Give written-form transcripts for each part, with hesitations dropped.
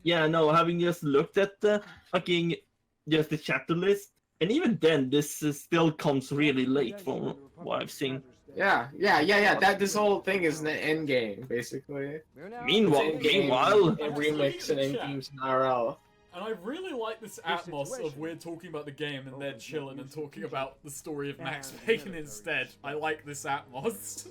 Yeah, no, having just looked at the fucking just the chapter list, and even then, this still comes really late from what I've seen. Yeah. This whole thing is an end game, basically. Meanwhile, Meanwhile, remix and end games in RL. And I really like this atmos of we're talking about the game and they're chilling and talking about the story of Max Payne instead. I like this atmos.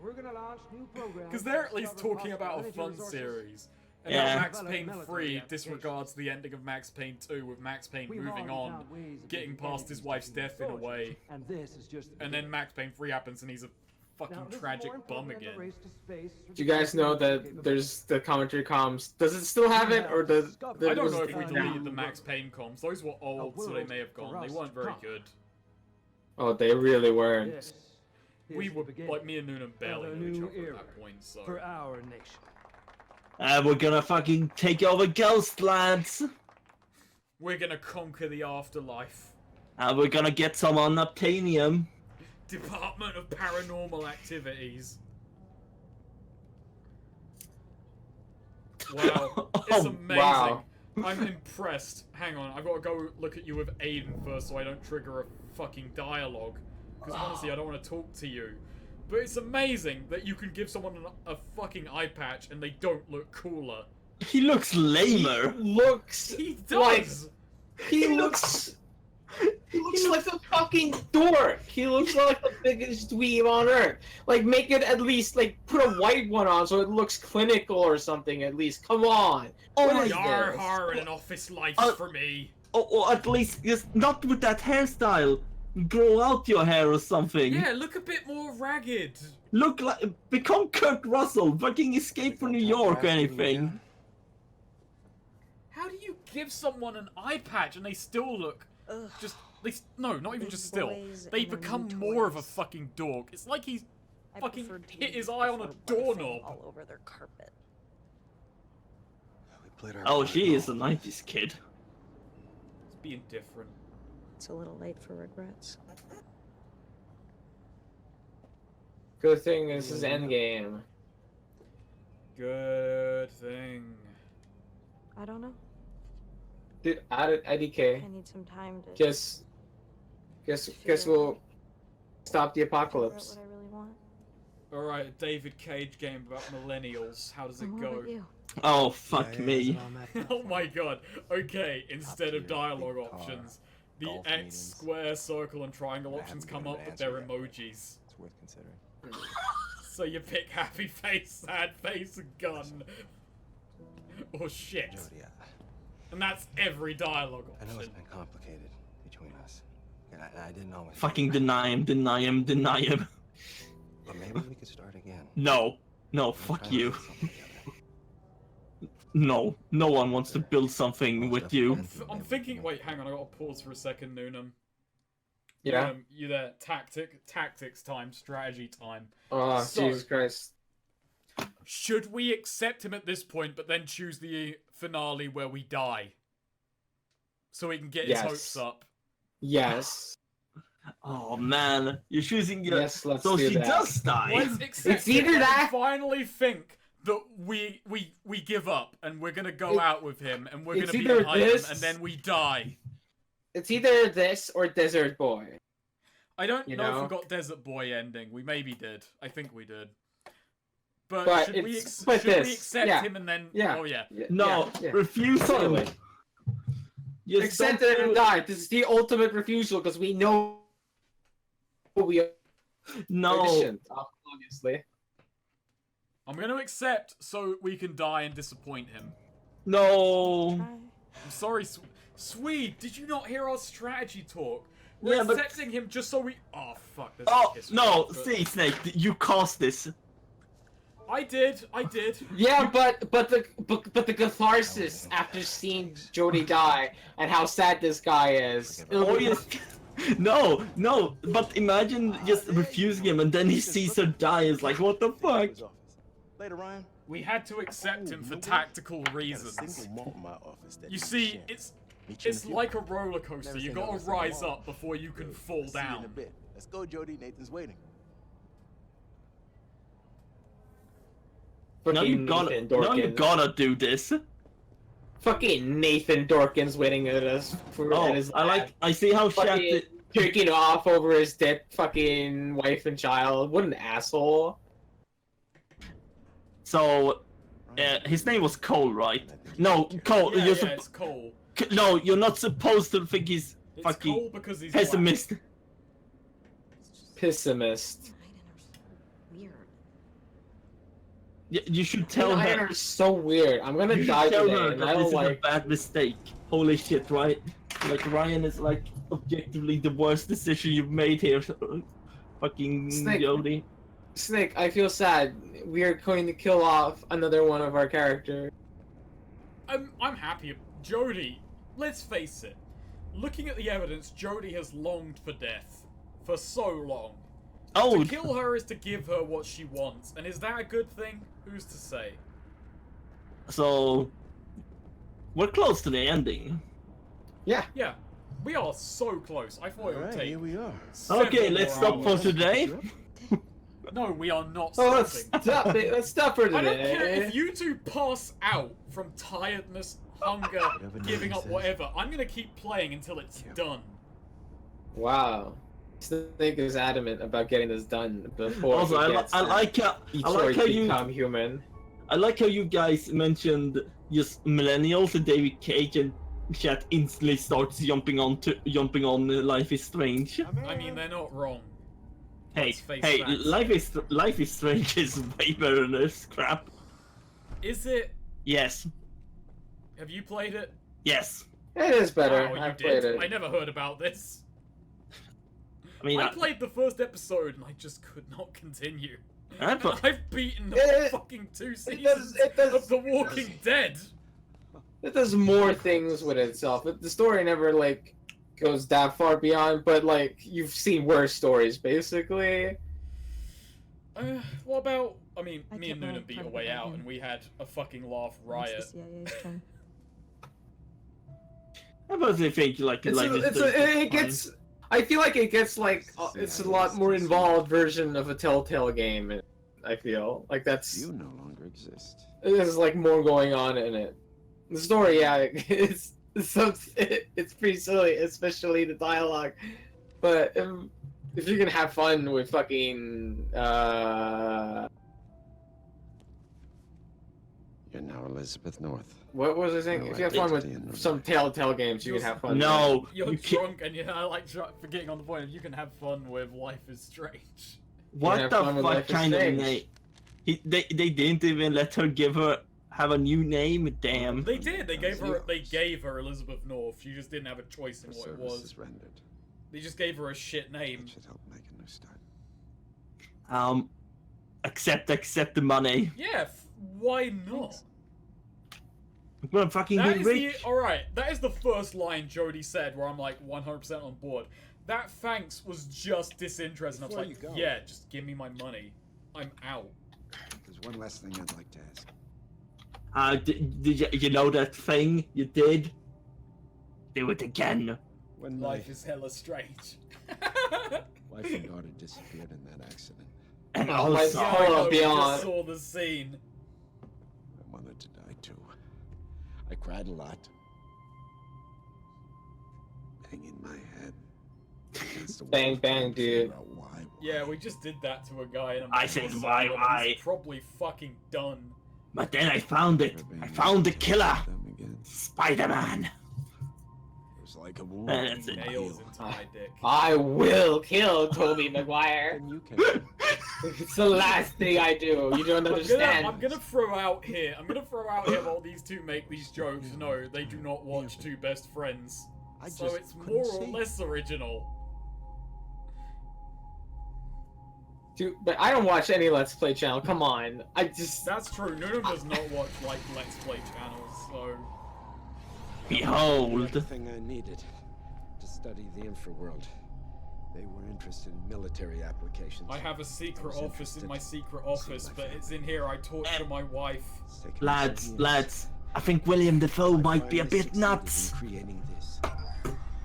Because they're at least talking about a fun series. And now Max Payne 3 disregards the ending of Max Payne 2 with Max Payne moving on, getting past his wife's death in a way. And then Max Payne 3 happens and he's a fucking tragic bum again. Do you guys know that there's the commentary comms? Does it still have it, or does... I don't know if we deleted the Max Payne comms. Those were old, so they may have gone. They weren't very good. Oh, they really weren't. We were, like, me and Noonem barely knew each other at that point, so... For our nation. We're gonna fucking take over Ghostlands! We're gonna conquer the afterlife. We're gonna get some unobtainium. Department of Paranormal Activities. Wow, it's amazing. Wow. I'm impressed. Hang on, I've got to go look at you with Aiden first so I don't trigger a fucking dialogue. Because honestly, I don't want to talk to you. But it's amazing that you can give someone a fucking eye patch and they don't look cooler. He looks lamer. He does! He looks like a fucking dork. He looks like the biggest dweeb on earth. Like, make it at least, like, put a white one on so it looks clinical or something at least. Come on. Oh, Yar har in an office life for me. Or at least just not with that hairstyle. Grow out your hair or something. Yeah, look a bit more ragged. Look like become Kurt Russell. Fucking Escape from New York or anything. How do you give someone an eye patch and they still look just... no, not even just still. They become more of a fucking dork. It's like he's fucking hit his eye on a doorknob. All over their carpet. Oh, she is a 90s kid. It's being different. It's a little late for regrets. Good thing this is endgame. Good thing. I don't know. Dude, IDK. I need some time to... Guess we'll stop the apocalypse. What I really want. Alright, a David Cage game about millennials. How does it go? Oh, fuck me. Oh my god. Okay, instead of dialogue options, the X, square, circle, and triangle options come up with their emojis. It's worth considering. So you pick happy face, sad face, gun, or shit. Jody, and that's every dialogue option. I know it's been complicated between us. And I didn't always... Fucking deny him, deny him, deny him. But maybe we could start again. No. No, fuck you. No. No one wants to build something with you. I'm thinking... Wait, hang on. I gotta pause for a second, Noonem. Yeah? You there. Tactics time. Strategy time. Oh, so, Jesus Christ. Should we accept him at this point, but then choose the finale where we die? So he can get his hopes up? Yes. Oh man, you're choosing your... Yes, let's so do she that. does die. Let's accept It's either that... finally think that we give up and we're gonna go out with him and we're gonna be either behind him this- and then we die. It's either this or Desert Boy. I don't You know if know? we got Desert Boy ending. We maybe did. I think we did. But should we accept him and then... Yeah. Oh yeah. No, refuse Totally. him. Just Accept don't it do and die. This is the ultimate refusal because we know we are No. efficient, obviously. I'm gonna accept so we can die and disappoint him. No. I'm sorry, Swede, did you not hear our strategy talk? We're Yeah, but- accepting him just so we... Oh, fuck. there's a Oh, kiss no, with it. see, Snake, you caused this. I did. Yeah, but the catharsis after seeing Jody die and how sad this guy is. Oh, yes. No, but imagine just refusing him and then he sees her die. It's like, what the fuck? Later, Ryan. We had to accept him for tactical reasons. You see, it's like a roller coaster. You gotta rise up before you can fall down. Let's go, Jody. Nathan's waiting. Now you gotta do this. Fucking Nathan Dorkins waiting at us for at his lab. I see how fucking chat. jerking off over his dead fucking wife and child. What an asshole. So, his name was Cole, right? No, Cole. Yeah, you're it's Cole. No, you're not supposed to think he's It's fucking Cole because he's pessimist. black. Pessimist. Weird. You should tell Iron her. are so weird. I'm gonna You die should tell today, her and I that don't this is a like. bad mistake. Holy shit, right? Like Ryan is like objectively the worst decision you've made here. Fucking Snake. Jody. Snake, I feel sad. We are going to kill off another one of our characters. I'm happy. Jodie, let's face it. Looking at the evidence, Jodie has longed for death for so long. Oh, To kill her is to give her what she wants, and is that a good thing? Who's to say? so we're close to the ending. Yeah. Yeah, we are so close. I thought it would Alright, take. here we are. Okay, several let's more stop for hours. today. No, we are not Oh, let's stopping. stop it. Let's stop for today. I don't care if you two pass out from tiredness, hunger, Whatever giving Noonan up, says. whatever. I'm gonna keep playing until it's done. Wow. Snake is adamant about getting this done before Also, he I gets like how you become human. I like how you guys mentioned just millennials and David Cage and chat instantly starts jumping on Life is Strange. I mean, they're not wrong. Hey, Let's face hey, facts. Life is Strange is way better than this crap. Is it? Yes, Have you played it? yes. It is better. Oh, you I've did. played it. I never heard about this. I mean, I played the first episode and I just could not continue. I And put- I've beaten the It- fucking 2 It seasons does, of The Walking Dead. it does more things with itself. The story never, like, goes that far beyond, but, like, you've seen worse stories, basically. What about? I mean, I me and kept my Noonan beat a private way about out him. and we had a fucking laugh It's riot. the CIA's turn. I personally think like Life is Strange is It gets. I feel like it gets like it's a lot more involved version of a Telltale game. I feel like that's You no longer exist. there's like more going on in it. The story, yeah, it's pretty silly, especially the dialogue. But if you can have fun with fucking You're now Elizabeth North. what was I saying? No, If you have fun identity and with some Telltale games, you can have fun. No, You're you can't. drunk and you're like forgetting on the point of you can have fun with Life is Strange. What have the fun with fuck Life is kind of Strange. name? They didn't even let her have a new name. Damn. They did. They gave her Elizabeth North. She just didn't have a choice in Her what it service was. is rendered. They just gave her a shit name. That should help make a new start. Accept the money. Yeah, why not? I'm gonna fucking That be is rich. alright. That is the first line Jodie said where I'm like 100% on board. That thanks was just disinterested. I was Before like, you go. yeah, just give me my money. I'm out. There's one last thing I'd like to ask. Did you know that thing you did? Do it again. When Life is hella strange. wife and daughter disappeared in that accident, And Oh my also, God. I know, we Beyond. just saw the scene. I wanted to die too. I cried a lot. Banging my head against the Bang, wall, bang, trying to dude. figure out why. Yeah, we just did that to a guy. And I said, why? He's probably fucking done. but then I found it. I found the killer. Them again. Spider-Man. It was like a wound. That's it. Nails into my dick. I will kill Tobey Maguire. And you can. It's the last thing I do. You don't understand. I'm gonna throw out here while these two make these jokes. No, they do not watch Two Best Friends. I So just it's couldn't more or see. less original. Dude, but I don't watch any Let's Play channel. Come on. I just. That's true. Noonan does not watch like Let's Play channels, so Behold. Everything I needed to study the infraworld. They were interested in military applications. I have a secret I was office in interested my to secret see office, my but family. it's in here. I torture my wife. It's taken me some Lads, years. I think William Defoe I might be a finally bit succeeded nuts. in creating this.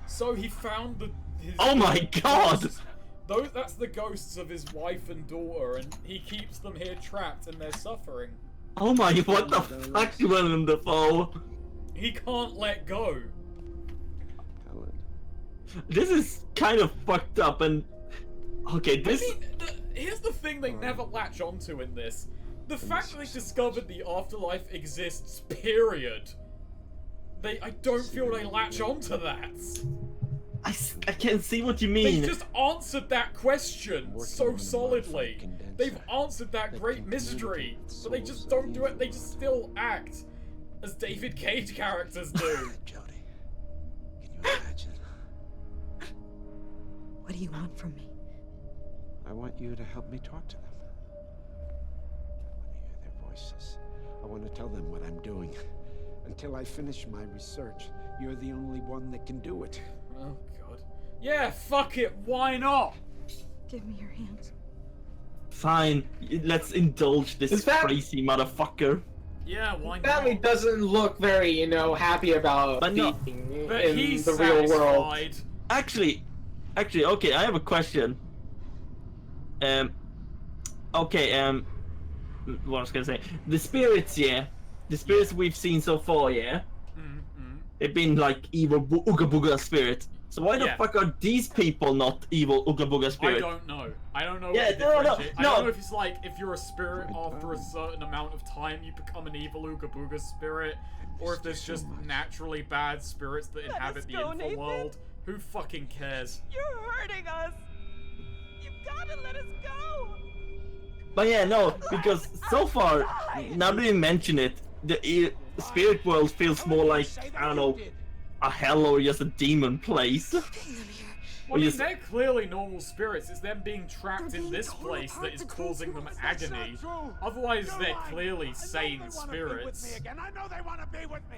So he found his Oh my God! ghosts. That's the ghosts of his wife and daughter, and he keeps them here trapped, and they're suffering. Oh my, what the fuck, William Defoe? He can't let go. Helen. This is kind of fucked up, and okay, this. I mean, here's the thing they never latch onto in this. The fact that they discovered the afterlife exists, period. I don't feel they latch onto that. I can't see what you mean. They just answered that question so solidly. They've answered that great mystery, but they just don't do it. They just still act as David Cage characters do. Jody, can you imagine? What do you want from me? I want you to help me talk to them. I want to hear their voices. I want to tell them what I'm doing. Until I finish my research, you're the only one that can do it. Oh, God. Yeah, fuck it, why not? Give me your hands. Fine, let's indulge this crazy motherfucker. Yeah, why not? Family doesn't look very, you know, happy about But no, being But in he's the real world. satisfied. Actually, okay, I have a question. Okay, what was I gonna say? The spirits, yeah. The spirits we've seen so far, yeah. They've been like evil Ooga Booga spirits. So why the fuck are these people not evil Ooga Booga spirits? I don't know. I don't know. Yeah, what no. I don't know if it's like if you're a spirit after a certain amount of time you become an evil Ooga Booga spirit, or if there's just naturally bad spirits that inhabit the info world. Who fucking cares? You're hurting us. You've gotta let us go. But yeah, no, because so far, now that you mention it, the spirit world feels more like, I don't know, a hell or just a demon place. Well, I mean, they're clearly normal spirits. It's them being trapped in this place that is causing them agony. Otherwise, they're clearly sane spirits.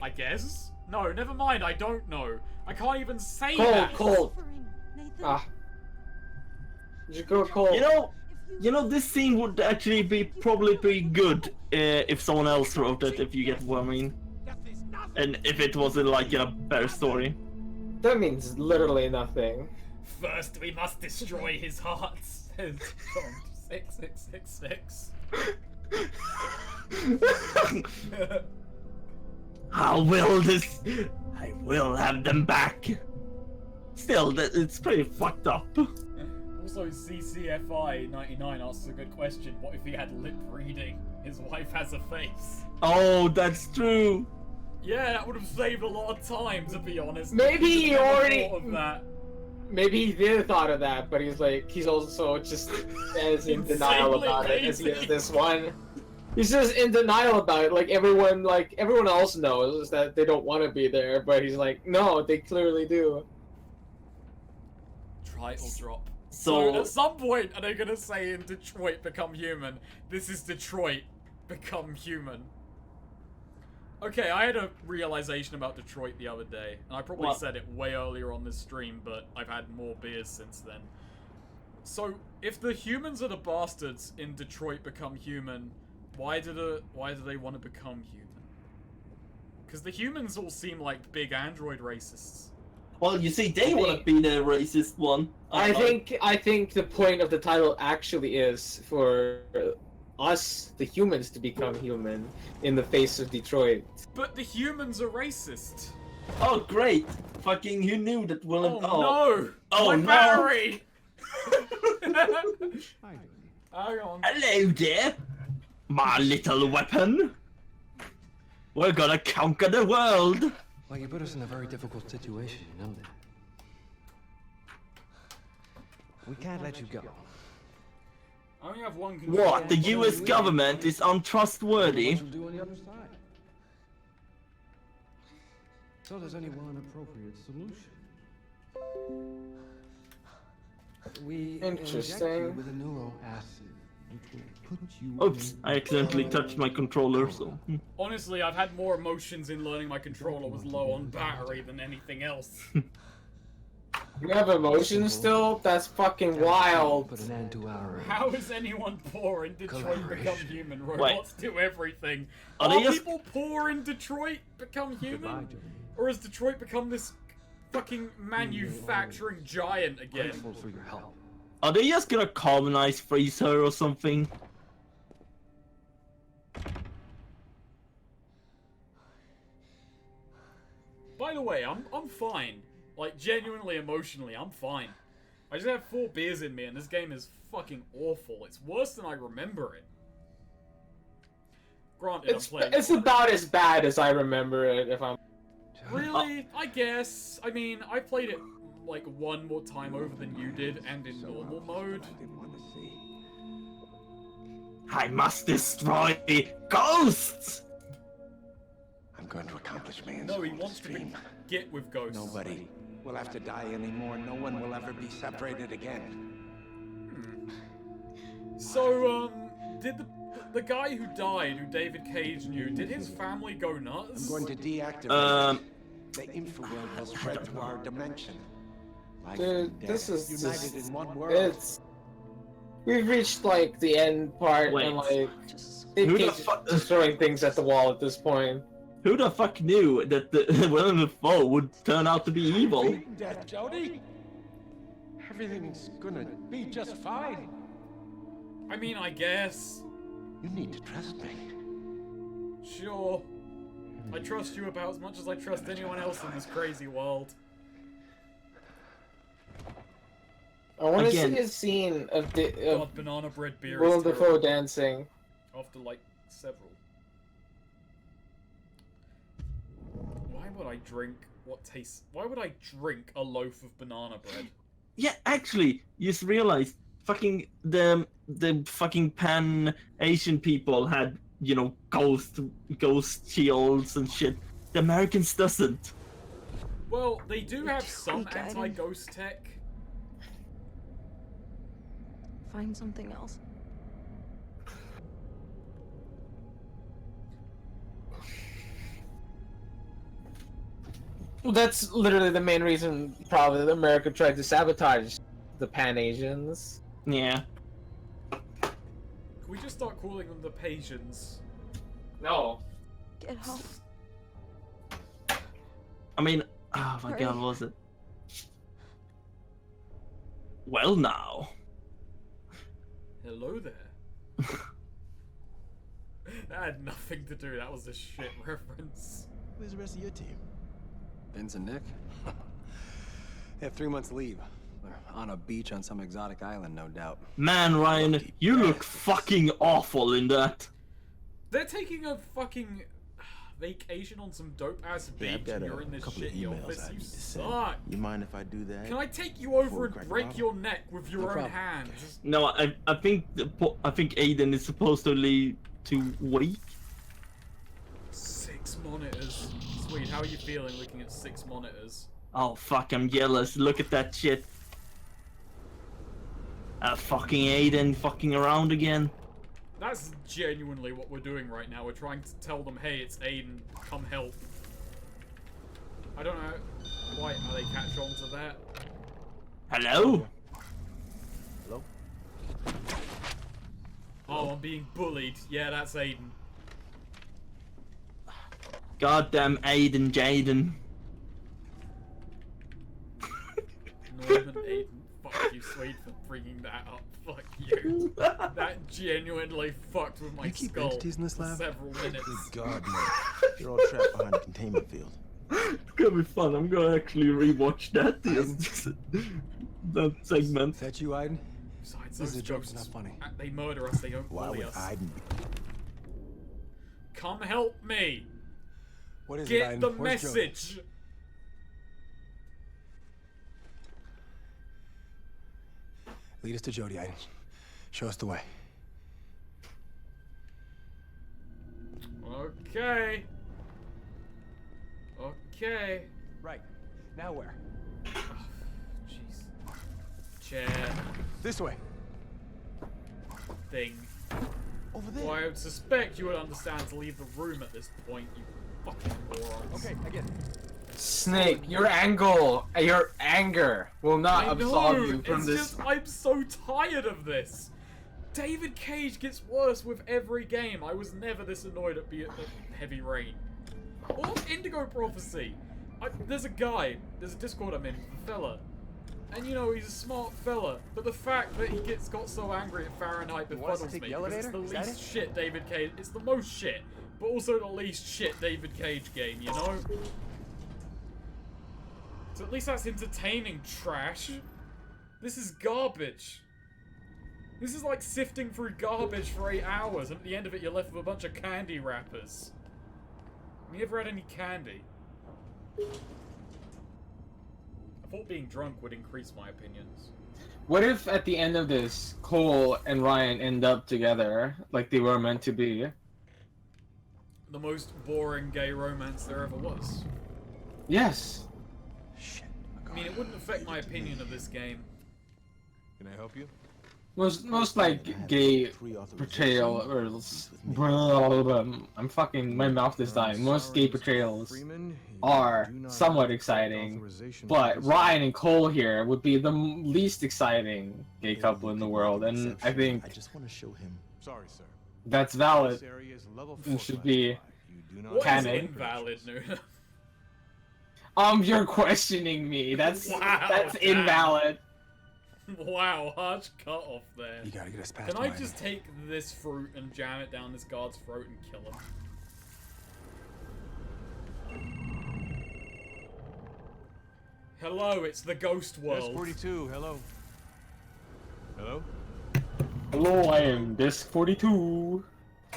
I guess? No, never mind, I don't know. I can't even say that. Cold. Ah. You go cold. You know, this scene would actually probably be good if someone else wrote it, if you get what I mean. And if it wasn't like a better story. That means literally nothing. First, we must destroy his heart, says John 6666. I will have them back. Still, it's pretty fucked up. Also, CCFI99 asks a good question. What if he had lip reading? His wife has a face. Oh, that's true. Yeah, that would have saved a lot of time, to be honest. Maybe he already thought of that. Maybe he did thought of that, but he's also just as in denial about it as he is this one. He's just in denial about it, like everyone else knows that they don't want to be there, but he's like, no, they clearly do. Title drop. So at some point, are they gonna say in Detroit Become Human? This is Detroit Become Human. Okay, I had a realization about Detroit the other day, and I probably said it way earlier on this stream, but I've had more beers since then. So, if the humans are the bastards in Detroit Become Human, why do they want to become human? Because the humans all seem like big android racists. Well, you see, they want to be the racist one. I think the point of the title actually is for us, the humans, to become human in the face of Detroit. But the humans are racist. Oh, great! Fucking, who knew that Willem? Oh no! Oh My no! battery! Hang on. Hello there, my little weapon. We're gonna conquer the world. Well, you put us in a very difficult situation, you know that. We can't let you go. I only have one control. What? The U.S. government is untrustworthy? What you'll do on the other side. So there's only one appropriate solution. We inject you with a neuro acid, which will put you. Oops! I accidentally touched my controller. So. Honestly, I've had more emotions in learning my controller was low on battery than anything else. You have emotions still? That's fucking wild. Put an end to our. How is anyone poor in Detroit Become Human? Robots do everything. Are people poor in Detroit Become Human? Or has Detroit become this fucking manufacturing giant again? Grateful for your help. Are they just gonna colonize Freezer or something? By the way, I'm fine. Like, genuinely, emotionally, I'm fine. I just have 4 beers in me, and this game is fucking awful. It's worse than I remember it. Granted, it's about as bad as I remember it, if I'm... Really? I guess. I mean, I played it, like, 1 more time over than you did, and in normal mode. I must destroy ghosts! I'm going to accomplish man's No, he wants to get with ghosts. Nobody will have to die anymore. No one will ever be separated again. So, did the guy who died, who David Cage knew, did his family go nuts? I'm going to deactivate the infraworld will spread to our dimension. Dude, this is united just, in one world. it's... We've reached, like, the end part, and, like... Who the Cage is destroying things at the wall at this point. Who the fuck knew that the Willem Dafoe would turn out to be evil? Death, Jody. Everything's gonna be just fine. I mean, I guess. You need to trust me. Sure. I trust you about as much as I trust anyone else in this crazy world. I want to see a scene of God, banana bread beer Willem is Dafoe terrible. dancing. After, like, several. Why would I drink why would I drink a loaf of banana bread? Yeah, actually, you just realized fucking the fucking Pan-Asian people had, you know, ghost shields and shit. The Americans doesn't. Well, they do have some anti-ghost tech. Find something else. Well, that's literally the main reason probably that America tried to sabotage the Pan-Asians. Yeah. Can we just start calling them the Pasians? No. Get home. I mean, oh my god, what was it? Well now. Hello there. That had nothing to do, that was a shit reference. Where's the rest of your team? Vince and Nick? They have 3 months leave. They're on a beach on some exotic island, no doubt. Man, Ryan, you look fucking awful in that. They're taking a fucking vacation on some dope-ass beach and you're in this shitty office. You suck. You mind if I do that? Can I take you over and break your neck with your own hands? No, I think Aiden is supposed to leave to wait. 6 monitors. Sweet, how are you feeling looking at 6 monitors? Oh fuck, I'm jealous. Look at that shit. Fucking Aiden fucking around again. That's genuinely what we're doing right now. We're trying to tell them, hey, it's Aiden, come help. I don't know why how they catch on to that. Hello? Hello? Oh, I'm being bullied. Yeah, that's Aiden. Goddamn Aiden Jaden. Norman Aiden. Fuck you, Sweet, for bringing that up. Fuck you. That genuinely fucked with my skull in this for lab? several minutes. Good God, no. You're all trapped behind a containment field. It's gonna be fun. I'm gonna actually rewatch that. That segment. Is that you, Aiden? Besides, This is those a joke, jokes, it's not funny. they murder us, they don't Why bully would us. Aiden be... Come help me! What is it, Get Aiden? the Where's Jody? message! Lead us to Jody, Aiden. Show us the way. Okay. Okay. Right. Now where? Jeez. Chair. This way. Thing. Over there. Well, I would suspect you would understand to leave the room at this point, you fucking morons. Okay, I get it. Snake, your anger will not absolve you from this. I'm so tired of this. David Cage gets worse with every game. I was never this annoyed at Heavy Rain. Or Indigo Prophecy. There's a Discord I'm in, a fella. And you know, he's a smart fella. But the fact that he got so angry at Fahrenheit befuddles me. Because it's the least shit David Cage. It's the most shit, but also the least shit David Cage game, you know? So at least that's entertaining, trash. This is garbage. This is like sifting through garbage for 8 hours, and at the end of it you're left with a bunch of candy wrappers. Have you ever had any candy? I thought being drunk would increase my opinions. What if at the end of this, Cole and Ryan end up together, like they were meant to be? The most boring gay romance there ever was. Yes. Shit. I mean, it wouldn't affect my opinion of this game. Can I help you? Most like gay portrayal or I'm fucking my mouth this time. Most gay portrayals are somewhat exciting, but Ryan and Cole here would be the least exciting gay couple in the world, and I think I just want to show him. Sorry, sir. that's valid and should be What is canon. invalid, Noonem? You're questioning me. That's Wow, invalid. Wow, harsh cut off there. You gotta get us past Can I Miami. just take this fruit and jam it down this guard's throat and kill him? Hello, it's the ghost world. S42, hello. Hello? Hello, I am Desk 42.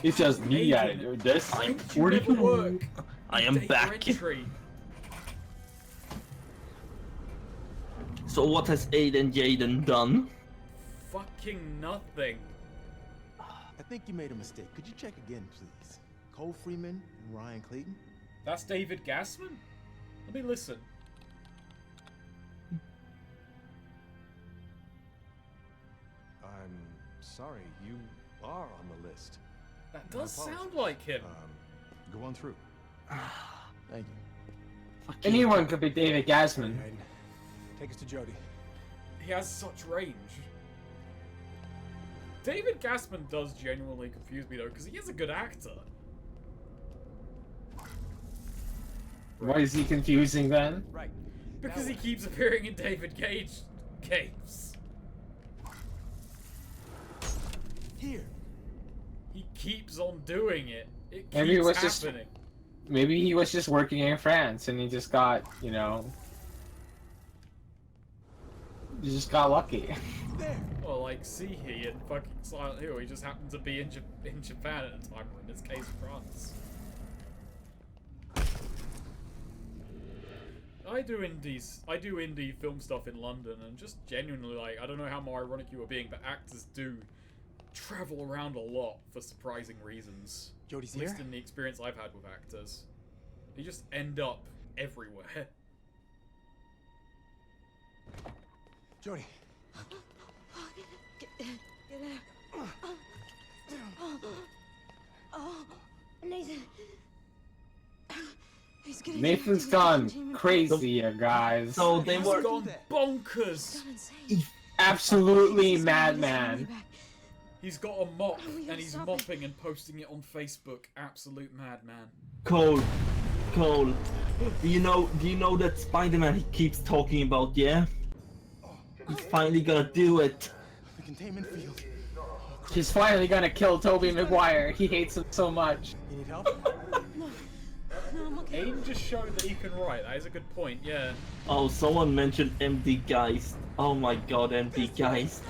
It's just me, I Agent, Desk don't you never 42. work. I am Data back. entry. So what has Aiden Jaden done? Fucking nothing. I think you made a mistake. Could you check again, please? Cole Freeman and Ryan Clayton? That's David Gassman? Let me listen. I'm sorry, you are on the list. That does My sound like him. Go on through. Thank you. Anyone could be David Gassman. Aiden, take us to Jody. He has such range. David Gassman does genuinely confuse me though, because he is a good actor. Why is he confusing then? Right. Because he keeps appearing in David Cage games. Here. He keeps on doing it. It keeps Maybe it was just- happening. Maybe he was just working in France and he just got, you know, he just got lucky. There. Well, like Sihi and fucking Silent Hill, he just happened to be in Japan at the time, or in this case, France. I do indie film stuff in London, and just genuinely, like, I don't know how more ironic you were being, but actors do travel around a lot for surprising reasons. Jody's At least here? in the experience I've had with actors. They just end up everywhere. Jody. Get out. Oh, Nathan. He's getting Nathan's gone crazy, you guys. So they He's were. gone bonkers! Absolutely madman. He's got a mop, Oh, we and gotta he's stop mopping and posting it on Facebook. Absolute madman. Cole. Do you know that Spider-Man he keeps talking about, yeah? He's finally gonna do it. The containment field. He's finally gonna kill Tobey Maguire. He hates him so much. You need help? No, I'm okay. Aiden just showed that he can write. That is a good point, yeah. Oh, someone mentioned MD Geist. Oh my god, MD Geist.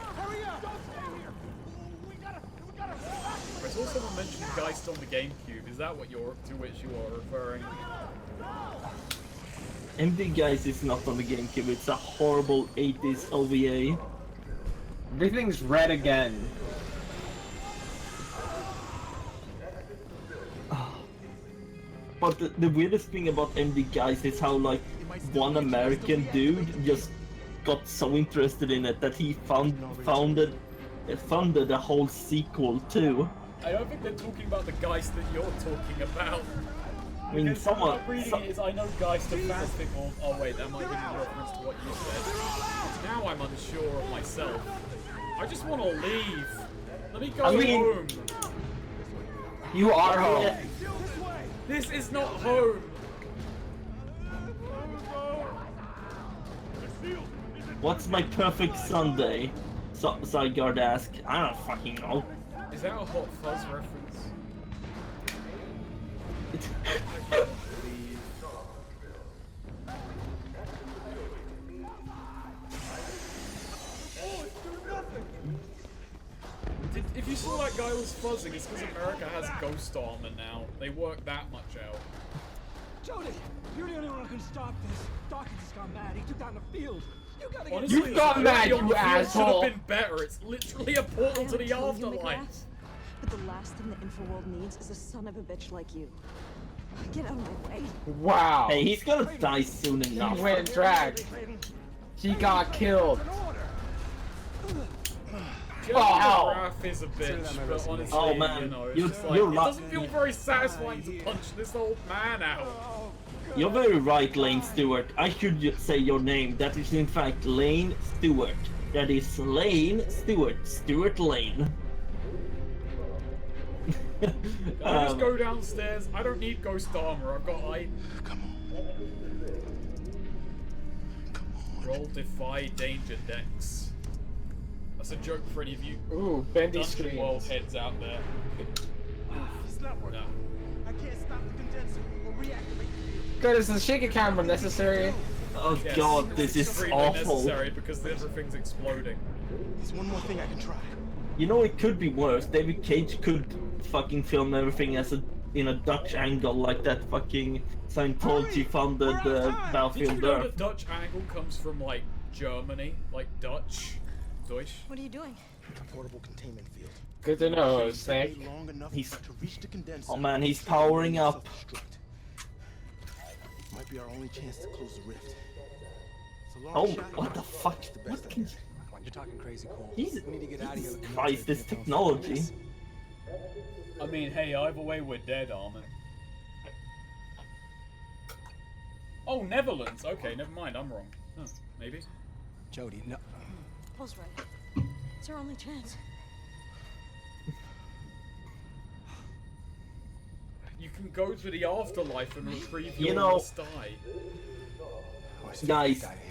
I saw someone mention Geist on the GameCube. Is that to which you are referring? MD Geist is not on the GameCube. It's a horrible 80s OVA. Everything's red again. But the weirdest thing about MD Geist is how, like, one American dude just got so interested in it that he funded a whole sequel too. I don't think they're talking about the Geist that you're talking about. I mean, Because someone. what I'm reading is I know Geist a fanfic of. Oh wait, that might be in reference to what you said. Now I'm unsure of myself. I just want to leave. Let me go home. You are home. This is not home. What's my perfect Sunday? Zygarde asked. I don't fucking know. Is that a Hot Fuzz reference? saw that guy was fuzzing, it's because America has ghost armor now. They work that much out. Jody, you're the only one who can stop this. Dawkins just got mad. He took down the field. You gotta get. Honestly, you got mad, you asshole. Should have been better. It's literally a portal to the afterlife. But the last thing the Infraworld needs is a son of a bitch like you. Get out of my way. Wow. Hey, he's gonna die soon enough. He went dragged. He got killed. Raph is a bitch, but honestly, oh, man. you know, You're it doesn't feel very satisfying to punch this old man out. You're very right, Lane Stewart. I should just say your name. That is in fact Lane Stewart. That is Lane Stewart. Stewart Lane. Can I just go downstairs? I don't need ghost armor. I've got Come on. Roll Defy Danger Dex. That's a joke for any of you. Ooh, bendy Dungeon screens. World heads out there. It's not working. No. I can't stop the condenser or reactivate the field. God, is the shaky camera necessary? Oh Yes, god, this it's is extremely awful. necessary because everything's exploding. There's one more thing I can try. You know, it could be worse. David Cage could fucking film everything as in a Dutch angle, like that fucking Scientology funded Did you Battlefield know Earth. that Dutch angle comes from like Germany, like Dutch? Deutsch? What are you doing? A portable containment field. Good to know, Snake. Long enough He's- to reach the condenser. Oh man, he's powering up. Self-destruct. Might be our only chance to close the rift. It's a long Oh, shot. what the fuck? It's the What best I can... can. You're talking crazy, Cole. Jesus We need to get out of here. Jesus with the Christ, this military technology. I mean, hey, either way we're dead, Armin. Oh, Netherlands. Okay, never mind. I'm wrong. Huh, maybe. Jody, no. Paul's right. It's our only chance. You can go to the afterlife and retrieve You your know- lost eye.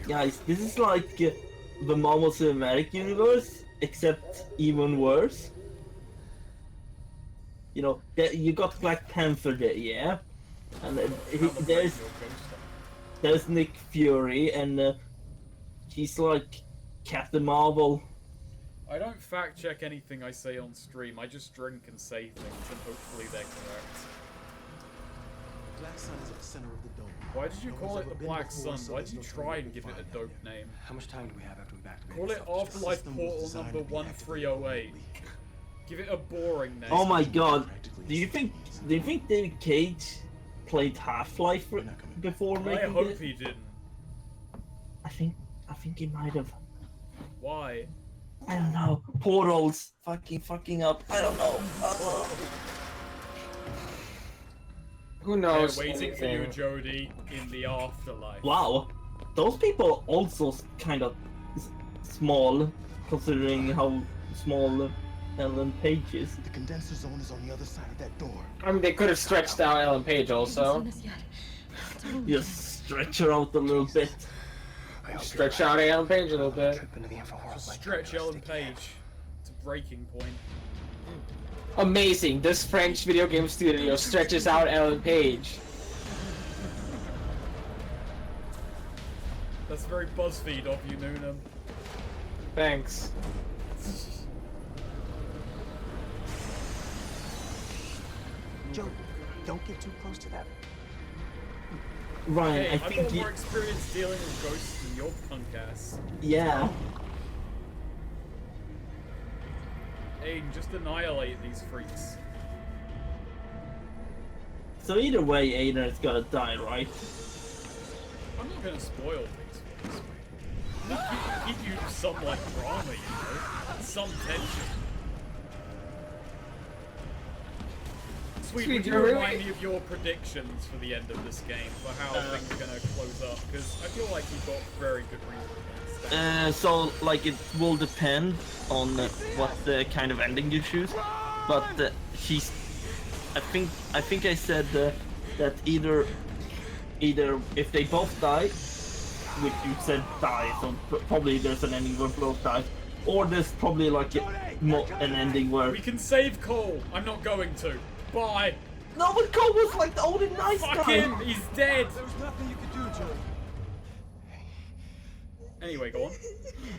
Guys, this is like the Marvel Cinematic Universe, except even worse. You know, you got Black Panther there, yeah? And there's Nick Fury, and he's like Captain Marvel. I don't fact check anything I say on stream. I just drink and say things, and hopefully they're correct. Black Sun is at the center of the dome. Why did you No call one's it the ever been Black before, Sun? so Why there's did you no try way and give it a find dope out. name? How much time do we have after we activate Call the it stuff? Afterlife system was Portal designed number to be activated 1308. Give it a boring name. Oh my god. Practically Do you think David Cage played Half-Life before I making hope this? he didn't. I think he might have. Why? I don't know. Portals fucking up. I don't know. Who They're knows? waiting for you, anything? Jody, in the afterlife. Wow, those people also kind of small, considering how small Ellen Page is. The condenser zone is on the other side of that door. I mean, they could have stretched out Ellen Page also. Just stretch her out a little bit. Stretch out Ellen Page a little bit. Stretch Ellen Page to breaking point. Amazing. This French video game studio stretches out Ellen Page. That's very BuzzFeed of you, Noonem. Thanks. Joe, don't get too close to that. Ryan, Hey, I I've think got more experience dealing with ghosts than your punk ass. yeah. Aiden, just annihilate these freaks. So either way, Aiden is gonna die, right? I'm not gonna spoil things for this. Keep you some like drama, you know? Some tension. Sweet, would you remind me of your predictions for the end of this game, for how things are gonna close up? Because I feel like you've got very good reasons. So like it will depend on what the kind of ending you choose, but I think I said that either if they both die, which you said die, so probably there's an ending where both die, or there's probably like an ending where We can save Cole. I'm not going to. Bye. no, but Cole was like the only nice Fuck guy. him. He's dead. There was nothing you could do, Joe. Anyway, go on.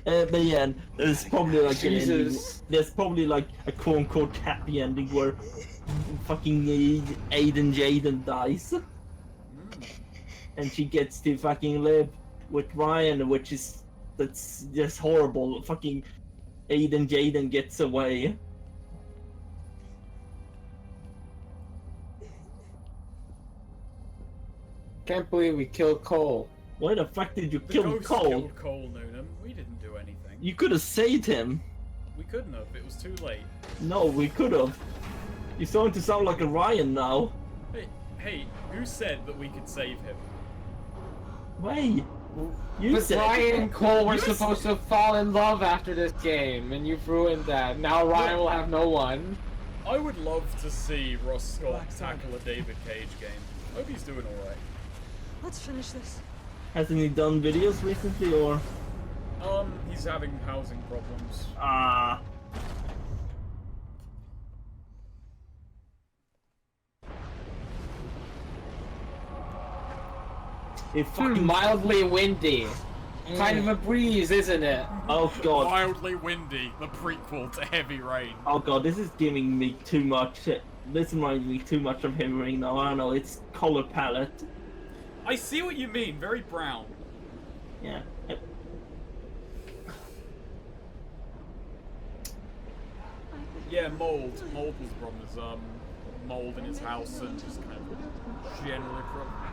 But yeah, there's probably like Jesus. there's probably like a quote-unquote happy ending where fucking Aiden Jaden dies, and she gets to fucking live with Ryan, that's just horrible. Fucking Aiden Jaden gets away. Can't believe we killed Cole. Why the fuck did you The kill ghost Cole? killed Cole, Noonem. We didn't do anything. You could have saved him. We couldn't have. It was too late. No, we could have. You're starting to sound like a Ryan now. Hey, who said that we could save him? Wait. You But said Ryan and Cole were You supposed to fall in love after this game, and you've ruined that. Now Ryan will have no one. I would love to see Ross Scott tackle a David Cage game. Hope he's doing alright. Let's finish this. Hasn't he done videos recently, or? He's having housing problems. Ah. It fucking Mildly windy. Kind of a breeze, isn't it? Oh god. Wildly Windy, the prequel to Heavy Rain. Oh god, this is giving me too much. This reminds me too much of Heavy Rain now. I don't know, it's color palette. I see what you mean, very brown. Yeah. Yeah, mold. Mold was the problem. There's mold in his house and just kind of generally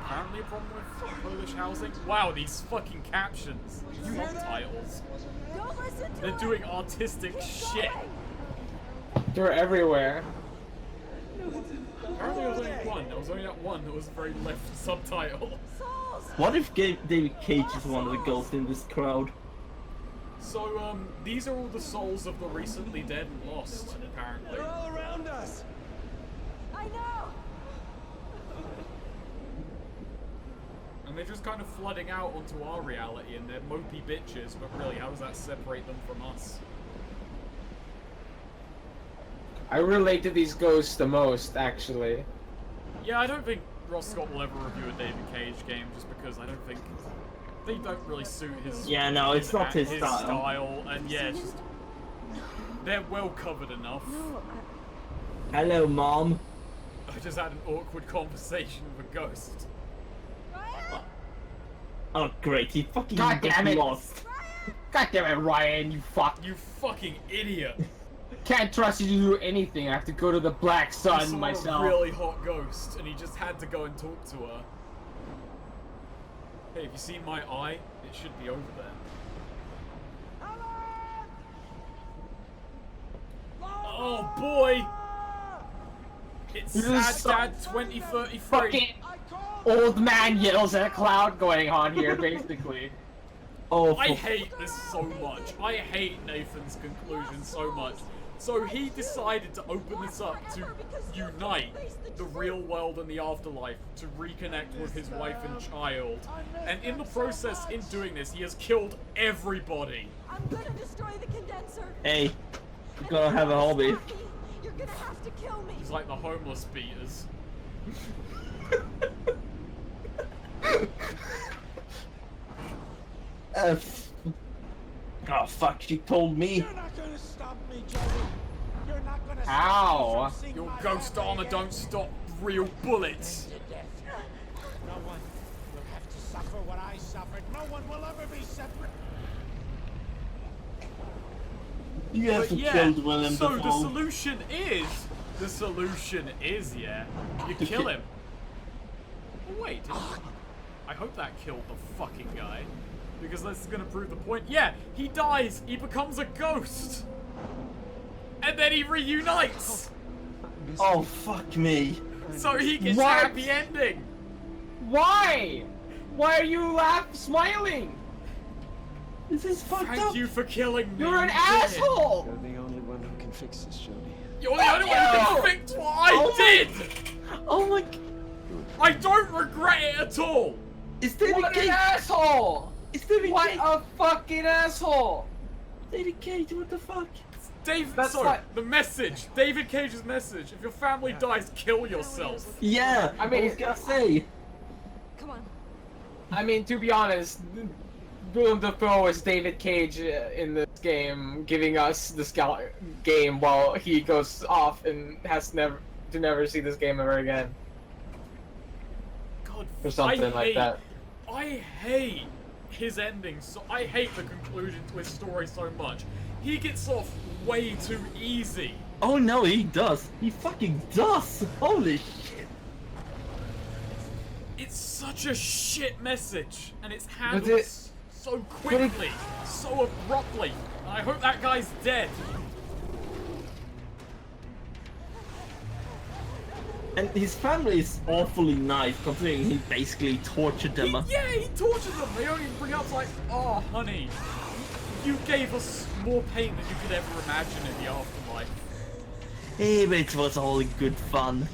apparently a problem with Polish housing. Wow, these fucking captions, these subtitles. They're doing artistic shit. They're everywhere. Apparently there was only one. There was only that one that was a very left subtitle. What if David Cage is one of the ghosts in this crowd? So, these are all the souls of the recently dead and lost, apparently. They're all around us. I know. And they're just kind of flooding out onto our reality, and they're mopey bitches, but really, how does that separate them from us? I relate to these ghosts the most, actually. Yeah, I don't think Ross Scott will ever review a David Cage game, just because I don't think they don't really suit his. Yeah, no, it's not his style. And yeah, it's just they're well covered enough. Hello, Mom. I just had an awkward conversation with a ghost. Oh, great, he fucking God damn it. lost. God damn it, Ryan, you fuck. You fucking idiot. Can't trust you to do anything. I have to go to the Black I Sun saw myself. a really hot ghost, and he just had to go and talk to her. Hey, have you seen my eye? It should be over there. Oh boy! It's This is Sad Dad 2033. Fucking old man yells at a cloud going on here, basically. Oh, I hate this so much. I hate Nathan's conclusion so much. So he decided to open this up to unite the real world and the afterlife, to reconnect with his wife and child. And in the process, in doing this, he has killed everybody. I'm gonna destroy the condenser. Hey, you gotta have a hobby. You're gonna have to kill me. He's like the homeless beaters. Oh fuck, she told me. You're not gonna stop me, Joey. You're not gonna Ow. stop me from seeing Your my ghost family armor end don't stop real bullets. to death. No one will have to suffer what I suffered. No one will ever be separate. You have But to yeah, kill Willem so the Dafoe. solution is, yeah, you kill him. Oh, wait, I hope that killed the fucking guy, because that's gonna prove the point. Yeah, he dies, he becomes a ghost, and then he reunites, Oh fuck me. so he gets What? a happy ending. Why? Why are you smiling? This is fucked Thank up. you for killing me. You're an you did it. asshole! You're the only one who can fix this, Jody. You're the only one who can fix what I did. Oh my. I don't regret it at all. Is David What an Cage? asshole! Is David What Cage? a fucking asshole! David Cage, what the fuck? That's not- The message, David Cage's message. If your family dies, kill yourself. Yeah, I mean- was gonna say. Come on. I mean, to be honest, Willem Dafoe is David Cage in this game, giving us this game while he goes off and has never see this game ever again. God, or something like that. I hate his ending. So I hate the conclusion to his story so much. He gets off way too easy. Oh no, he does. He fucking does. Holy shit. It's such a shit message, and it's handled so quickly, so abruptly. I hope that guy's dead. And his family is awfully nice, considering he basically tortured them. He tortured them. They only bring up like, oh, honey, you gave us more pain than you could ever imagine in the afterlife. Hey, but it was all good fun.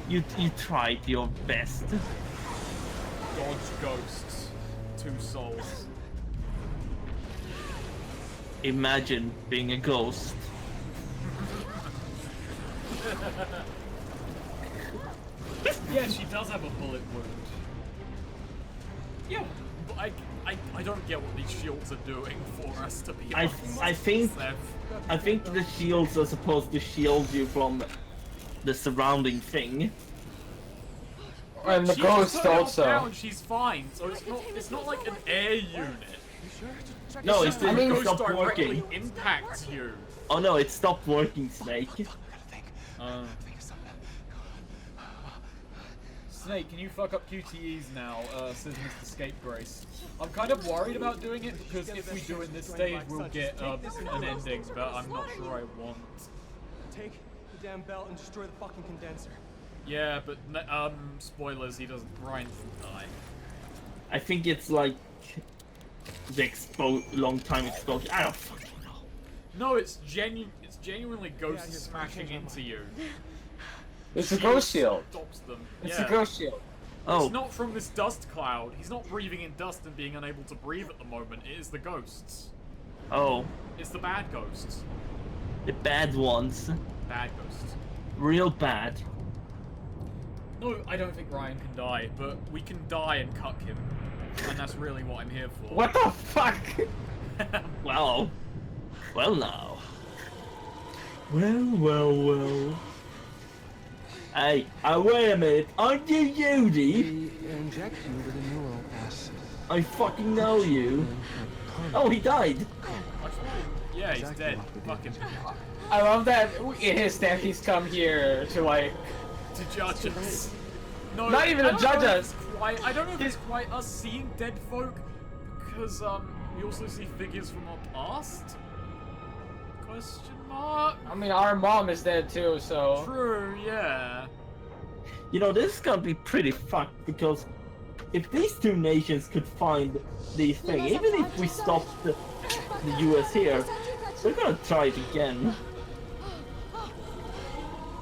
You tried your best. God's ghosts, 2 souls. Imagine being a ghost. Yeah, she does have a bullet wound. Yeah, but I don't get what these shields are doing for us, to be honest. I think the shields are supposed to shield you from the surrounding thing. And the ghost also. Down, she's fine, so it's not like an air unit. No, it's the ghost stopped directly working. impacts you. Oh no, it stopped working, Snake. Snake, can you fuck up QTEs now? Says Mr. Scapegrace. I'm kind of worried about doing it because if we do in this stage, we'll get an ending, but I'm not sure I want. Take the damn belt and destroy the fucking condenser. Yeah, but spoilers, Brian doesn't die. I think it's like the long time exposure. I don't fucking know. No, it's genuinely ghosts smashing into you. It's a ghost shield. Stops them. It's a ghost shield. Oh. It's not from this dust cloud. He's not breathing in dust and being unable to breathe at the moment. It is the ghosts. Oh. It's the bad ghosts. The bad ones. Bad ghosts. Real bad. No, I don't think Ryan can die, but we can die and cuck him. And that's really what I'm here for. What the fuck? Well now. Well. Hey, wait a minute. Aren't you Judy? We inject you with a neural acid. I fucking know you. Oh, he died. Yeah, he's dead. Fucking. I love that in his death he's come here to like... to judge us. No, not even to judge us. I don't know if it's quite us seeing dead folk, because we also see figures from our past. Question mark. I mean, our mom is dead too, so. True, yeah. You know, this is gonna be pretty fucked because if these two nations could find these things, even if we stopped the US here, we're gonna try it again.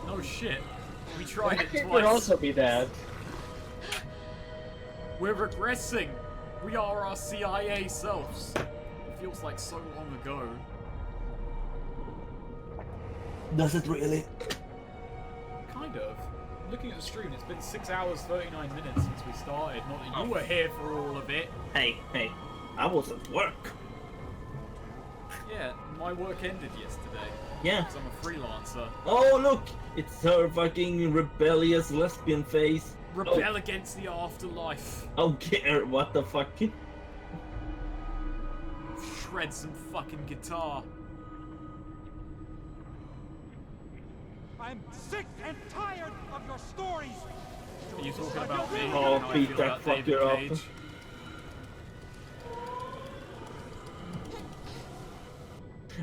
No shit. We tried it twice. It would also be that. We're regressing. We are our CIA selves. It feels like so long ago. Does it really? Kind of. Looking at the stream, it's been 6 hours 39 minutes since we started. Not that you were here for all of it. Hey, I was at work. Yeah, my work ended yesterday. Yeah. Because I'm a freelancer. Oh look, it's her fucking rebellious lesbian face. Rebel against the afterlife. Oh, what the fuck? Shred some fucking guitar. I'm sick and tired of your stories. Are you talking about me? Oh, How I beat feel that about fucker David up. Cage?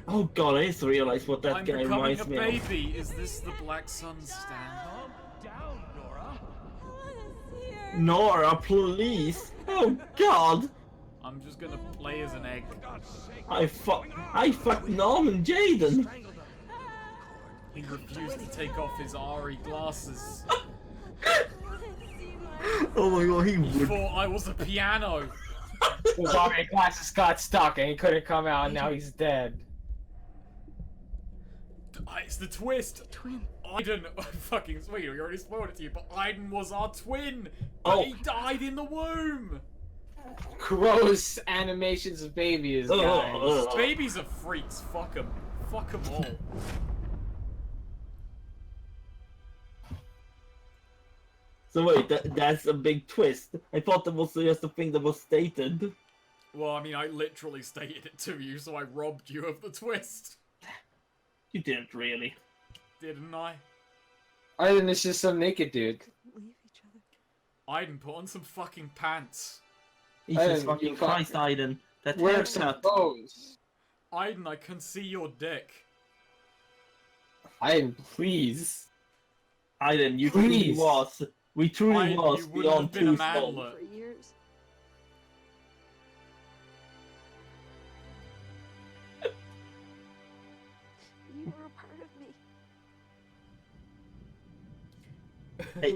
Oh god, I just realized what that I'm guy becoming reminds a me of. baby. Is this the Black Sun stand? Down, Nora. Nora, please. Oh god. I'm just gonna play as an egg. I fucked Norman Jaden. He refused to take off his Ari glasses. Oh my god, he He would. thought I was a piano. His Ari glasses got stuck and he couldn't come out and now he's dead. It's the twist. Aiden, fucking sweet. We already spoiled it to you, but Aiden was our twin. But he died in the womb. gross animations of babies, guys. Babies are freaks. Fuck them. Fuck them all. So wait, that's a big twist. I thought that was just a thing that was stated. Well, I mean, I literally stated it to you, so I robbed you of the twist. You didn't really. Didn't I? Aiden is just some naked dude. Aiden, put on some fucking pants. Jesus fucking Christ, Aiden. That Wear some clothes. Aiden, I can see your dick. Aiden, please. Aiden, you truly was. We truly was beyond two souls. You were a part of me. Hey.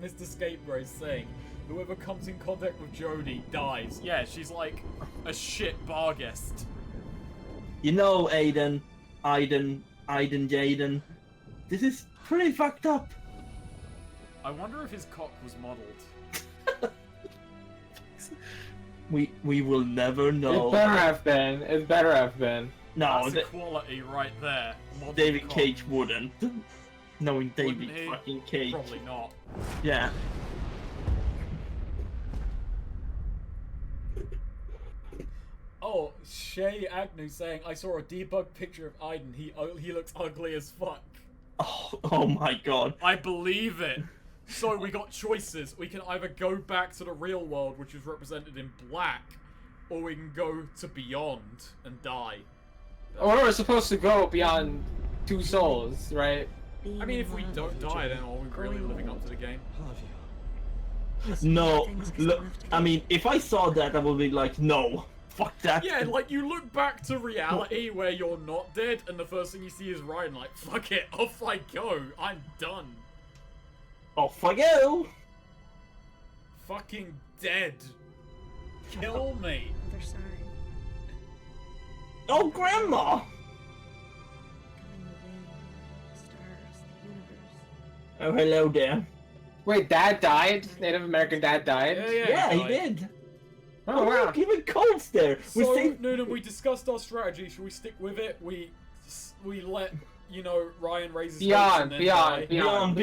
Mr. Scapegrace saying, whoever comes in contact with Jodie dies. Yeah, she's like a shit bar guest. You know, Jaden, this is pretty fucked up. I wonder if his cock was modelled. We will never know. It better have been. It better have been. No, that's equality right there. Modelled David cock. Cage wouldn't. Knowing David fucking Cage. Probably not. Yeah. Oh, Shay Agnew saying, I saw a debug picture of Aiden. He looks ugly as fuck. Oh my god. I believe it. So we got choices. We can either go back to the real world, which is represented in black, or we can go to beyond and die. Or we're supposed to go beyond two souls, right? I mean, if we don't die, then are we really living up to the game? No, look, I mean, if I saw that, I would be like, no, fuck that. Yeah, like, you look back to reality where you're not dead, and the first thing you see is Ryan, like, fuck it, off I go, I'm done. Off I go! Fucking dead. Kill me. They're sorry. Oh, Grandma! Oh, hello there. Wait, Dad died? Native American Dad died? Yeah, he did. Oh, wow. Look, even Cole's there. So, Noonan, we discussed our strategy. Should we stick with it? We let, you know, Ryan raise his hopes and then die? Beyond.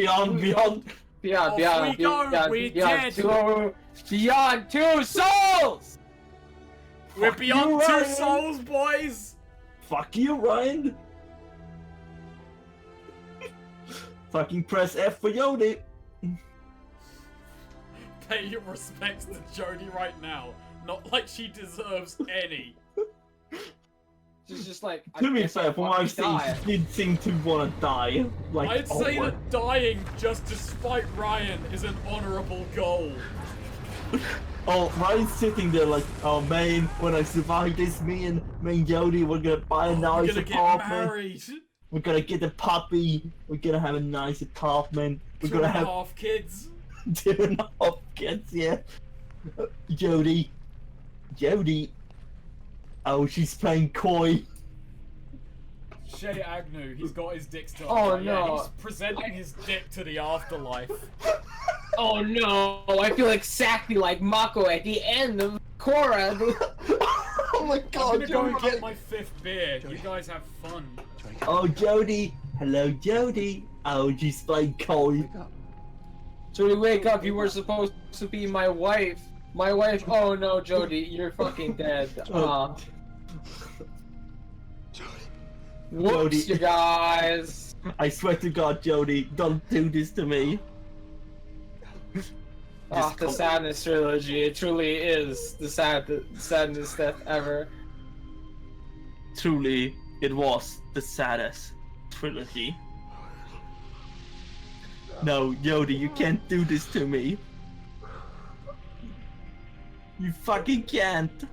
Beyond two souls! We're beyond two souls, boys! Fuck you, Ryan. Fucking press F for Jodie. Pay your respects to Jodie right now. Not like she deserves any. She's just like... To be fair, from what I've seen, she did seem to want to die. Like, I'd say that dying just to spite Ryan is an honourable goal. Oh, Ryan's sitting there like, oh man, when I survive this, me and Jodie, we're gonna buy a nice apartment. Get married. We're gonna get a puppy. We're gonna have a nice apartment. We're Two gonna and a have half kids. 2.5 kids, yeah. Jodie. Oh, she's playing coy. Shay Agnew, he's got his dick stuck. Oh, yeah, no. He's presenting his dick to the afterlife. Oh no, I feel exactly like Mako at the end of Korra. Oh my god, I'm gonna go and get my 5th beer. You guys have fun. Oh, Jodie. Hello, Jodie. Oh, she's playing coy. Jodie, wake up. You were supposed to be my wife. My wife. Oh no, Jodie, you're fucking dead. Whoops, Jodie. you guys. I swear to God, Jodie, don't do this to me. Oh, the Sadness Trilogy. It truly is the saddest death ever. Truly, it was the saddest trilogy. No, Jodie, you can't do this to me. You fucking can't.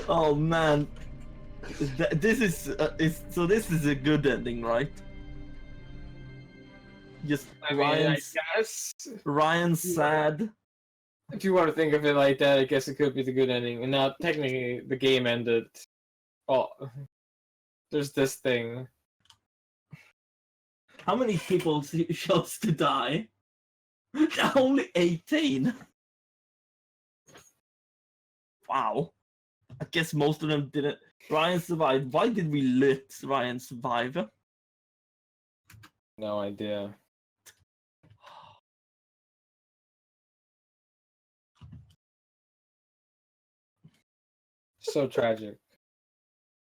Oh man, this is so. This is a good ending, right? Just I mean, I guess. Ryan's sad. If you want to think of it like that, I guess it could be the good ending. And now, technically, the game ended. Oh, there's this thing. How many people chose to die? Only 18. Wow. I guess most of them didn't. Ryan survived. Why did we let Ryan survive? No idea. So tragic.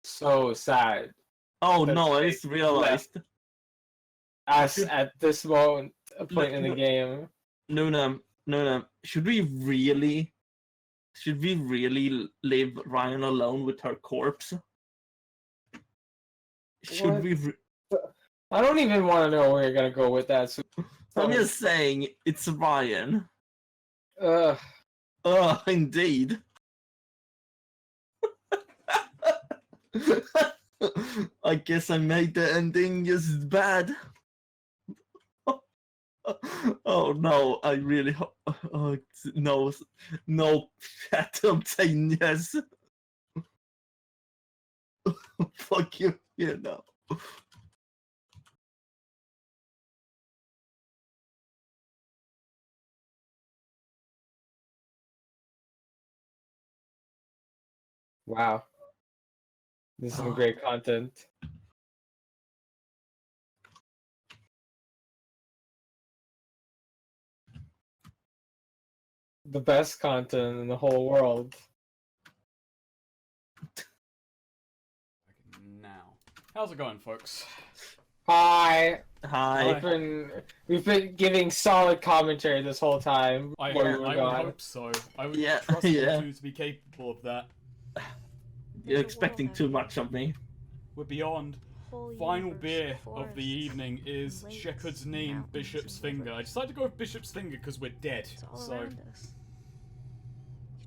So sad. Oh no, I just realized. Us at this point in the game. Noonem, should we really leave Ryan alone with her corpse? Should we? I don't even want to know where you're gonna go with that. So I'm just saying, it's Ryan. Ugh. Indeed. I guess I made the ending just bad. Oh no, I really hope. Oh, no, Phantom saying yes. Fuck you, you know. Wow. This is some great content. The best content in the whole world. Now, how's it going, folks? Hi. Hi. We've been giving solid commentary this whole time. I would hope so. I would trust you two to be capable of that. You're expecting too much of me. We're beyond. Final beer of the evening is Shepherd's Name, Bishop's Finger. I decided to go with Bishop's Finger because we're dead. So You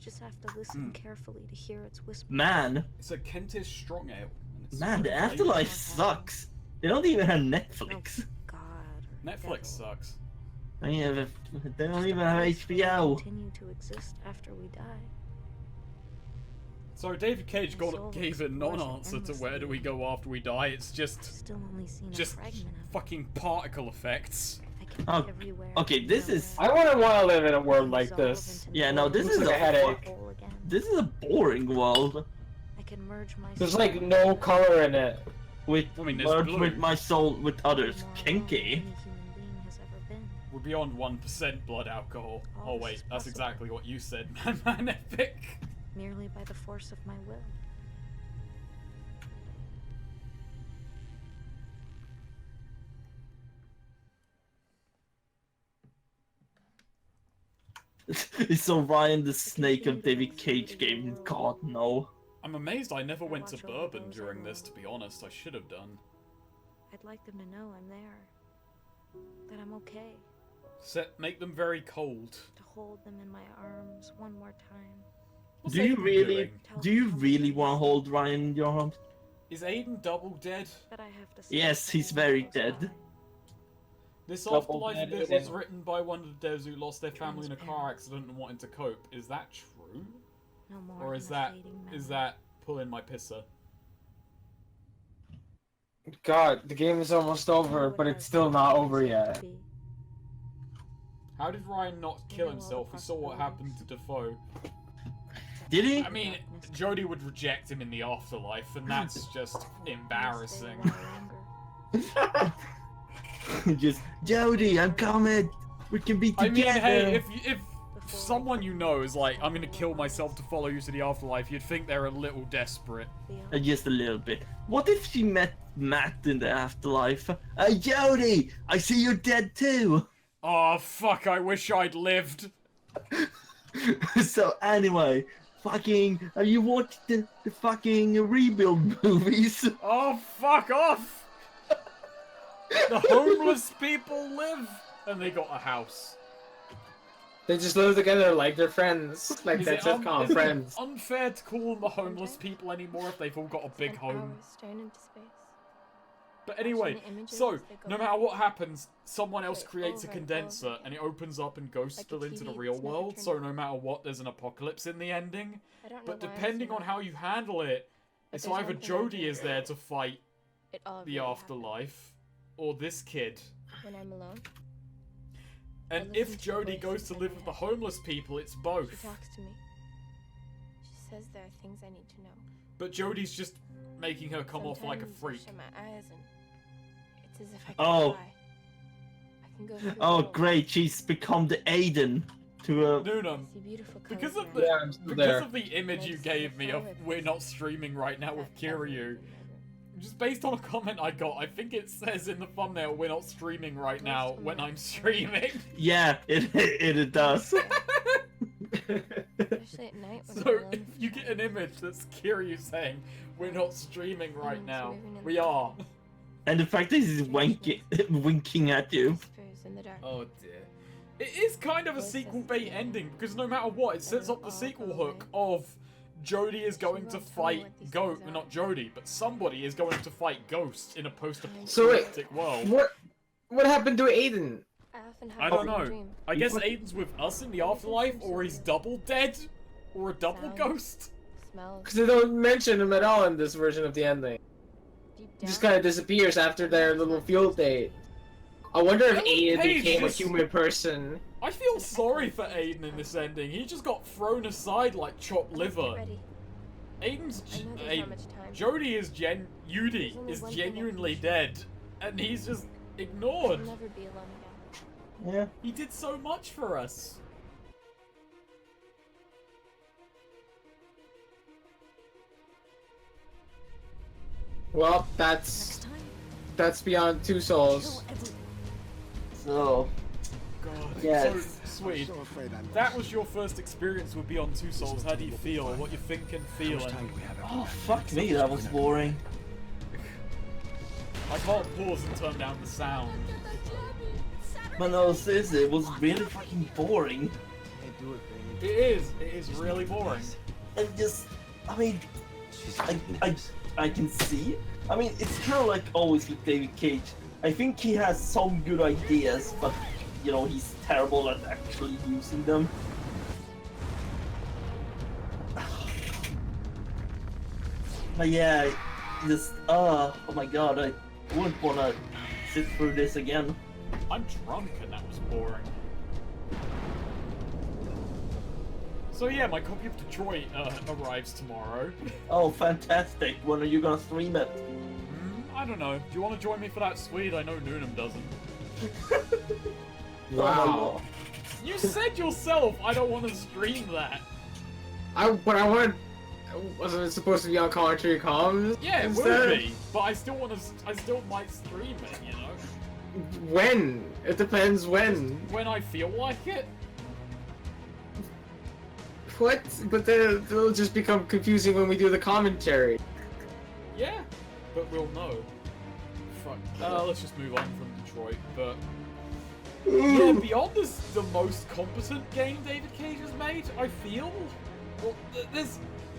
just have to listen carefully to hear its whisper. Man. It's a Kentish strong ale. Man, the Afterlife sucks. They don't even have Netflix. Netflix sucks. They don't even have HBO. Continue to exist after we die. So David Cage gave a non-answer to where do we go after we die. It's just fucking particle effects. Oh, okay, this is. I wouldn't want to live in a world like this. Yeah, no, this is like a headache. This is a boring world. There's like no color in it. With with my soul with others, kinky. We're beyond 1% blood alcohol. Oh wait, that's exactly what you said, man. Epic. Merely by the force of my will. It's so Ryan the Snake of David Cage game. God, no. I'm amazed I never went to bourbon during this, to be honest. I should have done. I'd like them to know I'm there. That I'm okay. Make them very cold. To hold them in my arms one more time. What's Do you Aiden really want to hold Ryan in your arms? Is Aiden double dead? Yes, he's very dead. This afterlife bit was written by one of the devs who lost their family in a car accident and wanted to cope. Is that true? No more or is that pulling my pisser? God, the game is almost over, but it's still not over yet. How did Ryan not kill himself? We saw what happened to Defoe. Did he? I mean, Jodie would reject him in the afterlife, and that's just embarrassing. Just, Jodie, I'm coming. We can be together. I mean, hey, if someone you know is like, I'm gonna kill myself to follow you to the afterlife, you'd think they're a little desperate. Just a little bit. What if she met Matt in the afterlife? Jodie, I see you're dead too. Oh, fuck, I wish I'd lived. So anyway, fucking, have you watched the fucking Rebuild movies? Oh, fuck off! The homeless people live, and they got a house. They just live together like they're friends, like that sitcom Friends. Is it unfair to call them the homeless people anymore if they've all got a big home? But anyway, so, no matter what happens, someone else creates a condenser, and it opens up and ghosts spill into the real world, so no matter what, there's an apocalypse in the ending. But depending on how you handle it, it's either Jodie is there to fight the afterlife, or this kid. When I'm alone? And if Jodie goes to live with the homeless people, it's both. She talks to me. She says there are things I need to know. But Jodie's just making her come off like a freak. I shut my eyes and it's as if I can Oh. fly. I can go through Oh, walls. great! She's become the Aiden to Noonem, See beautiful because colors of around the me. because of the image you gave me of we're not streaming right now with Kiryu, just based on a comment I got, I think it says in the thumbnail we're not streaming right now when I'm streaming. Yeah, it does. Especially at night when I'm So alone. if you get an image that's Kiryu saying we're not streaming right Things now, moving in we the are. And the fact that he's winking at you. whispers in the dark. Oh dear. It is kind of a sequel bait ending because no matter what, it sets up the sequel hook of Jodie is going to fight not Jodie, but somebody is going to fight ghosts in a post-apocalyptic world. What happened to Aiden? I often have I the don't same know. dream. I guess Aiden's with us in the afterlife, or he's double dead, or a double Sounds. ghost. Smells. Because they don't mention him at all in this version of the ending. Deep He just down. kind of disappears after their little field date. I wonder if Ellen Aiden Page became just- a human person. I feel sorry for Aiden in this ending. He just got thrown aside like chopped liver. Ready. Aiden's I know there's not much time. Jodie is Yudi only is one thing I genuinely can dead, and he's just I'll ignored. never be alone again. Yeah. He did so much for us. Well, Next time, that's beyond two souls. kill everyone. So, God, Yes. so sweet. I'm so afraid I lost. That was your first experience with Beyond Two Souls. How do you feel? What you think and feeling? oh fuck me, that was boring. I can't pause and turn down the sound. But no, seriously, it was really fucking boring. Can't do it, babe. It is really boring. And just, I mean, I can see. I mean, it's kind of like always with David Cage. I think he has some good ideas, but you know, he's terrible at actually using them. But yeah, just oh my god, I wouldn't want to sit through this again. I'm drunk and that was boring. So yeah, my copy of Detroit arrives tomorrow. Oh, fantastic! When are you gonna stream it? I don't know. Do you want to join me for that Swede? I know Noonem doesn't. Wow. You said yourself, I don't want to stream that. But I wanted. Wasn't it supposed to be on CommentaryComms? Yeah, it instead? will be, but I still want to. I still might stream it. You know, When? It depends when. when I feel like it. What? But then it'll just become confusing when we do the commentary. Yeah, but we'll know. Fuck. Let's just move on from Detroit. But yeah, Beyond is the most competent game David Cage has made. I feel. Well,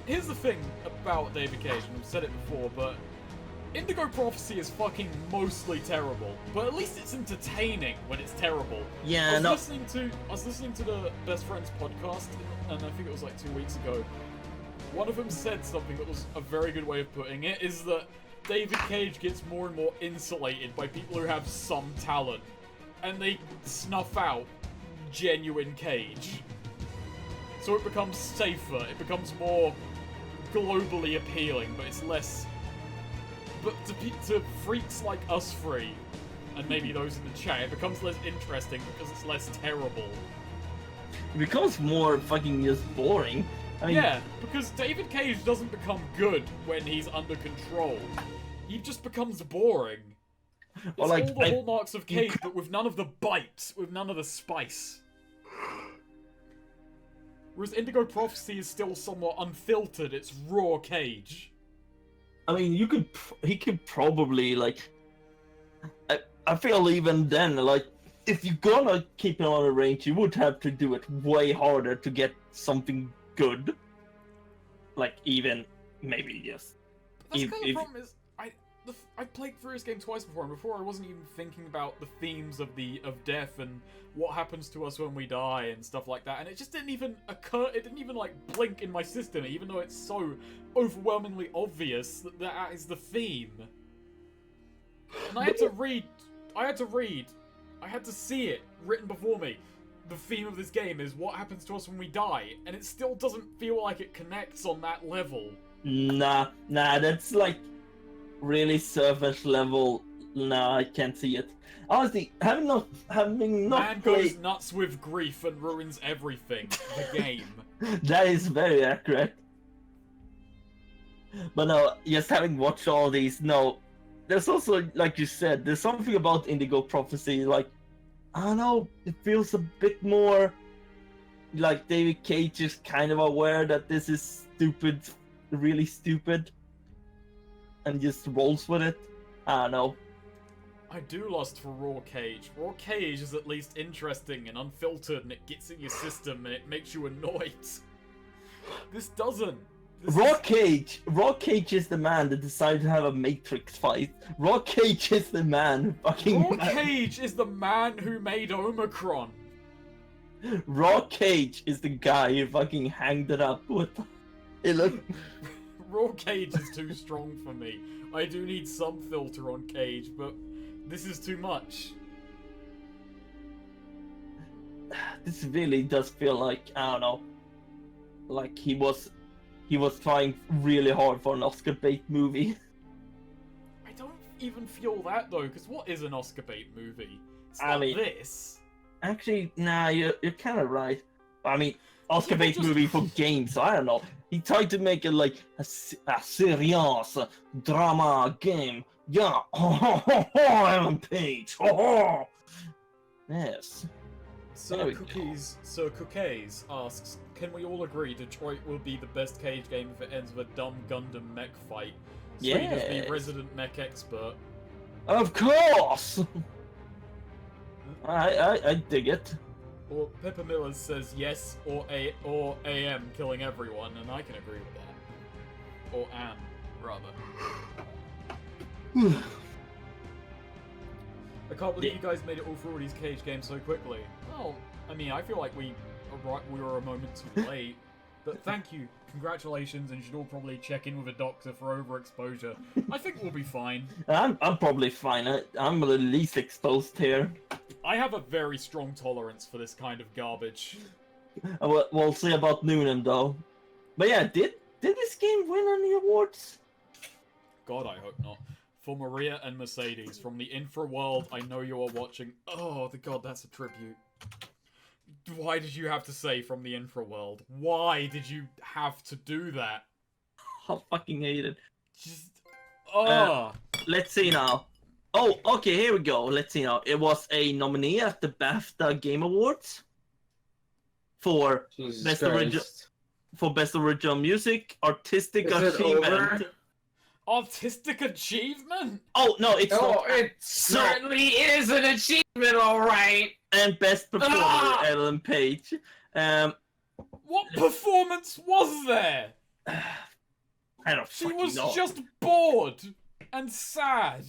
here's the thing about David Cage, and I've said it before, but Indigo Prophecy is fucking mostly terrible. But at least it's entertaining when it's terrible. Yeah, I was listening to the Best Friends podcast, and I think it was like 2 weeks ago. One of them said something that was a very good way of putting it, is that David Cage gets more and more insulated by people who have some talent, and they snuff out genuine Cage. So it becomes safer, it becomes more globally appealing, but it's less... But to freaks like us three, and maybe those in the chat, it becomes less interesting because it's less terrible. It becomes more fucking just boring. I mean, Yeah, because David Cage doesn't become good when he's under control. He just becomes boring. It's Or like, all the hallmarks of Cage, but with none of the bite, with none of the spice. Whereas Indigo Prophecy is still somewhat unfiltered, it's raw Cage. I mean, he could probably like. I feel even then, like, if you're gonna keep him on a range, you would have to do it way harder to get something good. Like, even maybe yes. But that's kind of the problem is, I've played through this game twice before, and before I wasn't even thinking about the themes of death and what happens to us when we die and stuff like that, and it just didn't even occur, it didn't even like blink in my system, even though it's so overwhelmingly obvious that that is the theme. And I had to read I had to see it written before me. The theme of this game is what happens to us when we die, and it still doesn't feel like it connects on that level. Nah, that's like really surface level. Nah, I can't see it. Honestly, having not Man played... goes nuts with grief and ruins everything. The game. That is very accurate. But no, just having watched all these, no, there's also, like you said, there's something about Indigo Prophecy, like, I don't know, it feels a bit more like David Cage is kind of aware that this is stupid, really stupid, and just rolls with it. I don't know. I do lust for Raw Cage. Raw Cage is at least interesting and unfiltered, and it gets in your system and it makes you annoyed. This doesn't. Raw Cage is the man that decided to have a Matrix fight. Raw Cage is the man who fucking... Raw Cage is the man who made Omicron. Raw Cage is the guy who fucking hanged it up with... Raw Cage is too strong for me. I do need some filter on Cage, but this is too much. This really does feel like, I don't know, like he was trying really hard for an Oscar bait movie. I don't even feel that though, because what is an Oscar bait movie? It's not this. Actually, nah, you're kind of right. I mean, Oscar bait movie for games, so I don't know. He tried to make it like a serious drama game. Yeah, Ellen Page. Yes. Sir Cookies asks, can we all agree Detroit will be the best Cage game if it ends with a dumb Gundam mech fight? Sweet as the resident mech expert. Of course! I dig it. Or Pepper Miller says yes, or AM killing everyone, and I can agree with that. Or am, rather. I can't believe you guys made it all through all these Cage games so quickly. Well, I mean, I feel like we were a moment too late. But thank you, congratulations, and you should all probably check in with a doctor for overexposure. I think we'll be fine. I'm probably fine. I'm the least exposed here. I have a very strong tolerance for this kind of garbage. We'll see about Noonem though. But yeah, did this game win any awards? God, I hope not. For Maria and Mercedes, from the Infraworld, I know you are watching. Oh, the God, that's a tribute. Why did you have to say from the Infraworld? Why did you have to do that? I fucking hate it. Just... let's see now. Oh, okay, here we go. Let's see now. It was a nominee at the BAFTA Game Awards for best original music, artistic achievement. Artistic achievement? Oh no, it's not. It certainly is an achievement, all right. And best performer, Ellen Page. What performance was there? I don't. She was just bored and sad.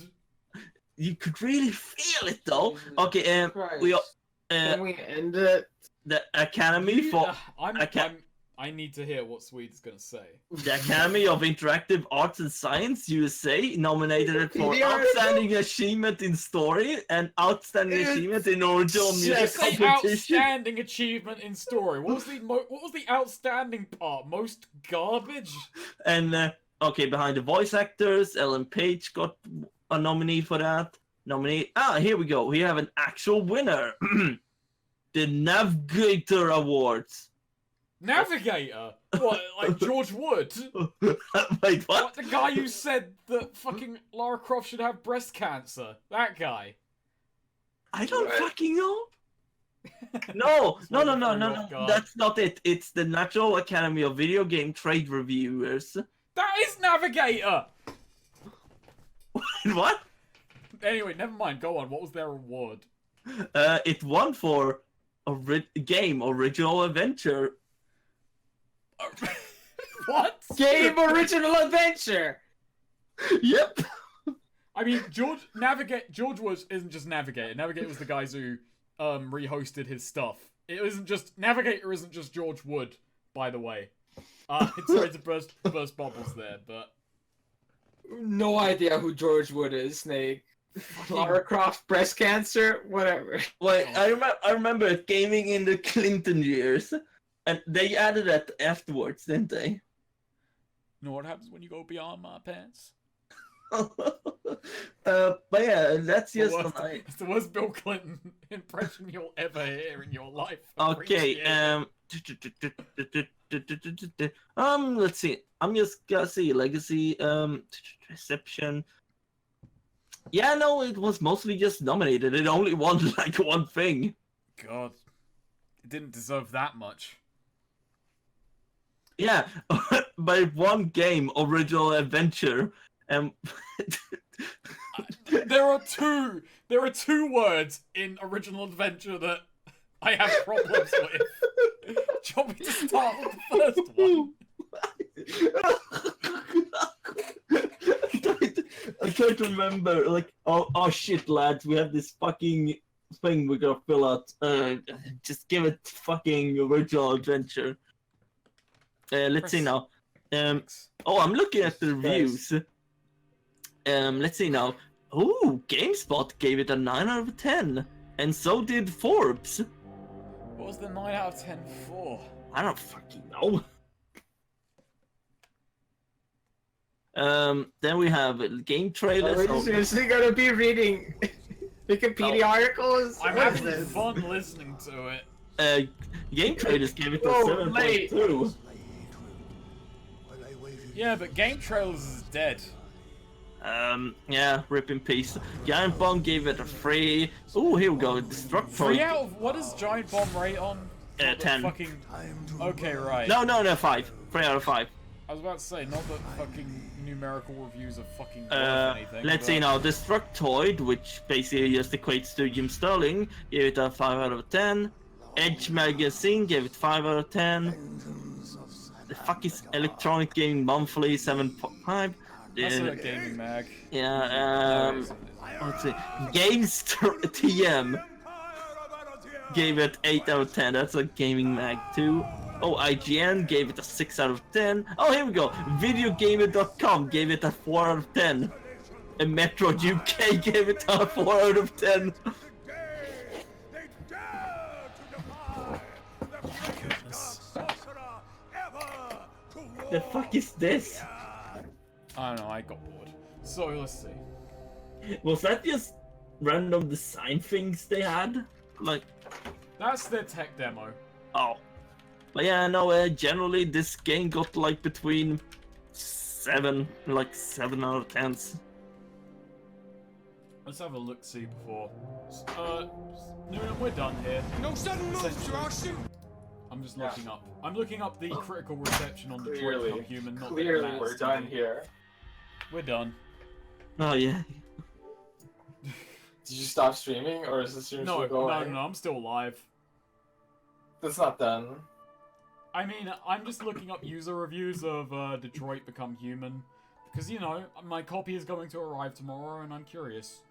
You could really feel it though. Okay, can we end it? The Academy for I need to hear what Swede's gonna say. The Academy of Interactive Arts and Science USA nominated it for Outstanding Achievement in Story and Outstanding Achievement in Original Music Competition. Outstanding Achievement in Story. What was the outstanding part? Most garbage? And okay, behind the voice actors, Ellen Page got a nominee for that. Here we go. We have an actual winner. The Navigator Awards. Navigator? What, like George Wood? Wait, what? The guy who said that fucking Lara Croft should have breast cancer. That guy. I don't fucking know. No. That's not it. It's the National Academy of Video Game Trade Reviewers. That is Navigator! What? Anyway, never mind. Go on. What was their award? It won for game original adventure. What? Game original adventure. Yep. I mean, George Woods isn't just Navigator. Navigator was the guys who rehosted his stuff. Navigator isn't just George Wood, by the way. Sorry to burst bubbles there, but no idea who George Wood is, Snake. Lara Croft breast cancer, whatever. Well, I remember gaming in the Clinton years, and they added that afterwards, didn't they? You know what happens when you go beyond my pants? But yeah, that's just it's the worst Bill Clinton impression you'll ever hear in your life. Okay, let's see. I'm just gonna see legacy, reception. Yeah, no, it was mostly just nominated. It only won like one thing. God, it didn't deserve that much. Yeah, but one game, original adventure. There are two words in original adventure that I have problems with. Do you want me to start with the first one? I can't remember. Like, oh shit, lads, we have this fucking thing we gotta fill out. Just give it fucking original adventure. Let's see now. Oh, I'm looking at the reviews. Let's see now. Ooh, GameSpot gave it a 9 out of 10, and so did Forbes. What was the 9 out of 10 for? I don't fucking know. Then we have game trailers. Are we seriously gonna be reading Wikipedia articles? I'm having fun listening to it. Game trailers gave it a 7.2. Yeah, but game trailers is dead. Yeah, rip in peace. Giant Bomb gave it a 3. Ooh, here we go. Destructoid. 3 out of what does Giant Bomb rate on? 10. Fucking... Okay, right. No, 5. 3 out of 5. I was about to say, not that fucking numerical reviews are fucking worth anything. Let's see now. Destructoid, which basically just equates to Jim Sterling, gave it a 5 out of 10. Edge Magazine gave it 5 out of 10. The fuck is Electronic Gaming Monthly 7.5. That's a gaming mag. Yeah, let's see. Games TM gave it 8 out of 10. That's a gaming mag too. Oh, IGN gave it a 6 out of 10. Oh, here we go. Videogamer.com gave it a 4 out of 10. And Metro UK gave it a 4 out of 10. The fuck is this? I don't know, I got bored. So, let's see. Was that just random design things they had? Like... That's their tech demo. Oh. But yeah, no, generally this game got like between 7 out of 10s. Let's have a look-see before... Noonem, we're done here. No sudden moves, I'm just looking up. I'm looking up the critical reception on Detroit Become Human, not Clearly, we're done here. We're done. Oh, yeah. Did you stop streaming, or is the stream still going? No, I'm still live. That's not done. I mean, I'm just looking up user reviews of Detroit Become Human, because, you know, my copy is going to arrive tomorrow, and I'm curious.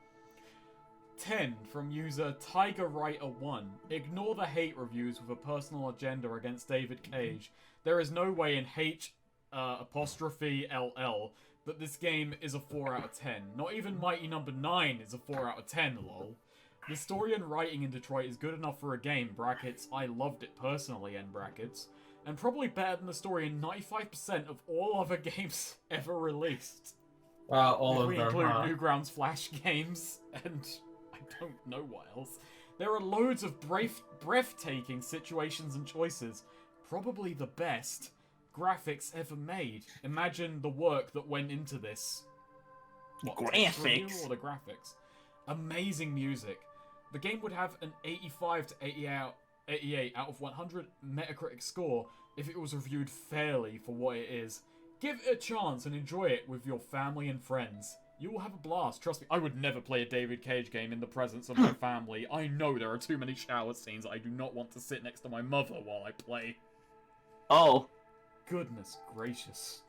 10 from user TigerWriter1. Ignore the hate reviews with a personal agenda against David Cage. There is no way in H''LL that this game is a 4 out of 10. Not even Mighty No. 9 is a 4 out of 10, lol. The story and writing in Detroit is good enough for a game, brackets, I loved it personally, end brackets, and probably better than the story in 95% of all other games ever released. Wow, all of them, include Newgrounds Flash games, and I don't know what else. There are loads of breathtaking situations and choices. Probably the best graphics ever made. Imagine the work that went into this. What, graphics? Or the graphics. Amazing music. The game would have an 85 to 88 out of 100 Metacritic score if it was reviewed fairly for what it is. Give it a chance and enjoy it with your family and friends. You will have a blast, trust me. I would never play a David Cage game in the presence of my family. I know there are too many shower scenes. I do not want to sit next to my mother while I play. Oh. Goodness gracious.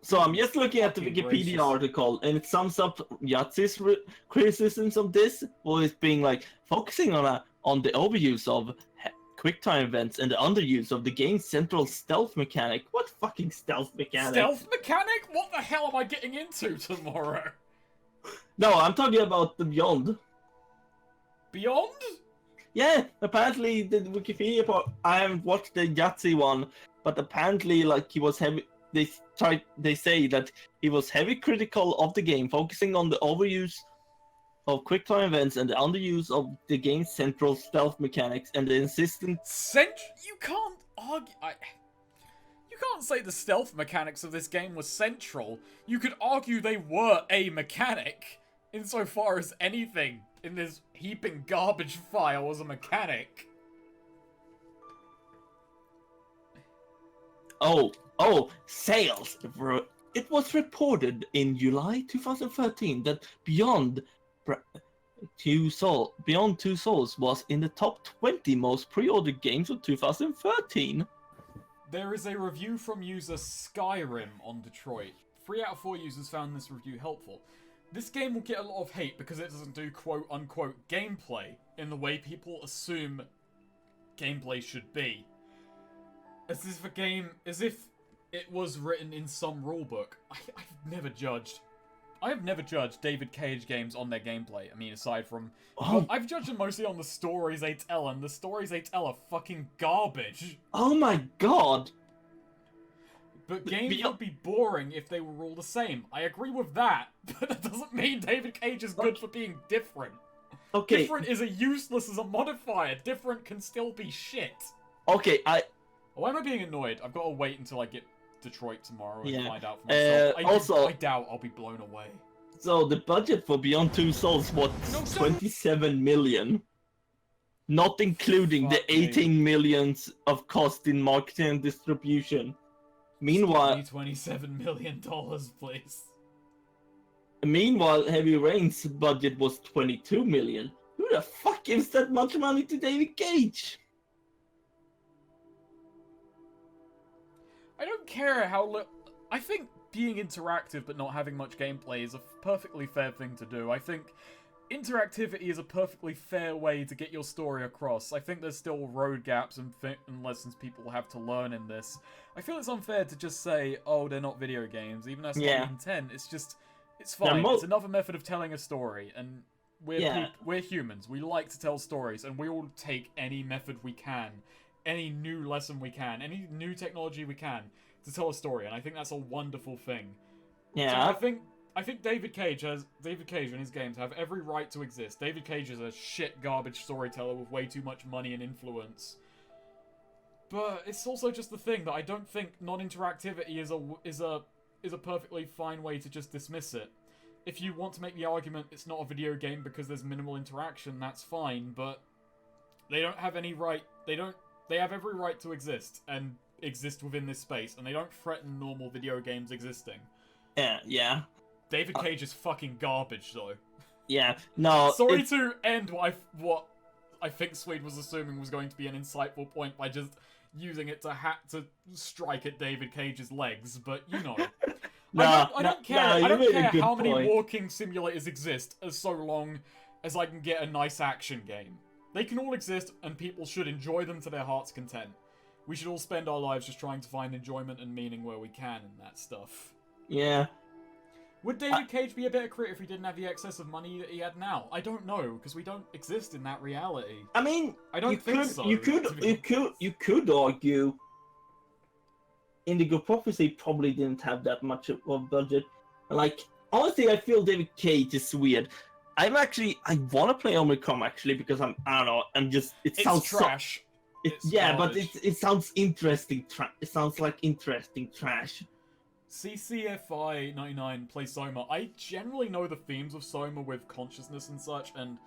So I'm just looking at the Wikipedia article, and it sums up Yahtzee's criticisms of this, well, it's being like, focusing on the overuse of QuickTime events and the underuse of the game's central stealth mechanic. What fucking stealth mechanic? Stealth mechanic? What the hell am I getting into tomorrow? No, I'm talking about the Beyond. Beyond? Yeah, apparently the Wikipedia part, I haven't watched the Yahtzee one, but apparently like he was heavy. They say that he was heavy critical of the game, focusing on the overuse of quick time events and the underuse of the game's central stealth mechanics and the insistent. You can't argue. You can't say the stealth mechanics of this game were central. You could argue they were a mechanic, insofar as anything in this heaping garbage file was a mechanic. Sales. It was reported in July 2013 that Beyond Two Souls was in the top 20 most pre-ordered games of 2013. There is a review from user Skyrim on Detroit. 3 out of 4 users found this review helpful. This game will get a lot of hate because it doesn't do quote-unquote gameplay in the way people assume gameplay should be. As if it was written in some rulebook. I've never judged. I have never judged David Cage games on their gameplay. I mean, aside from... I've judged them mostly on the stories they tell, and the stories they tell are fucking garbage. Oh my god! But games would be boring if they were all the same. I agree with that, but that doesn't mean David Cage is good for being different. Okay. Different is useless as a modifier. Different can still be shit. Okay, Why am I being annoyed? I've got to wait until I get Detroit tomorrow and find out for myself. I doubt I'll be blown away. So the budget for Beyond Two Souls was 27 million. Not including the 18 millions of cost in marketing and distribution. Meanwhile, $27 million, please. Meanwhile, Heavy Rain's budget was 22 million. Who the fuck gives that much money to David Cage? I don't care how I think being interactive but not having much gameplay is a perfectly fair thing to do. I think interactivity is a perfectly fair way to get your story across. I think there's still road gaps and lessons people have to learn in this. I feel it's unfair to just say, oh, they're not video games, even though that's not the intent. It's just, it's fine. It's another method of telling a story, and we're humans. We like to tell stories, and we will take any method we can, any new lesson we can, any new technology we can to tell a story, and I think that's a wonderful thing. Yeah. So I think David Cage and his games have every right to exist. David Cage is a shit garbage storyteller with way too much money and influence. But it's also just the thing that I don't think non-interactivity is a perfectly fine way to just dismiss it. If you want to make the argument it's not a video game because there's minimal interaction, that's fine, but they don't have any right. They have every right to exist and exist within this space, and they don't threaten normal video games existing. Yeah. David Cage is fucking garbage, though. Yeah, no. Sorry to end what I think Swede was assuming was going to be an insightful point by just using it to strike at David Cage's legs, but you know. I don't care. I don't care how many walking simulators exist, as so long as I can get a nice action game. They can all exist, and people should enjoy them to their heart's content. We should all spend our lives just trying to find enjoyment and meaning where we can in that stuff. Yeah. Would David Cage be a better creator if he didn't have the excess of money that he had now? I don't know, because we don't exist in that reality. I mean, I don't think so. You could argue Indigo Prophecy probably didn't have that much of a budget. Like, honestly, I feel David Cage is weird. I want to play Omicron actually because I don't know, it sounds trash. It sounds interesting. It sounds like interesting trash. CCFI 99 plays Soma. I generally know the themes of Soma with consciousness and such, and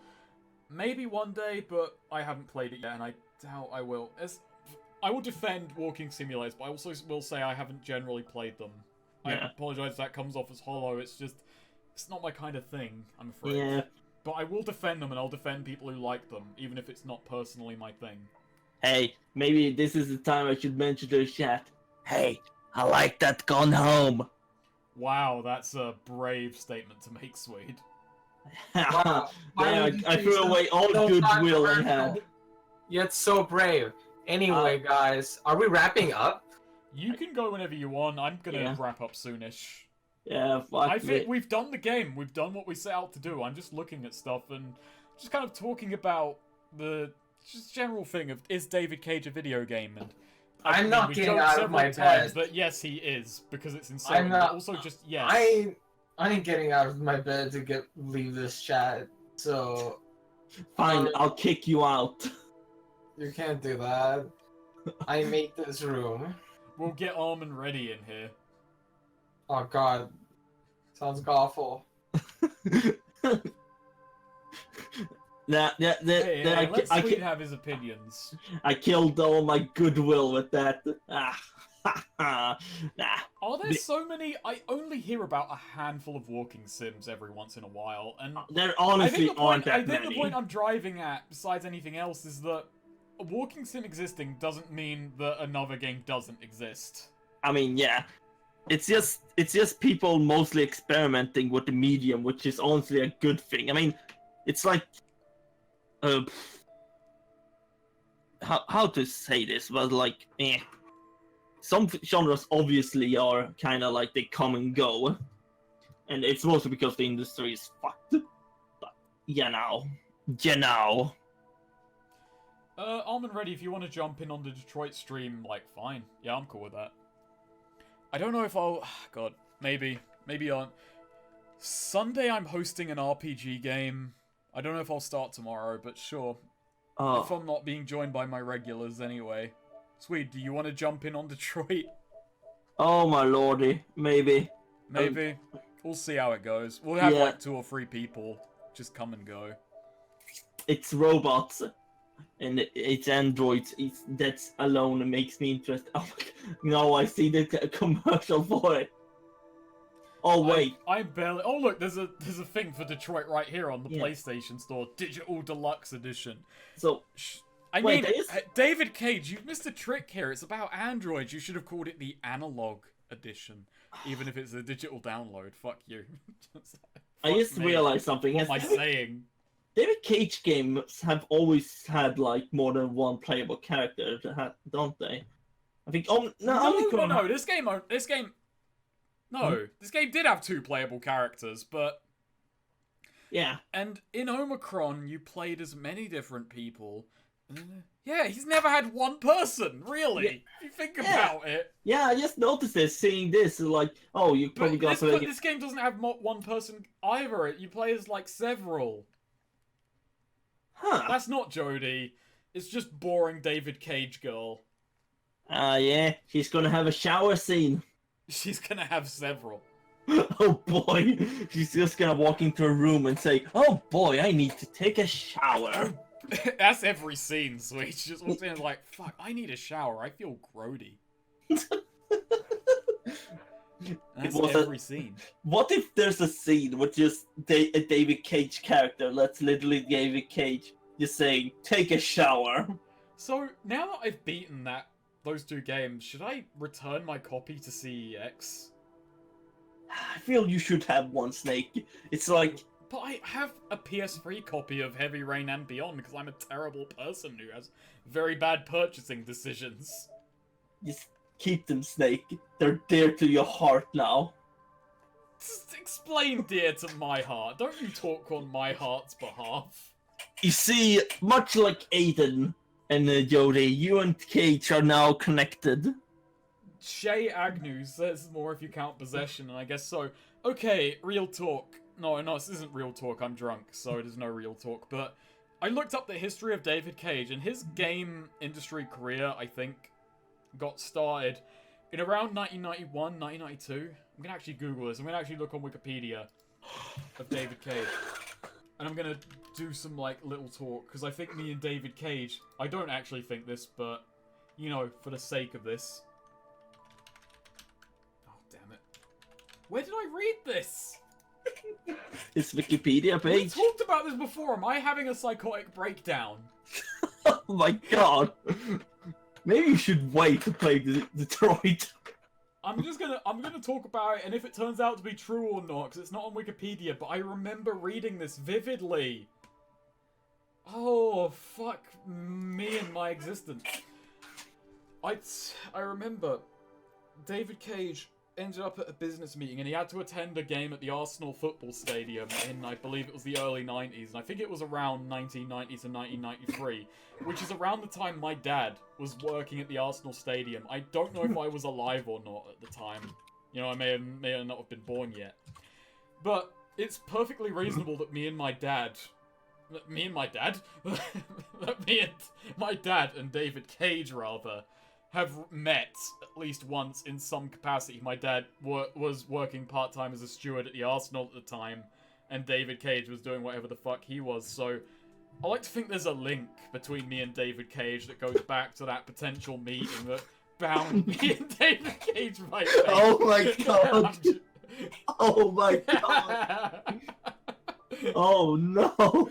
maybe one day, but I haven't played it yet, and I doubt I will. I will defend walking simulators, but I also will say I haven't generally played them. Yeah. I apologize if that comes off as hollow. It's not my kind of thing, I'm afraid. Yeah. But I will defend them, and I'll defend people who like them, even if it's not personally my thing. Hey, maybe this is the time I should mention to the chat. Hey, I like that Gone Home. Wow, that's a brave statement to make, Swede. Wow. I threw away all goodwill I had. Yet so brave. Anyway, guys, are we wrapping up? You can go whenever you want. I'm gonna wrap up soonish. Yeah, fuck I think it. we've done the game. We've done what we set out to do. I'm just looking at stuff and just kind of talking about the just general thing of, is David Cage a video game? And I'm not getting out of my bed. But yes, he is, because it's insane. But also just, yes. I ain't getting out of my bed to leave this chat, so... Fine, I'll kick you out. You can't do that. I made this room. We'll get Armin ready in here. Oh god. Sounds awful. Let's Sweet have his opinions. I killed all my goodwill with that. Nah. Are there so many? I only hear about a handful of walking sims every once in a while, and there honestly aren't that many. I think the point I'm driving at, besides anything else, is that a walking sim existing doesn't mean that another game doesn't exist. I mean, yeah. It's just people mostly experimenting with the medium, which is honestly a good thing. I mean, it's like how to say this, but like some genres obviously are kind of like they come and go, and it's mostly because the industry is fucked. But now. Armin ready if you want to jump in on the Detroit stream, like, fine. Yeah, I'm cool with that. I don't know if I'll... God, maybe on... Sunday I'm hosting an RPG game. I don't know if I'll start tomorrow, but sure. If I'm not being joined by my regulars anyway. Sweet, do you want to jump in on Detroit? Oh my lordy, maybe. Maybe. We'll see how it goes. We'll have like 2 or 3 people just come and go. It's robots. And it's androids. That's alone makes me interested. Oh my god. No, I see the commercial for it. Oh wait. I'm barely. Oh look, there's a thing for Detroit right here on the PlayStation Store, Digital Deluxe Edition. So, I mean, David Cage, you've missed a trick here. It's about androids. You should have called it the Analog Edition, even if it's a digital download. Fuck you. I just realized something. What am I saying? David Cage games have always had like more than one playable character, don't they? I think. No. This game did have 2 playable characters, but yeah. And in Omicron, you played as many different people. Yeah, he's never had one person, really. If you think about it. Yeah, I just noticed this, seeing this, like, oh, you probably got something. This game doesn't have one person either. You play as like several. Huh. That's not Jodie. It's just boring David Cage girl. Yeah, she's gonna have a shower scene. She's gonna have several. Oh boy, she's just gonna walk into a room and say, "Oh boy, I need to take a shower." That's every scene, Sweet. She just walks in and is like, "Fuck, I need a shower. I feel grody." That's every scene. What if there's a scene with just a David Cage character? That's literally David Cage just saying, "Take a shower." So now that I've beaten those 2 games, should I return my copy to CEX? I feel you should have one, Snake. It's like... But I have a PS3 copy of Heavy Rain and Beyond because I'm a terrible person who has very bad purchasing decisions. Just keep them, Snake. They're dear to your heart now. Just explain dear to my heart. Don't you talk on my heart's behalf. You see, much like Aiden and Jodie, you and Cage are now connected. Shay Agnew says more if you count possession, and I guess so. Okay, real talk. No, this isn't real talk. I'm drunk, so there's no real talk. But I looked up the history of David Cage, and his game industry career, I think, got started in around 1991, 1992. I'm going to actually Google this. I'm going to actually look on Wikipedia of David Cage. And I'm going to do some, like, little talk, because I think me and David Cage, I don't actually think this, but, you know, for the sake of this. Oh, damn it. Where did I read this? It's Wikipedia page. We talked about this before. Am I having a psychotic breakdown? Oh my god. Maybe you should wait to play Detroit. I'm gonna talk about it, and if it turns out to be true or not, because it's not on Wikipedia, but I remember reading this vividly. Oh, fuck me and my existence. I remember David Cage ended up at a business meeting, and he had to attend a game at the Arsenal football stadium in, I believe it was the early 90s, and I think it was around 1990 to 1993, which is around the time my dad was working at the Arsenal stadium. I don't know if I was alive or not at the time. You know, I may not have been born yet. But it's perfectly reasonable that me and my dad and David Cage, rather, have met at least once in some capacity. My dad was working part-time as a steward at the Arsenal at the time, and David Cage was doing whatever the fuck he was, so I like to think there's a link between me and David Cage that goes back to that potential meeting that bound me and David Cage by fate. Oh my god! Oh my god! Oh no!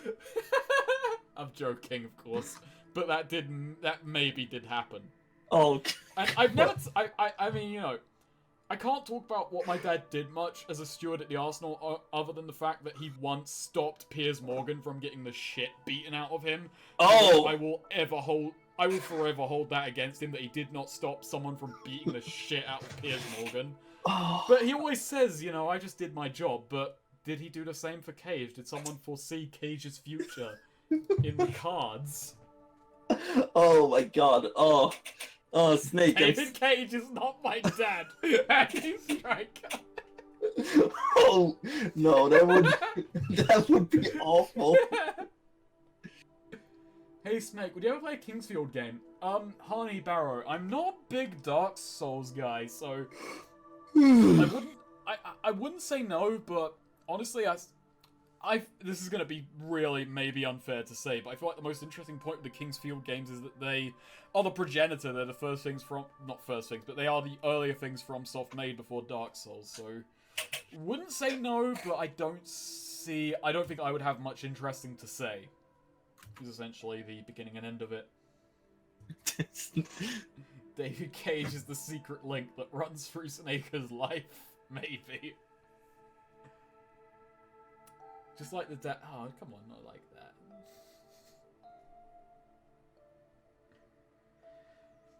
I'm joking, of course, but that maybe did happen. Oh. And I've never. I mean, you know, I can't talk about what my dad did much as a steward at the Arsenal, other than the fact that he once stopped Piers Morgan from getting the shit beaten out of him. Oh. I will forever hold that against him, that he did not stop someone from beating the shit out of Piers Morgan. Oh. But he always says, you know, I just did my job. But did he do the same for Cage? Did someone foresee Cage's future in the cards? Oh my god! Oh, Snake! David Cage is not my dad. Acting striker. Oh no, that would be awful. Hey Snake, would you ever play a Kingsfield game? Honey Barrow, I'm not a big Dark Souls guy, so I wouldn't say no, but honestly, this is gonna be really maybe unfair to say, but I feel like the most interesting point with the Kingsfield games is that they are the progenitor. They're the first things from, not first things, but they are the earlier things from Soft made before Dark Souls. So wouldn't say no, but I don't think I would have much interesting to say. Is essentially the beginning and end of it. David Cage is the secret link that runs through Snaker's life, maybe. Just like the dad. Oh, come on, not like that.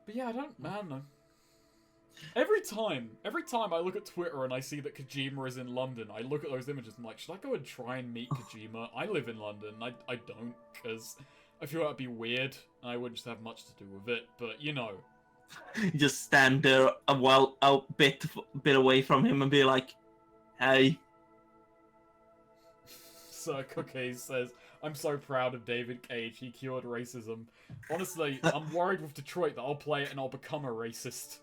But yeah, I don't know. Every time I look at Twitter and I see that Kojima is in London, I look at those images and I'm like, should I go and try and meet Kojima? I live in London. I don't, because I feel that'd be weird, and I wouldn't just have much to do with it, but you know. Just stand there a bit away from him and be like, hey. Sir Cookies says, I'm so proud of David Cage, he cured racism. Honestly, I'm worried with Detroit that I'll play it and I'll become a racist.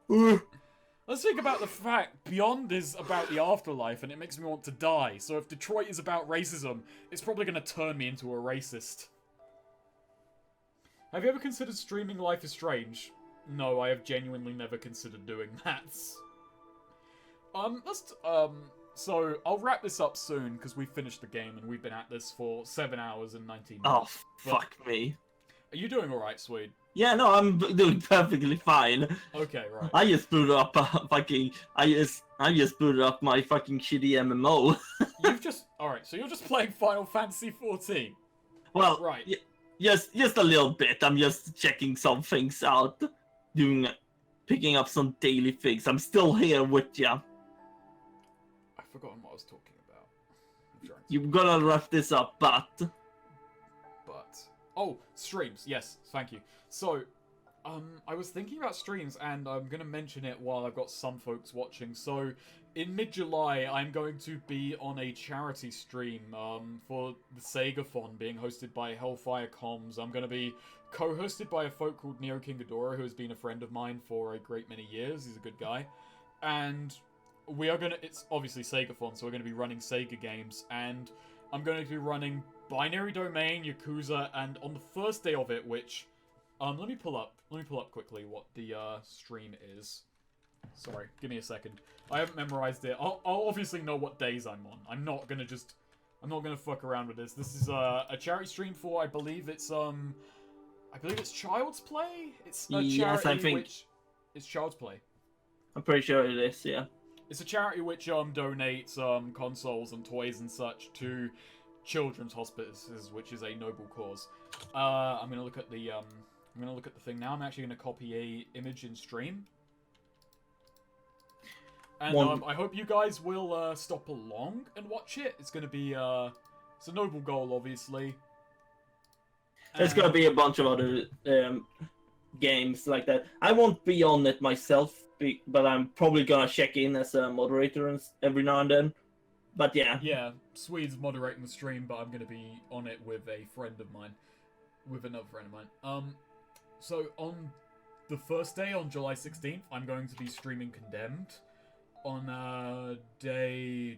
Let's think about the fact Beyond is about the afterlife and it makes me want to die, so if Detroit is about racism, it's probably going to turn me into a racist. Have you ever considered streaming Life is Strange? No, I have genuinely never considered doing that. So, I'll wrap this up soon, because we've finished the game, and we've been at this for 7 hours and 19 minutes. Oh, fuck me. Are you doing alright, Swede? Yeah, no, I'm doing perfectly fine. Okay, right. I just booted up I just booted up my fucking shitty MMO. Alright, so you're just playing Final Fantasy XIV? Well, right. Just a little bit. I'm just checking some things out. Picking up some daily things. I'm still here with ya. I've forgotten what I was talking about. You've got to wrap this up, but... Oh, streams. Yes, thank you. So, I was thinking about streams, and I'm going to mention it while I've got some folks watching. So, in mid-July, I'm going to be on a charity stream for the Segathon being hosted by Hellfire Comms. I'm going to be co-hosted by a folk called Neo King Ghidorah, who has been a friend of mine for a great many years. He's a good guy. And we are going to... It's obviously Segathon, so we're going to be running Sega games, and I'm going to be running Binary Domain, Yakuza, and on the first day of it, which... let me pull up quickly what the stream is. Sorry, give me a second. I haven't memorized it. I'll obviously know what days I'm on. I'm not gonna fuck around with this. This is a charity stream for, I believe it's Child's Play? It's a charity yes, I think. which... It's Child's Play. I'm pretty sure it is, yeah. It's a charity which donates consoles and toys and such to children's hospices, which is a noble cause. I'm gonna look at the thing now. I'm actually gonna copy a image in stream. And I hope you guys will stop along and watch it. It's going to be it's a noble goal, obviously. There's gonna be a bunch of other games like that. I won't be on it myself, but I'm probably gonna check in as a moderator every now and then. But yeah. Yeah, Swede's moderating the stream, but I'm gonna be on it with a friend of mine, with another friend of mine. So on the first day, on July 16th, I'm going to be streaming Condemned. On day...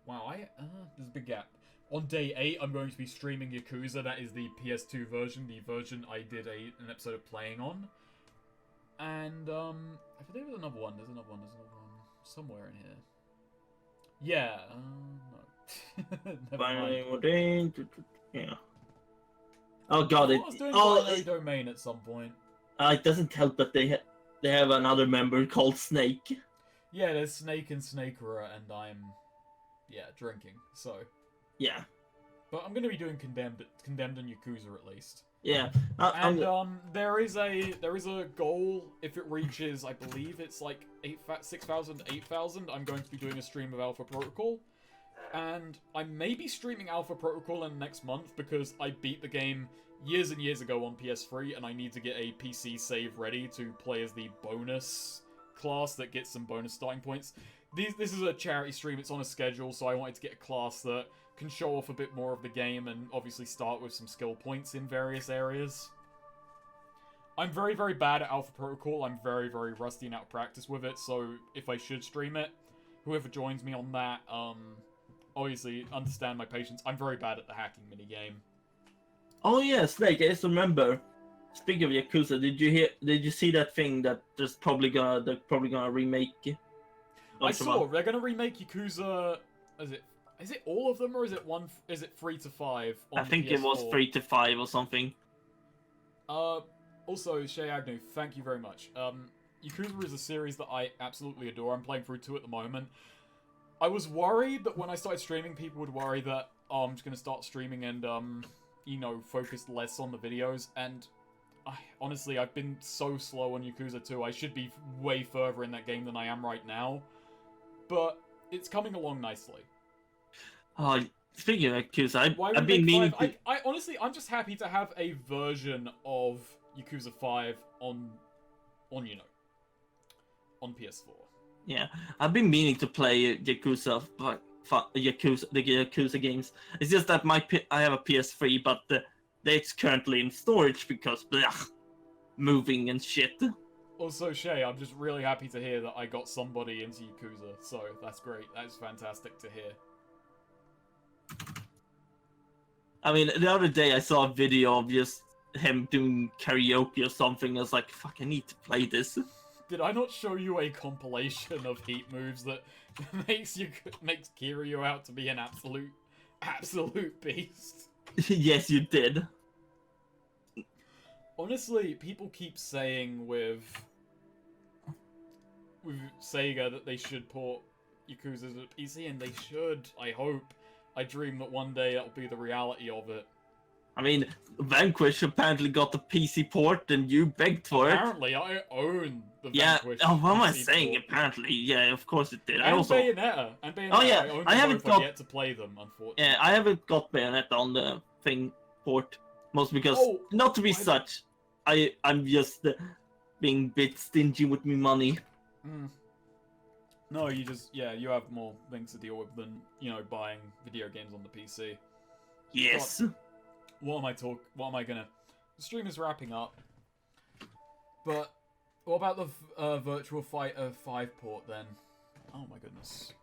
Wow, there's a big gap. On day 8, I'm going to be streaming Yakuza. That is the PS2 version, the version I did an episode of playing on. And, I think there's another one. There's another one somewhere in here. Yeah, no. Never mind. Yeah. Oh god, I was doing binary domain at some point. It doesn't help that they have another member called Snake. Yeah, there's Snake and Snakerer, and I'm, drinking, so... Yeah. But I'm going to be doing Condemned and Yakuza at least. Yeah. There is a goal, if it reaches, I believe it's like 6,000, 8,000, I'm going to be doing a stream of Alpha Protocol. And I may be streaming Alpha Protocol in the next month because I beat the game years and years ago on PS3 and I need to get a PC save ready to play as the bonus class that gets some bonus starting points. This is a charity stream, it's on a schedule, so I wanted to get a class that can show off a bit more of the game and obviously start with some skill points in various areas. I'm very, very bad at Alpha Protocol. I'm very, very rusty and out of practice with it, so if I should stream it, whoever joins me on that, obviously understand my patience. I'm very bad at the hacking minigame. Oh yeah, Snake, I just remember. Speaking of Yakuza, did you see that thing that they're probably gonna remake? I saw they're gonna remake Yakuza. Is it all of them or is it 3 to 5? I think it was 3 to 5 or something. Also, Shay Agnew, thank you very much. Yakuza is a series that I absolutely adore. I'm playing through 2 at the moment. I was worried that when I started streaming, people would worry that I'm just gonna start streaming and focus less on the videos. And honestly, I've been so slow on Yakuza 2. I should be way further in that game than I am right now. But it's coming along nicely. Speaking of Yakuza, I've been meaning to... I honestly, I'm just happy to have a version of Yakuza 5 on PS4. Yeah, I've been meaning to play Yakuza, the Yakuza games. It's just that I have a PS3, but it's currently in storage because moving and shit. Also, Shay, I'm just really happy to hear that I got somebody into Yakuza, so that's great. That's fantastic to hear. I mean, the other day I saw a video of just him doing karaoke or something. I was like, fuck, I need to play this. Did I not show you a compilation of heat moves that makes Kiryu out to be an absolute beast? Yes, you did. Honestly, people keep saying with Sega that they should port Yakuza to PC, and they should, I hope. I dream that one day that'll be the reality of it. I mean, Vanquish apparently got the PC port, and you begged for it. Apparently, I own the Vanquish. Yeah, what am I PC saying? port. Apparently, yeah, of course it did. And I also... Bayonetta. Oh yeah, I haven't got... yet to play them, unfortunately. Yeah, I haven't got Bayonetta on the thing port, mostly because not to be such. I'm just being a bit stingy with my money. Mm. No, you have more things to deal with than, buying video games on the PC. Yes. But what am I gonna... The stream is wrapping up. But, what about the Virtual Fighter 5 port then? Oh my goodness.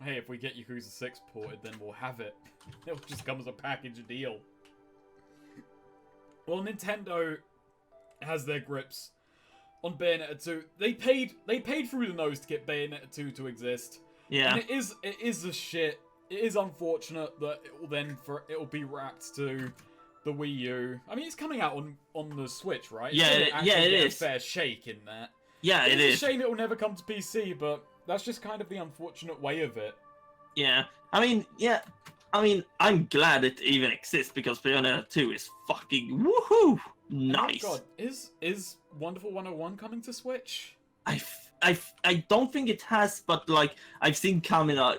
Hey, if we get Yakuza 6 ported, then we'll have it. It'll just come as a package deal. Well, Nintendo has their grips on Bayonetta 2. They paid through the nose to get Bayonetta 2 to exist. Yeah. And it is a shit. It is unfortunate that it'll be wrapped to the Wii U. I mean, it's coming out on the Switch, right? Yeah, it is. A fair shake in that. Yeah, it is. It's a shame it will never come to PC, but that's just kind of the unfortunate way of it. Yeah. I mean, I'm glad it even exists because Bayonetta 2 is fucking woohoo! Nice. Oh God, is Wonderful 101 coming to Switch? I don't think it has, but like I've seen Kamina.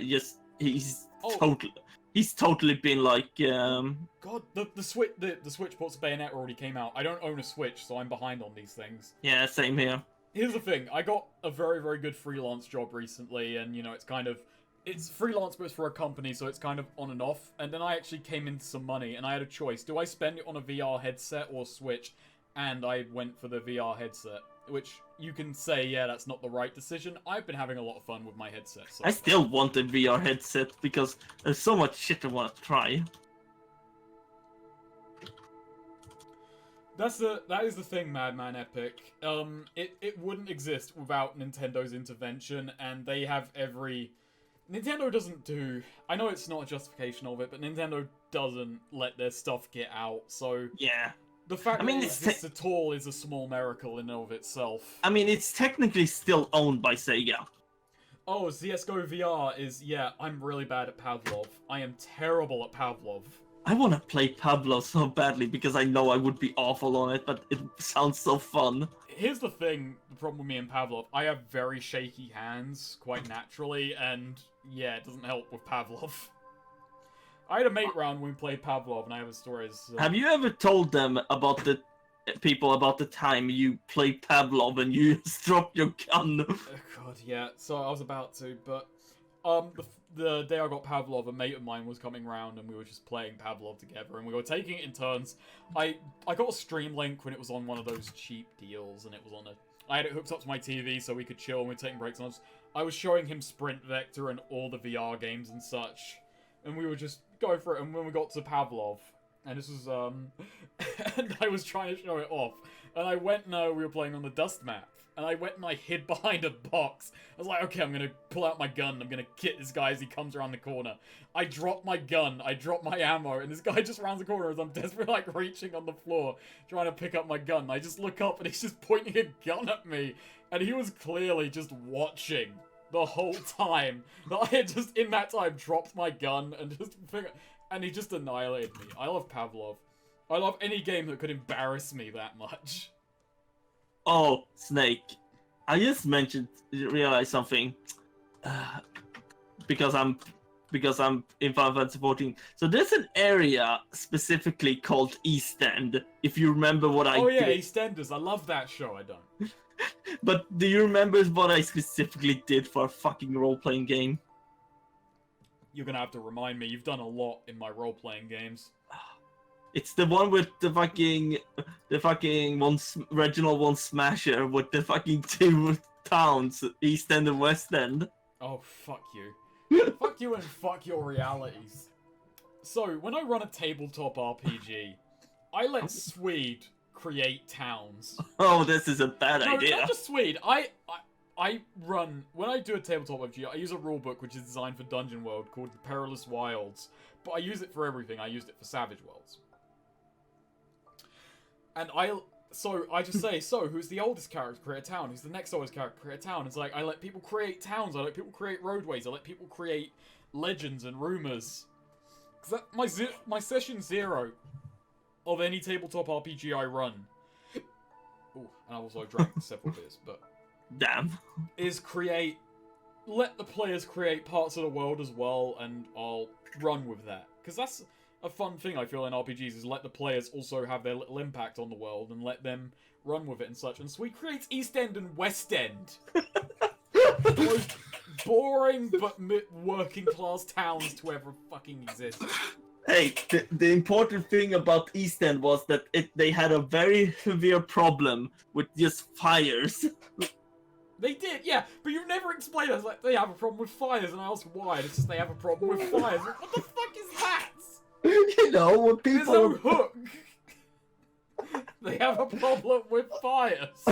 He's totally been like. God, the Switch ports of Bayonetta already came out. I don't own a Switch, so I'm behind on these things. Yeah, same here. Here's the thing, I got a very, very good freelance job recently, and, you know, it's freelance, but it's for a company, so it's kind of on and off, and then I actually came into some money, and I had a choice. Do I spend it on a VR headset or Switch? And I went for the VR headset, which you can say, yeah, that's not the right decision. I've been having a lot of fun with my headset. So I still want a VR headset, because there's so much shit I want to try. That is the thing, Madman Epic. It wouldn't exist without Nintendo's intervention, and they have every... Nintendo doesn't do... I know it's not a justification of it, but Nintendo doesn't let their stuff get out, so... Yeah. The fact that it exists at all is a small miracle in and of itself. I mean, it's technically still owned by Sega. Oh, CSGO VR is... Yeah, I'm really bad at Pavlov. I am terrible at Pavlov. I want to play Pablo so badly because I know I would be awful on it, but it sounds so fun. Here's the thing, the problem with me and Pavlov, I have very shaky hands, quite naturally, and yeah, it doesn't help with Pavlov. I had a mate round when we played Pavlov, and I have a story. Have you ever told them about the time you played Pavlov and you just dropped your gun? Oh god, yeah, so I was about to, but the day I got Pavlov, a mate of mine was coming round and we were just playing Pavlov together and we were taking it in turns. I got a Stream Link when it was on one of those cheap deals and it was on I had it hooked up to my TV so we could chill and we were taking breaks and I was showing him Sprint Vector and all the VR games and such. And we were just going for it and when we got to Pavlov, and this was, and I was trying to show it off. And I went, no, we were playing on the dust map. And I went and I hid behind a box. I was like, okay, I'm gonna pull out my gun. I'm gonna kit this guy as he comes around the corner. I drop my gun. I drop my ammo. And this guy just rounds the corner as I'm desperately, like, reaching on the floor, trying to pick up my gun. I just look up and he's just pointing a gun at me. And he was clearly just watching the whole time. That I had just, in that time, dropped my gun and just and he just annihilated me. I love Pavlov. I love any game that could embarrass me that much. Oh, Snake. I just realized something. Because I'm in Final Fantasy 14. So there's an area specifically called East End, if you remember what I did. Oh yeah, EastEnders. I love that show, I don't. But do you remember what I specifically did for a fucking role-playing game? You're gonna have to remind me. You've done a lot in my role-playing games. It's the one with the fucking Reginald One Smasher with the fucking two towns, East End and West End. Oh, fuck you. Fuck you and fuck your realities. So, when I run a tabletop RPG, I let Swede create towns. Oh, this is a bad idea. No, not just Swede. I run, when I do a tabletop RPG, I use a rulebook which is designed for Dungeon World called The Perilous Wilds, but I use it for everything. I used it for Savage Worlds. And I just say, so, who's the oldest character to create a town? Who's the next oldest character to create a town? It's like, I let people create towns, I let people create roadways, I let people create legends and rumors. Because my session 0 of any tabletop RPG I run, and I also drank several beers, but... Damn. Is let the players create parts of the world as well, and I'll run with that. Because that's a fun thing I feel in RPGs, is let the players also have their little impact on the world and let them run with it and such. And so we create East End and West End. The most boring but working class towns to ever fucking exist. Hey, the important thing about East End was that they had a very severe problem with just fires. They did, yeah, but you never explained it. It's like, they have a problem with fires, and I asked why, and it's just they have a problem with fires. Like, what the fuck is that? You know, when people... There's no hook. They have a problem with fires.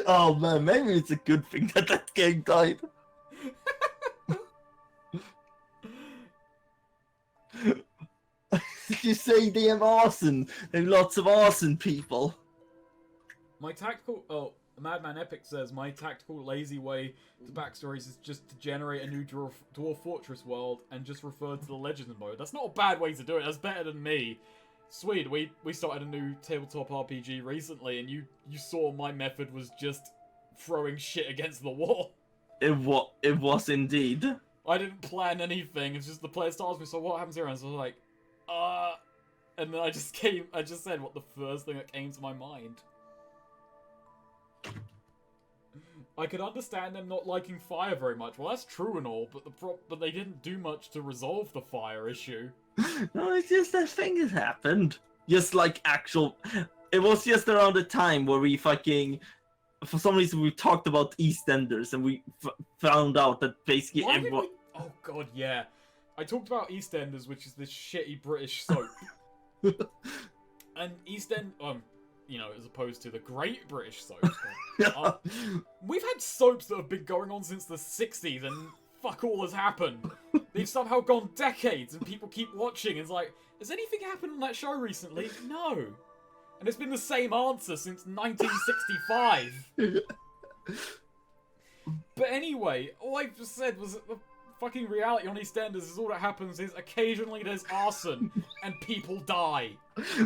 Oh man, maybe it's a good thing that that game died. You say they have arson. There are lots of arson people. My tactical... Oh, Madman Epic says, my tactical lazy way to backstories is just to generate a new Dwarf Fortress world and just refer to the Legends mode. That's not a bad way to do it. That's better than me. Sweet, we started a new tabletop RPG recently, and you saw my method was just throwing shit against the wall. It was indeed. I didn't plan anything. It's just the player starts me. So what happens here? And so I was like, and then I just said what the first thing that came to my mind. I could understand them not liking fire very much. Well, that's true and all, but they didn't do much to resolve the fire issue. No, it's just that thing has happened. Just like actual... It was just around the time where we fucking... For some reason, we talked about EastEnders, and we found out that basically everyone... Oh god, yeah. I talked about EastEnders, which is this shitty British soap. And you know, as opposed to the Great British soap. We've had soaps that have been going on since the 60s, and fuck all has happened. They've somehow gone decades, and people keep watching. It's like, has anything happened on that show recently? No. And it's been the same answer since 1965. But anyway, all I just said was that the fucking reality on EastEnders is all that happens is occasionally there's arson and people die.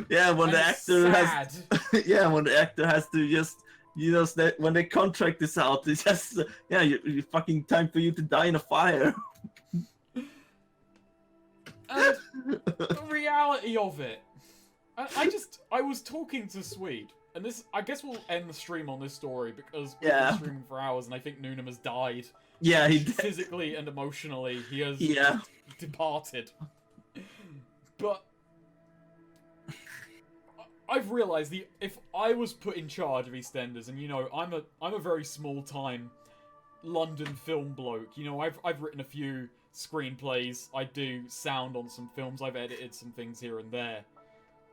Yeah, when and the actor has... Yeah, when the actor has to just... You know, when the contract is out, it's just... Yeah, you fucking time for you to die in a fire. And the reality of it... I was talking to Swede, and this, I guess we'll end the stream on this story, because we've been streaming for hours, and I think Noonem has died. Yeah, he physically and emotionally, he has departed. But I've realised if I was put in charge of EastEnders, and you know, I'm a very small-time London film bloke. You know, I've written a few screenplays, I do sound on some films, I've edited some things here and there.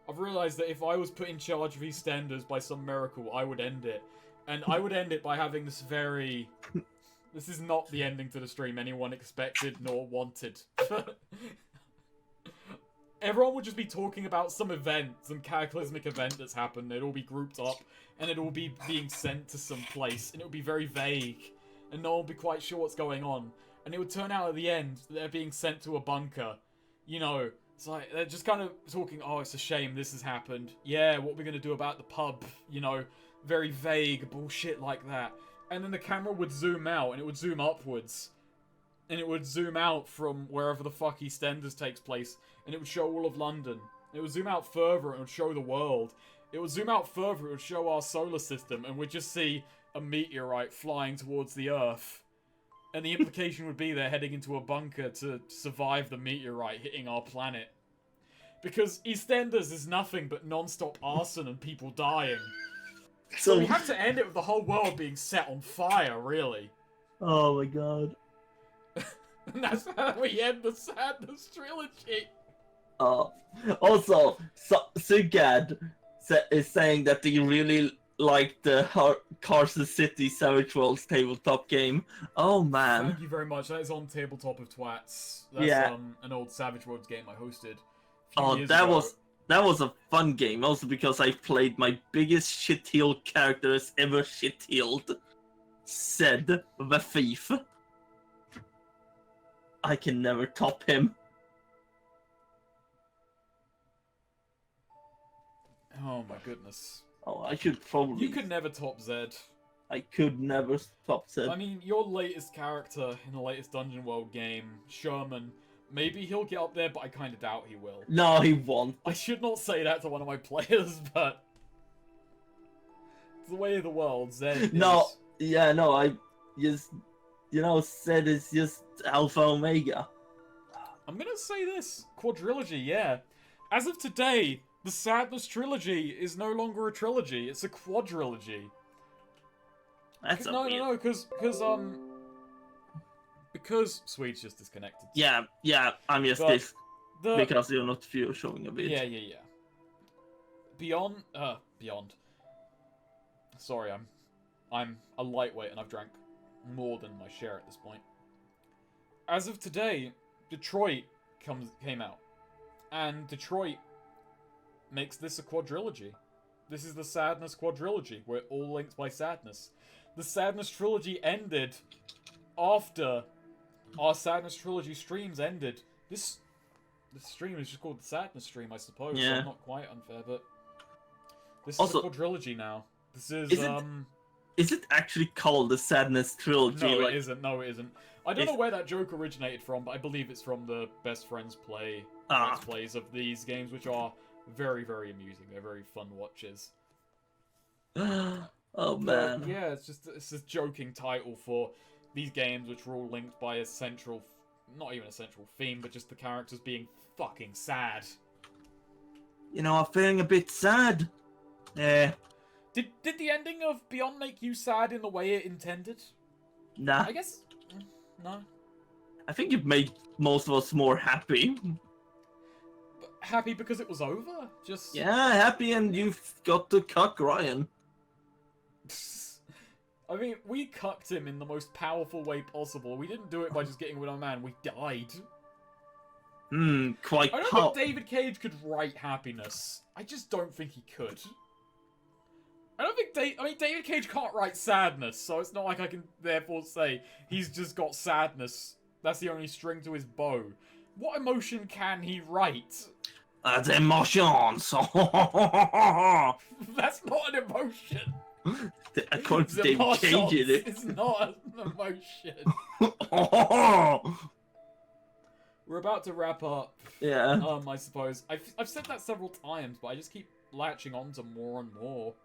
I've realised that if I was put in charge of EastEnders by some miracle, I would end it. And I would end it by having this very... This is not the ending to the stream anyone expected nor wanted. Everyone would just be talking about some event, some cataclysmic event that's happened. It'd all be grouped up, and it'd all be being sent to some place, and it would be very vague, and no one would be quite sure what's going on. And it would turn out at the end that they're being sent to a bunker. You know... It's like, they're just kind of talking, oh, it's a shame this has happened. Yeah, what are we going to do about the pub? You know, very vague bullshit like that. And then the camera would zoom out, and it would zoom upwards. And it would zoom out from wherever the fuck EastEnders takes place. And it would show all of London. It would zoom out further, and it would show the world. It would zoom out further, it would show our solar system. And we'd just see a meteorite flying towards the Earth. And the implication would be they're heading into a bunker to survive the meteorite hitting our planet. Because EastEnders is nothing but non-stop arson and people dying. So we have to end it with the whole world being set on fire, really. Oh my god. And that's how we end the Sadness Trilogy. Also, Sugad is saying that they really like the Carson City Savage Worlds tabletop game. Oh man. Thank you very much. That is on Tabletop of Twats. That's an old Savage Worlds game I hosted. Oh, that was a fun game. Also because I played my biggest shit-heel character as ever shit-heeled. Said the thief. I can never top him. Oh my goodness. Oh, I should probably... You could never top Zed. I could never top Zed. I mean, your latest character in the latest Dungeon World game, Sherman, maybe he'll get up there, but I kind of doubt he will. No, he won't. I should not say that to one of my players, but... It's the way of the world, Zed No, yeah, no, I just... You know, Zed is just Alpha Omega. I'm gonna say this. Quadrilogy, yeah. As of today... The Sadness Trilogy is no longer a trilogy, it's a quadrilogy. That's no, because Swede's just disconnected. Yeah, I'm just this because you're not showing a bit. Yeah. Beyond. Sorry, I'm a lightweight and I've drank more than my share at this point. As of today, Detroit came out, and Detroit makes this a quadrilogy. This is the Sadness Quadrilogy. We're all linked by sadness. The Sadness Trilogy ended after our Sadness Trilogy streams ended. This stream is just called the Sadness Stream, I suppose. Yeah. So not quite unfair, but this also, is a quadrilogy now. This is is it actually called the Sadness Trilogy? No, like... it isn't. No, it isn't. I don't know where that joke originated from, but I believe it's from the Best Friends Play Let's Plays of these games, which are very, very amusing. They're very fun watches. Oh man. But, yeah, it's a joking title for these games, which are all linked by a central, not even a central theme, but just the characters being fucking sad. You know, I'm feeling a bit sad. Yeah. Did the ending of Beyond make you sad in the way it intended? Nah. I guess... No. I think it made most of us more happy. Happy because it was over? Just... Yeah, happy and you've got to cuck Ryan. I mean, we cucked him in the most powerful way possible. We didn't do it by just getting rid of a man. We died. Quite. I don't think David Cage could write happiness. I just don't think he could. I don't think David Cage can't write sadness, so it's not like I can therefore say he's just got sadness. That's the only string to his bow. What emotion can he write? The emotions. That's not an emotion. According to David Cage, it's not an emotion. We're about to wrap up. Yeah. I suppose. I've said that several times, but I just keep latching on to more and more.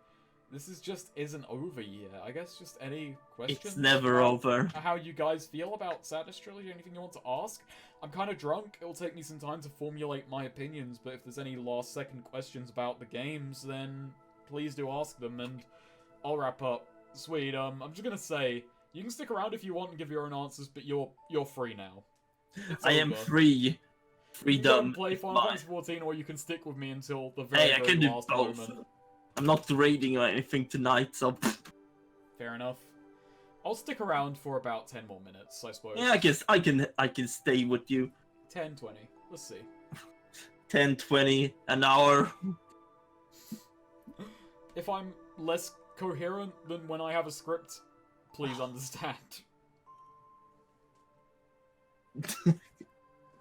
This just isn't over yet. I guess just any questions? It's never over. How you guys feel about Sadness Trilogy? Anything you want to ask? I'm kind of drunk. It'll take me some time to formulate my opinions, but if there's any last-second questions about the games, then please do ask them, and I'll wrap up. Sweet. I'm just gonna say, you can stick around if you want and give your own answers, but you're free now. I am free. Freedom. You can play Final Fantasy 14, or you can stick with me until the very, I can do last both. moment. I'm not raiding or anything tonight, so... Fair enough. I'll stick around for about 10 more minutes, I suppose. Yeah, I guess I can stay with you. 10, 20. Let's see. 10, 20, an hour. If I'm less coherent than when I have a script, please understand.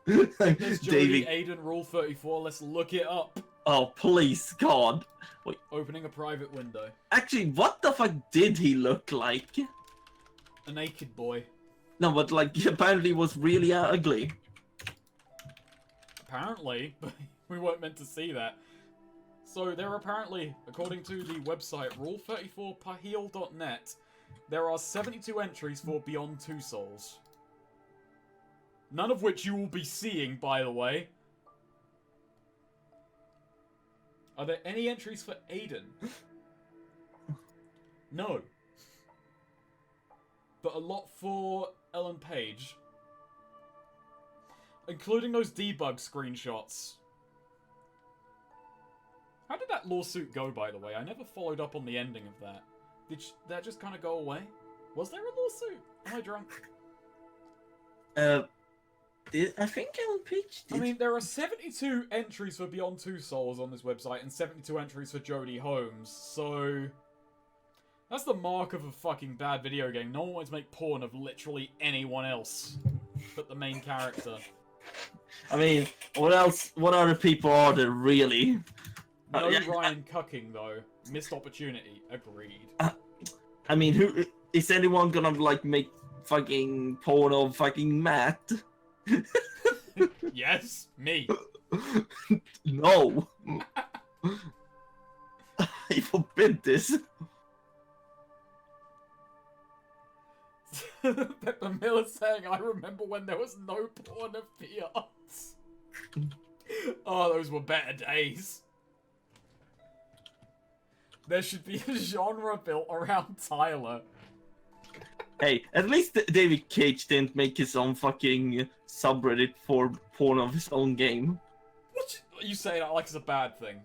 There's Jody Aiden Rule 34, let's look it up. Oh, please, God. Wait. Opening a private window. Actually, what the fuck did he look like? A naked boy. No, but like, he apparently was really ugly. Apparently, but we weren't meant to see that. So there are apparently, according to the website rule34pahil.net, there are 72 entries for Beyond Two Souls. None of which you will be seeing, by the way. Are there any entries for Aiden? No. But a lot for Ellen Page. Including those debug screenshots. How did that lawsuit go, by the way? I never followed up on the ending of that. Did that just kind of go away? Was there a lawsuit? Am I drunk? I think Ellen Page did. I mean, there are 72 entries for Beyond Two Souls on this website and 72 entries for Jodie Holmes, so... That's the mark of a fucking bad video game. No one wants to make porn of literally anyone else but the main character. I mean, what else? What other people are there, really? No Ryan cucking, though. Missed opportunity. Agreed. I mean, who is anyone gonna, like, make fucking porn of fucking Matt? Yes, me. No. I forbid this. Pepper Miller saying, I remember when there was no porn of Fiats. Oh, those were better days. There should be a genre built around Tyler. Hey, at least David Cage didn't make his own fucking subreddit for porn of his own game. What you say that like it's a bad thing?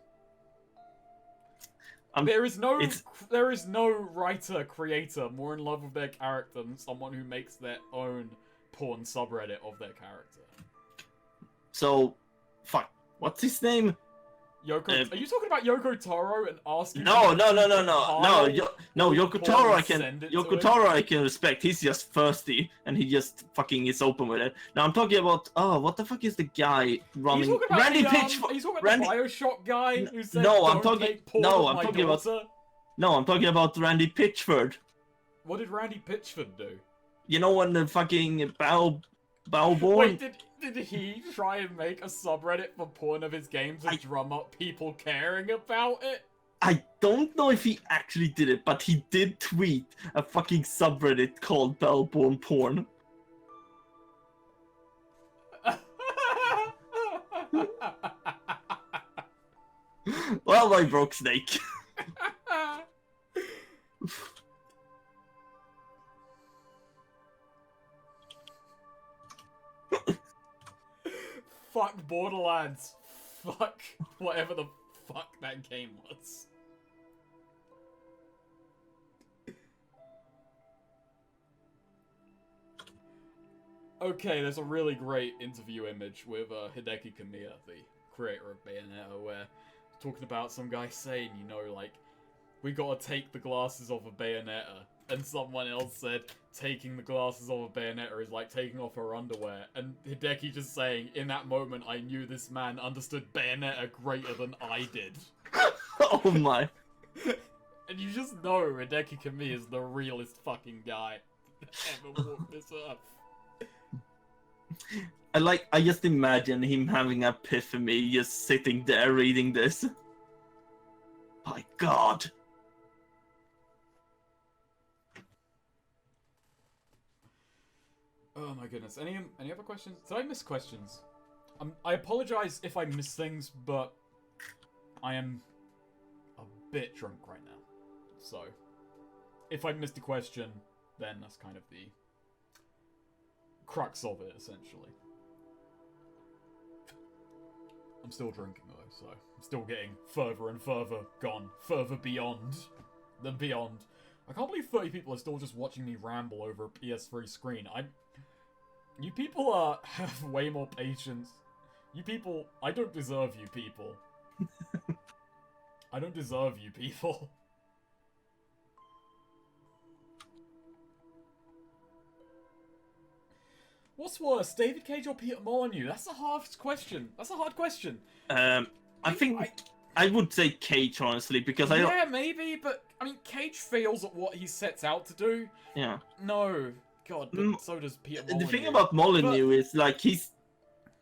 There is no writer, creator more in love with their character than someone who makes their own porn subreddit of their character. So, fuck, what's his name? Yoko. Are you talking about Yoko Taro and asking? No. Yoko Taro I can respect. He's just thirsty and he just fucking is open with it. Now I'm talking about what the fuck is the guy running? Randy Pitchford. Are you talking about the Bioshock guy who said I'm talking about Randy Pitchford. What did Randy Pitchford do? You know when the fucking Battleborn... Wait, did he try and make a subreddit for porn of his games and drum up people caring about it? I don't know if he actually did it, but he did tweet a fucking subreddit called Battleborn Porn. Well, I broke Snake. Fuck Borderlands. Fuck whatever the fuck that game was. Okay, there's a really great interview image with Hideki Kamiya, the creator of Bayonetta, where talking about some guy saying, you know, like, we gotta take the glasses off a Bayonetta. And someone else said, taking the glasses off a Bayonetta is like taking off her underwear. And Hideki just saying, in that moment, I knew this man understood Bayonetta greater than I did. Oh my. And you just know Hideki Kamiya is the realest fucking guy that ever walked this earth. I just imagine him having an epiphany, just sitting there reading this. My God. Oh my goodness. Any other questions? Did I miss questions? I apologize if I miss things, but I am a bit drunk right now. So, if I missed a question, then that's kind of the crux of it, essentially. I'm still drinking though, so I'm still getting further and further gone, further beyond the beyond. I can't believe 30 people are still just watching me ramble over a PS3 screen. You people have way more patience. You people, I don't deserve you people. I don't deserve you people. What's worse, David Cage or Peter Molyneux? That's a hard question. That's a hard question. I think I would say Cage, honestly, because I don't... Yeah, maybe, but, I mean, Cage fails at what he sets out to do. Yeah. No. God, but so does Peter Molyneux. The thing about Molyneux is, like, he's...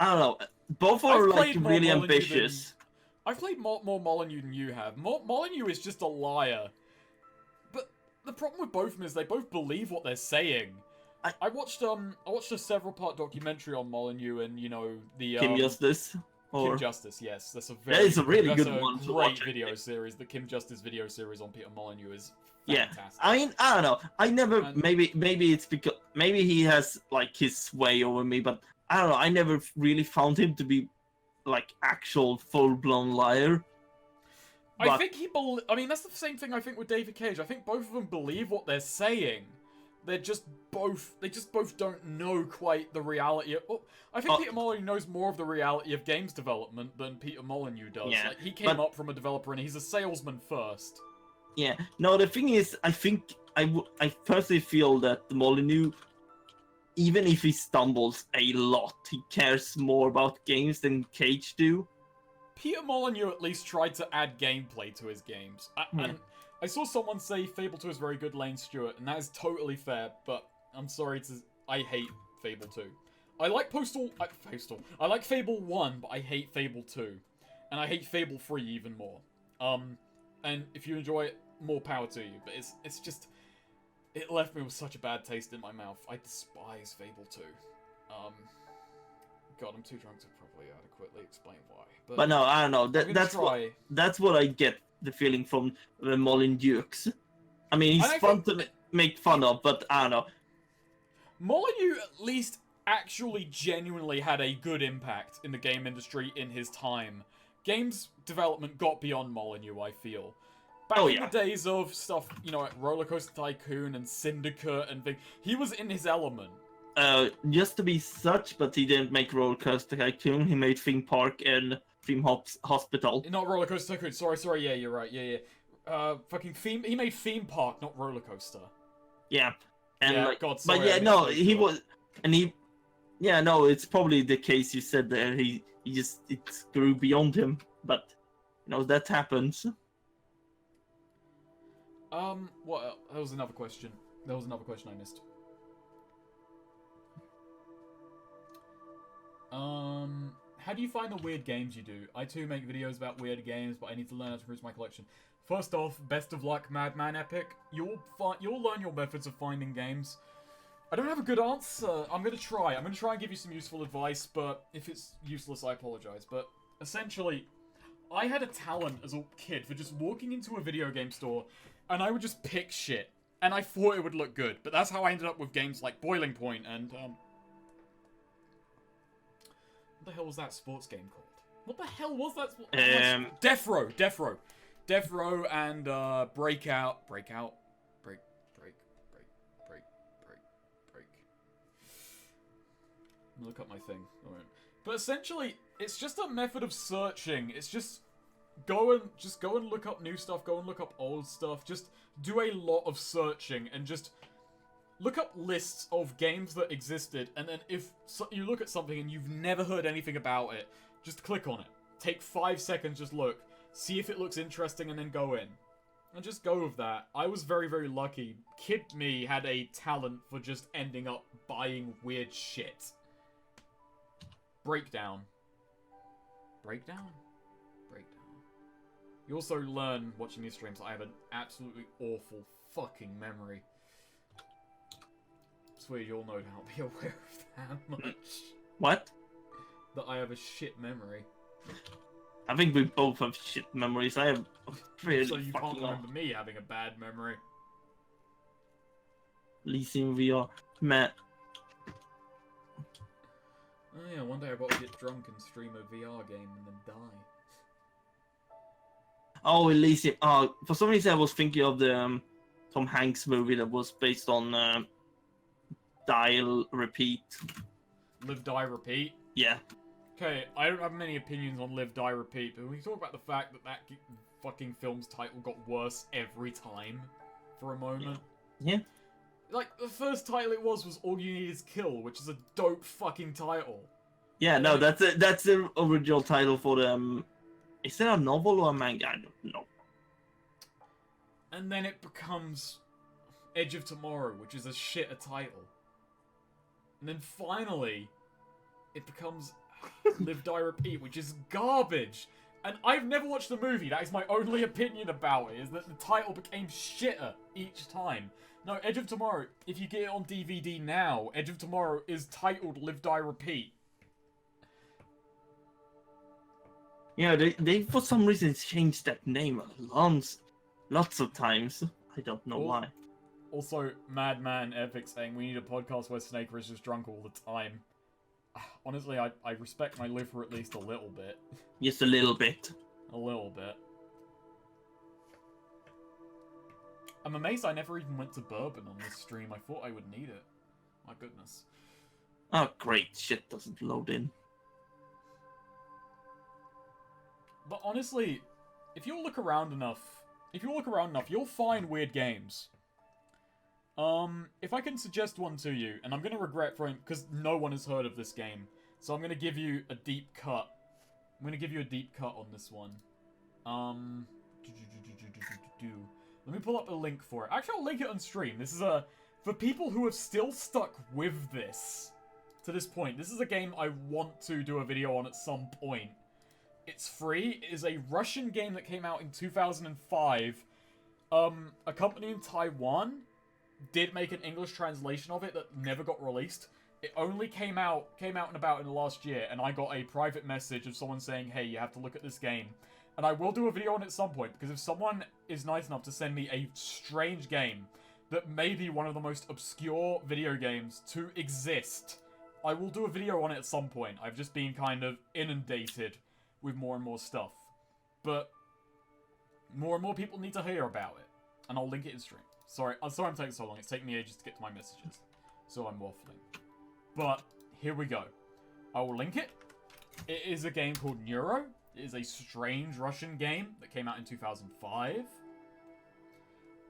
I don't know. Both are, like, really ambitious. I've played more Molyneux than you have. Molyneux is just a liar. But the problem with both of them is they both believe what they're saying. I watched a several-part documentary on Molyneux and, you know, the... Kim Justice? Or... Kim Justice, yes. That's a very... That is a really good one to watch. Great video series. The Kim Justice video series on Peter Molyneux is fantastic. Yeah, I mean, I don't know. I never... Maybe it's because... Maybe he has, like, his sway over me, but I don't know. I never really found him to be, like, actual full-blown liar. But... I think I mean, that's the same thing I think with David Cage. I think both of them believe what they're saying. They just both don't know quite the reality of... Oh, I think Peter Molyneux knows more of the reality of games development than Peter Molyneux does. Yeah, like, he came up from a developer and he's a salesman first. Yeah. No, the thing is, I think... I personally feel that Molyneux, even if he stumbles a lot, he cares more about games than Cage do. Peter Molyneux at least tried to add gameplay to his games. And I saw someone say Fable 2 is very good, Lane Stewart, and that is totally fair, but I'm sorry to... I hate Fable 2. I like I like Fable 1, but I hate Fable 2. And I hate Fable 3 even more. And if you enjoy it, more power to you, but it's just... It left me with such a bad taste in my mouth. I despise Fable 2. God, I'm too drunk to properly adequately explain why. But no, I don't know. That's what I get the feeling from the Molyneux. I mean, he's fun to make fun of, but I don't know. Molyneux at least actually genuinely had a good impact in the game industry in his time. Games development got beyond Molyneux, I feel. Back in the days of stuff, you know, like Roller Coaster Tycoon and Syndicate and things, he was in his element. Just to be such, but he didn't make Roller Coaster Tycoon. He made Theme Park and Theme Hospital. Not Roller Coaster Tycoon. Sorry. Yeah, you're right. Yeah. Fucking Theme. He made Theme Park, not Roller Coaster. Yeah. And yeah, like, God, sorry, but yeah, no, he was, and he, yeah, no, it's probably the case you said there. It grew beyond him, but you know that happens. What? That was another question. There was another question I missed. How do you find the weird games you do? I too make videos about weird games, but I need to learn how to improve my collection. First off, best of luck, Madman Epic. You'll learn your methods of finding games. I don't have a good answer. I'm gonna try and give you some useful advice, but if it's useless, I apologize. But essentially, I had a talent as a kid for just walking into a video game store, and I would just pick shit. And I thought it would look good, but that's how I ended up with games like Boiling Point and, what the hell was that sports game called? What the hell was that? Death Row and, Breakout. Look up my thing. Alright. But essentially, it's just a method of searching. It's just go and look up new stuff, go and look up old stuff. Just do a lot of searching and just look up lists of games that existed, and then if you look at something and you've never heard anything about it, just click on it. Take 5 seconds, just look. See if it looks interesting and then go in. And just go with that. I was very, very lucky. Kid me had a talent for just ending up buying weird shit. Breakdown. You also learn, watching these streams, I have an absolutely awful fucking memory. I swear you'll no doubt be aware of that much. What? That I have a shit memory. I think we both have shit memories. I have really So you can't fucking remember me having a bad memory. Leasing VR. Matt. Oh yeah, one day I got to get drunk and stream a VR game and then die. Oh, Elysium. Oh, for some reason I was thinking of the Tom Hanks movie that was based on Dial Repeat. Live, Die, Repeat? Yeah. Okay, I don't have many opinions on Live, Die, Repeat, but we talk about the fact that that fucking film's title got worse every time for a moment. Yeah. Like, the first title it was All You Need Is Kill, which is a dope fucking title. Yeah, no, that's the original title for the... is it a novel or a manga? I don't know. And then it becomes Edge of Tomorrow, which is a shitter title. And then finally, it becomes Live, Die, Repeat, which is garbage. And I've never watched the movie. That is my only opinion about it, is that the title became shitter each time. No, Edge of Tomorrow, if you get it on DVD now, Edge of Tomorrow is titled Live, Die, Repeat. Yeah, they for some reason changed that name lots of times. I don't know why. Also, Madman Epic saying we need a podcast where Snaker is just drunk all the time. Honestly, I respect my liver at least a little bit. Just a little bit. A little bit. I'm amazed I never even went to bourbon on this stream. I thought I would need it. My goodness. Oh, great. Shit doesn't load in. But honestly, if you look around enough, you'll find weird games. If I can suggest one to you, and I'm going to regret for it, because no one has heard of this game, so I'm going to give you a deep cut. I'm going to give you a deep cut on this one. Let me pull up a link for it. Actually, I'll link it on stream. This is for people who have still stuck with this to this point. This is a game I want to do a video on at some point. It's free. It is a Russian game that came out in 2005. A company in Taiwan did make an English translation of it that never got released. It only came out and about in the last year, and I got a private message of someone saying, hey, you have to look at this game. And I will do a video on it at some point, because if someone is nice enough to send me a strange game that may be one of the most obscure video games to exist, I will do a video on it at some point. I've just been kind of inundated with more and more stuff. But more and more people need to hear about it. And I'll link it in stream. Sorry I'm taking so long. It's taking me ages to get to my messages. So I'm waffling. But here we go. I will link it. It is a game called Neuro. It is a strange Russian game that came out in 2005.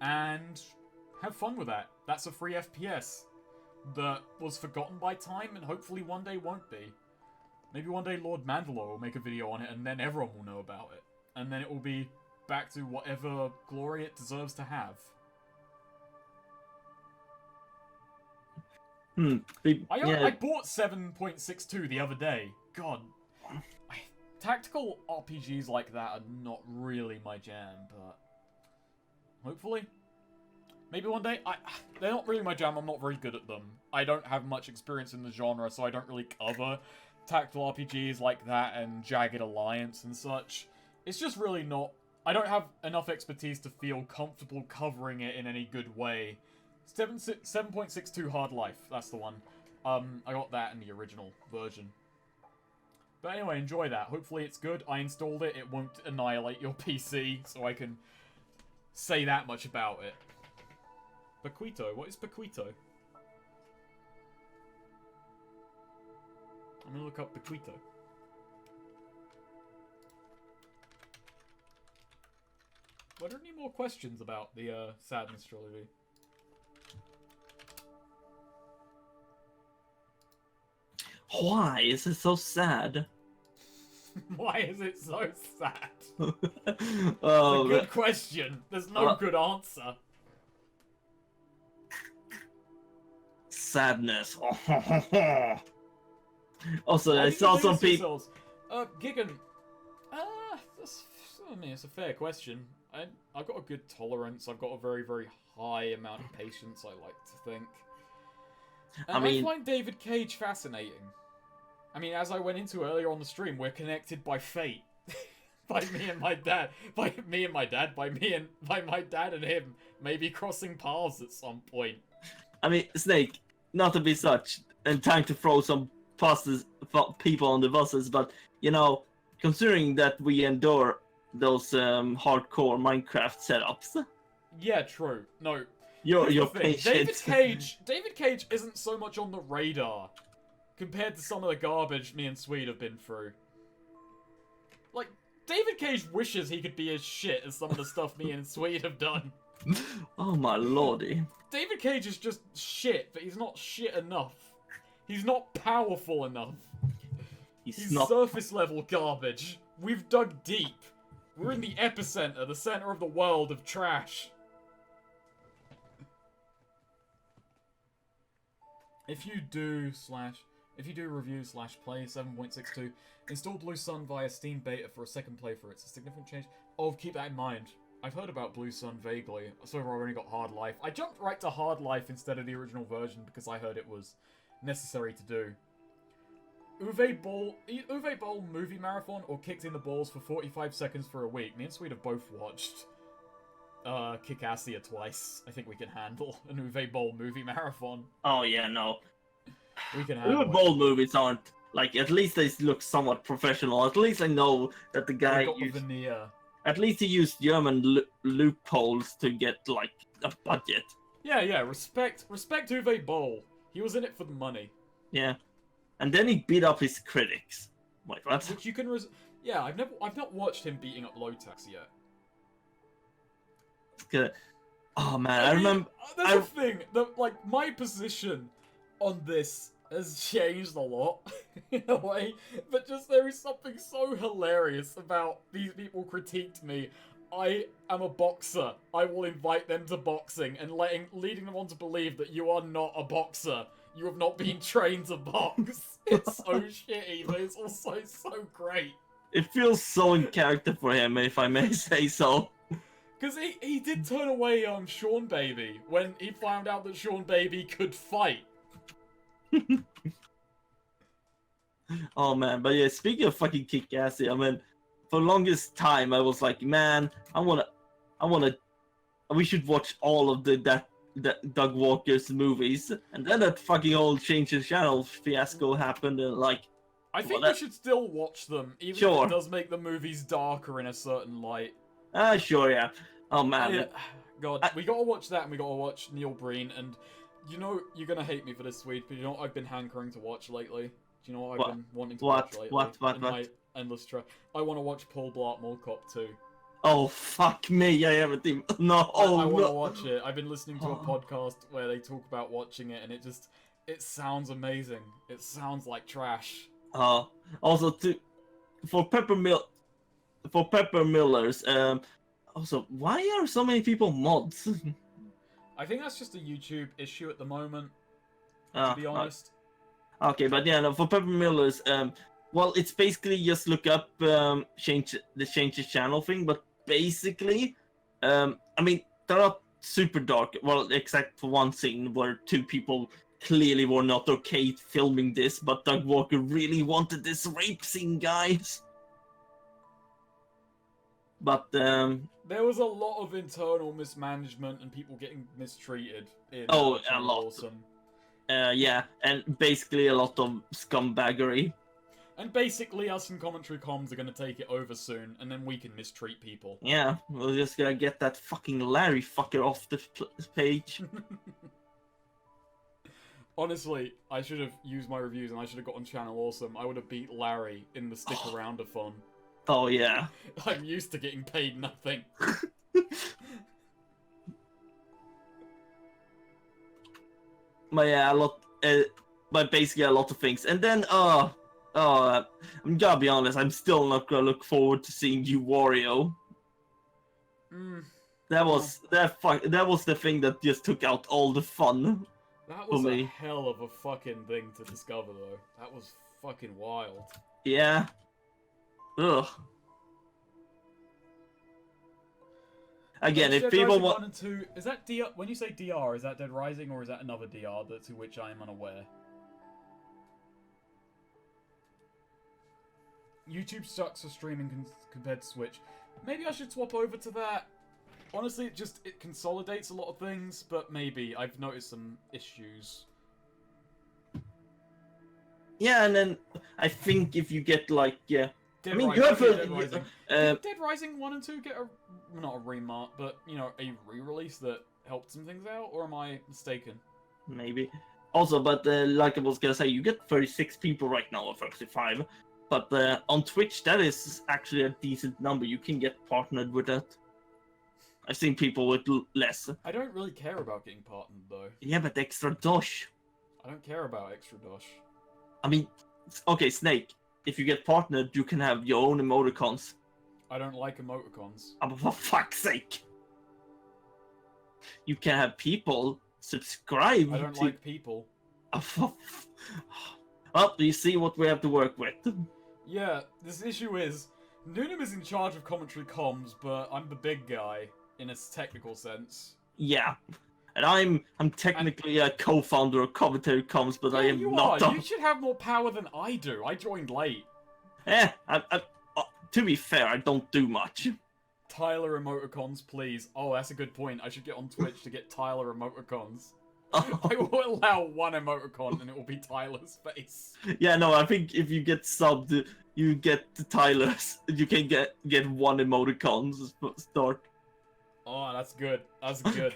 And have fun with that. That's a free FPS that was forgotten by time and hopefully one day won't be. Maybe one day Lord Mandalore will make a video on it and then everyone will know about it. And then it will be back to whatever glory it deserves to have. I bought 7.62 the other day. God. Tactical RPGs like that are not really my jam, but hopefully. Maybe one day. They're not really my jam, I'm not very good at them. I don't have much experience in the genre, so I don't really cover tactical RPGs like that and Jagged Alliance and such. It's just really not... I don't have enough expertise to feel comfortable covering it in any good way. 7.62 Hard Life, that's the one. I got that in the original version. But anyway, enjoy that. Hopefully it's good. I installed it. It won't annihilate your PC, so I can say that much about it. Bequito. What is Bequito? I'm gonna look up Bequito. Were there any more questions about the Sadness Trilogy? Why is it so sad? Why is it so sad? Oh, it's a good question. There's no good answer. Sadness. Also, I saw some people... Gigan. I mean, it's a fair question. I've got a good tolerance. I've got a very, very high amount of patience, I like to think. And I find David Cage fascinating. I mean, as I went into earlier on the stream, we're connected by fate. By me and my dad. By my dad and him maybe crossing paths at some point. I mean, Snake, not to be such, and time to throw some people on the buses, but, you know, considering that we endure those hardcore Minecraft setups. Yeah, true. No. You're patient. David Cage isn't so much on the radar compared to some of the garbage me and Swede have been through. Like, David Cage wishes he could be as shit as some of the stuff me and Swede have done. Oh my lordy. David Cage is just shit, but he's not shit enough. He's not powerful enough. He's not surface level garbage. We've dug deep. We're in the epicenter, the center of the world of trash. If you do review / play 7.62, install Blue Sun via Steam Beta for a second playthrough. It's a significant change. Oh, keep that in mind. I've heard about Blue Sun vaguely, so far I've only got Hard Life. I jumped right to Hard Life instead of the original version because I heard it was necessary to do. Uwe Boll movie marathon or kicked in the balls for 45 seconds for a week. Me and Sweet have both watched Kick-Assia twice. I think we can handle an Uwe Boll movie marathon. Oh yeah, no. We can handle Uwe Boll movies aren't, like, at least they look somewhat professional. At least I know that the guy got the veneer. At least he used German loopholes to get, like, a budget. Yeah, respect Uwe Boll. He was in it for the money. Yeah. And then he beat up his critics. Wait, what? Which you can yeah, I've not watched him beating up Lotax yet. It's good. Oh man, I remember. There's a thing that, like, my position on this has changed a lot in a way, but just there is something so hilarious about these people critiqued me. I am a boxer. I will invite them to boxing and leading them on to believe that you are not a boxer. You have not been trained to box. It's so shitty, but it's also so great. It feels so in character for him, if I may say so. Because he did turn away Sean Baby when he found out that Sean Baby could fight. Oh man, but yeah, speaking of fucking Kick-Assia, I mean, for the longest time I was like, man, we should watch all of the Doug Walker's movies, and then that fucking old change the channel fiasco happened, and like, I think we should still watch them, even if it does make the movies darker in a certain light. Sure, yeah. Oh man, yeah. God, we gotta watch that, and we gotta watch Neil Breen, and you know you're gonna hate me for this, Swede, but you know what I've been hankering to watch lately? Do you know what I've been wanting to watch lately? What? My endless I want to watch Paul Blart Mall Cop 2. Oh fuck me! I haven't even. No. I want to watch it. I've been listening to a podcast where they talk about watching it, and it sounds amazing. It sounds like trash. Also for Pepper Millers. Also, why are so many people mods? I think that's just a YouTube issue at the moment. to be honest. Okay, but yeah, no, for Pepper Millers, well, it's basically just look up change the channel thing, but basically, I mean, they're not super dark. Well, except for one scene where two people clearly were not okay filming this, but Doug Walker really wanted this rape scene, guys. But there was a lot of internal mismanagement and people getting mistreated in a lot. Awesome. Yeah, and basically a lot of scumbaggery. And basically us and CommentaryComms are gonna take it over soon, and then we can mistreat people. Yeah, we're just gonna get that fucking Larry fucker off the page. Honestly, I should have used my reviews and I should have got on Channel Awesome. I would have beat Larry in the stick around a fun. Oh yeah. I'm used to getting paid nothing. But yeah, but basically a lot of things. And then, I'm gonna be honest, I'm still not gonna look forward to seeing you, Wario. That was the thing that just took out all the fun. That was a hell of a fucking thing to discover, though. That was fucking wild. Yeah. Ugh. Again, if people want... Is that DR... When you say DR, is that Dead Rising, or is that another DR to which I am unaware? YouTube sucks for streaming compared to Switch. Maybe I should swap over to that. Honestly, it consolidates a lot of things, but maybe. I've noticed some issues. Yeah, and then I think if you get, like, yeah... Dead I mean, Rising, you have Dead Rising. Did Dead Rising 1 and 2 get not a remark, but, you know, a re-release that helped some things out? Or am I mistaken? Maybe. Also, but like I was gonna say, you get 36 people right now, or 35. But on Twitch, that is actually a decent number. You can get partnered with that. I've seen people with less. I don't really care about getting partnered, though. Yeah, but extra dosh. I don't care about extra dosh. I mean, okay, Snake. If you get partnered, you can have your own emoticons. I don't like emoticons. Oh, for fuck's sake. You can have people subscribe. I don't like people. Well, you see what we have to work with. Yeah, this issue is, Noonem is in charge of CommentaryComms, but I'm the big guy, in a technical sense. Yeah. And I'm technically a co-founder of CommentaryComms, but yeah, I am you not. Are. You should have more power than I do. I joined late. Yeah, to be fair, I don't do much. Tyler emoticons, please. Oh, that's a good point. I should get on Twitch to get Tyler emoticons. Oh. I will allow one emoticon and it will be Tyler's face. Yeah, no, I think if you get subbed, you get the Tyler's. You can get one emoticon to start. Oh, that's good. That's good.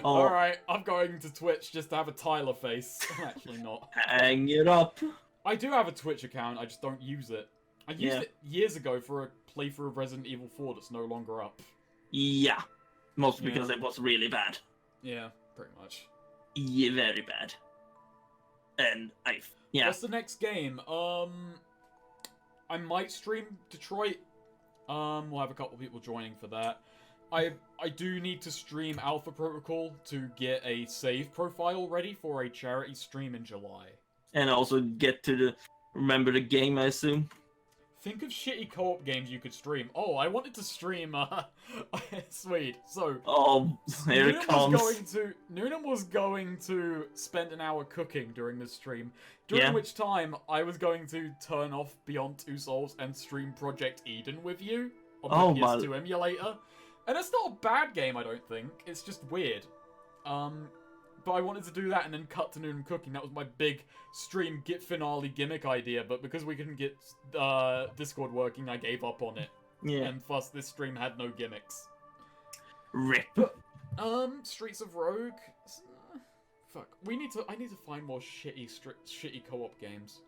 Oh. Alright, I'm going to Twitch just to have a Tyler face. I'm actually not. Hang it up. I do have a Twitch account, I just don't use it. I used it years ago for a playthrough of Resident Evil 4 that's no longer up. Yeah. Mostly because it was really bad. Yeah, pretty much. Yeah, very bad. And yeah. What's the next game? I might stream Detroit. We'll have a couple people joining for that. I do need to stream Alpha Protocol to get a save profile ready for a charity stream in July. And also get to remember the game, I assume. Think of shitty co-op games you could stream. Oh, I wanted to stream, sweet. So... Oh, here it comes. Noonem was going to spend an hour cooking during this stream, during which time I was going to turn off Beyond Two Souls and stream Project Eden with you on the PS2 emulator. And it's not a bad game, I don't think. It's just weird. But I wanted to do that and then cut to Noonem cooking. That was my big stream finale gimmick idea, but because we couldn't get Discord working, I gave up on it. Yeah. And thus, this stream had no gimmicks. Rip. But, Streets of Rogue? Fuck. I need to find more shitty co-op games.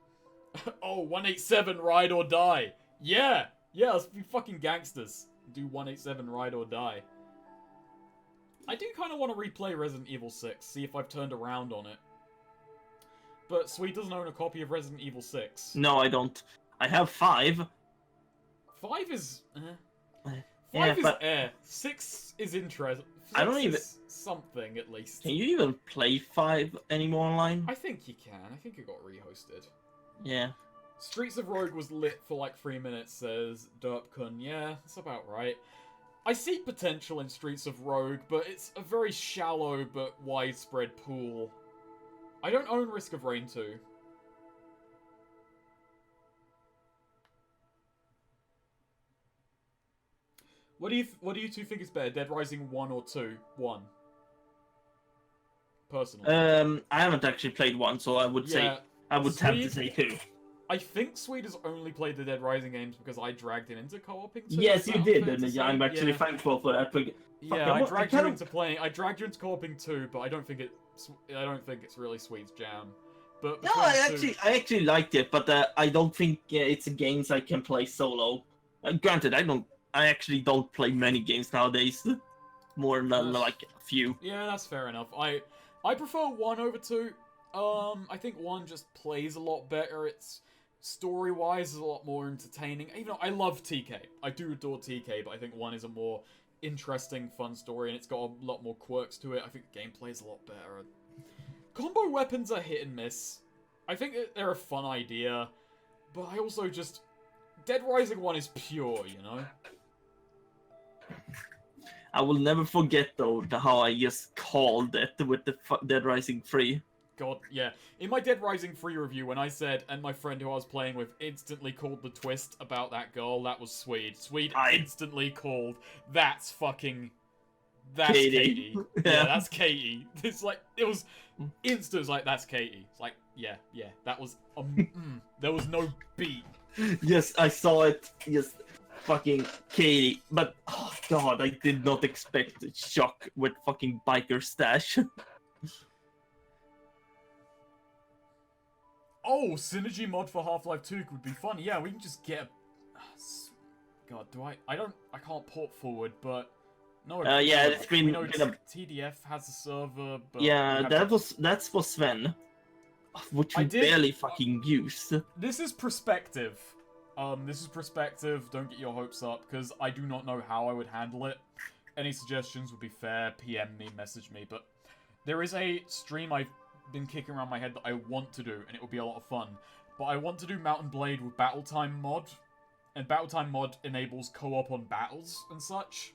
Oh, 187 Ride or Die! Yeah! Yeah, let's be fucking gangsters. Do 187 Ride or Die. I do kind of want to replay Resident Evil 6, see if I've turned around on it. But Sweet doesn't own a copy of Resident Evil 6. No, I don't. I have 5. 5 is... 5 is air. 6 is interesting. I don't even... something, at least. Can you even play 5 anymore online? I think you can. I think it got rehosted. Yeah. Streets of Rogue was lit for like 3 minutes, says Derpkun. Yeah, that's about right. I see potential in Streets of Rogue, but it's a very shallow but widespread pool. I don't own Risk of Rain 2. What do you two think is better, Dead Rising 1 or 2? 1. Personally. I haven't actually played 1, so I would say I would have to say 2. I think Swede has only played the Dead Rising games because I dragged him into co-oping 2. Yes, you did, and I'm actually thankful for that. Yeah, I dragged you into playing. I dragged you into co-oping 2, but I don't think it's really Swede's jam. But no, I actually liked it, but I don't think it's games I can play solo. Granted, I actually don't play many games nowadays. More than like a few. Yeah, that's fair enough. I prefer 1 over 2. I think 1 just plays a lot better. It's story-wise is a lot more entertaining. Even though I love TK. I do adore TK, but I think 1 is a more interesting, fun story, and it's got a lot more quirks to it. I think the gameplay is a lot better. Combo weapons are hit and miss. I think they're a fun idea, but I also just... Dead Rising 1 is pure, you know? I will never forget, though, how I just called it with the Dead Rising 3. God, yeah. In my Dead Rising 3 review, when I said, and my friend who I was playing with instantly called the twist about that girl, that was Swede. Swede instantly called, that's Katie. Yeah, that's Katie. It's like, it was instant, it was like, that's Katie. It's like, yeah, that was, there was no beat. Yes, I saw it, yes, fucking Katie. But, oh god, I did not expect Shock with fucking biker stash. Oh, synergy mod for Half-Life 2 would be fun. Yeah, we can just get a... God, I can't port forward, but... No, yeah, it's been... We know TDF has a server, but... Yeah, that's for Sven. Which we barely fucking used. This is perspective. Don't get your hopes up, because I do not know how I would handle it. Any suggestions would be fair, PM me, message me, but... There is a stream I've been kicking around my head that I want to do, and it will be a lot of fun. But I want to do Mountain Blade with Battle Time mod, and Battle Time mod enables co-op on battles and such.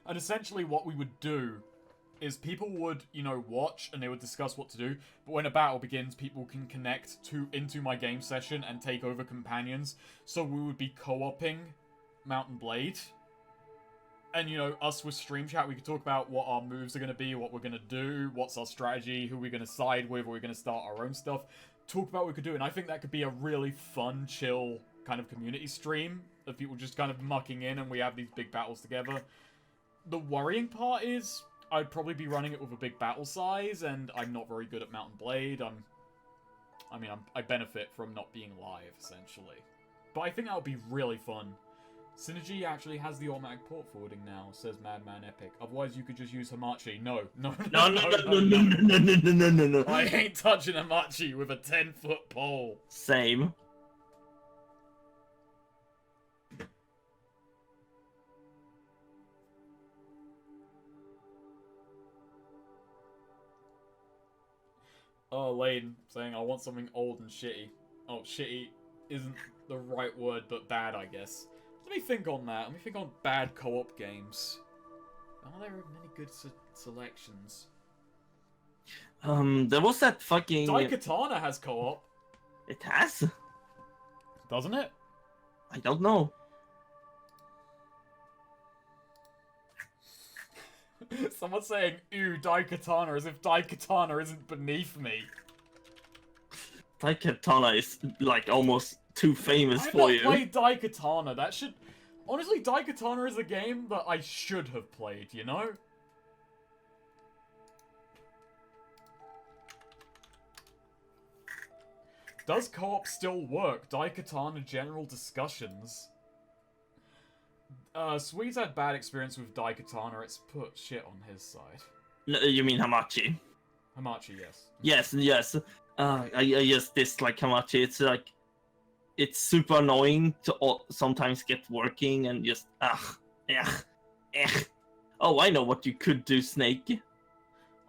And essentially what we would do is people would, you know, watch and they would discuss what to do, but when a battle begins, people can connect into my game session and take over companions. So we would be co-oping Mountain Blade. And, you know, us with stream chat, we could talk about what our moves are going to be, what we're going to do, what's our strategy, who we're going to side with, or we're going to start our own stuff. Talk about what we could do, and I think that could be a really fun, chill kind of community stream of people just kind of mucking in and we have these big battles together. The worrying part is I'd probably be running it with a big battle size, and I'm not very good at Mountain Blade. I benefit from not being live, essentially. But I think that would be really fun. Synergy actually has the automatic port forwarding now, says Madman Epic. Otherwise, you could just use Hamachi. No. No. I ain't touching Hamachi with a 10-foot pole. Same. Oh, Lane saying, I want something old and shitty. Oh, shitty isn't the right word, but bad, I guess. Let me think on that. Let me think on bad co-op games. Are there many good selections? There was that fucking... Daikatana has co-op. It has? Doesn't it? I don't know. Someone's saying, ew, Daikatana, as if Daikatana isn't beneath me. Daikatana is, like, almost too famous for you. I've not played Daikatana. That should... Honestly, Daikatana is a game that I should have played, you know? Does co-op still work? Daikatana general discussions. Sweet's had bad experience with Daikatana. It's put shit on his side. No, you mean Hamachi? Hamachi, yes. Yes. I just dislike Hamachi. It's like... it's super annoying to sometimes get working and just Oh, I know what you could do, Snake.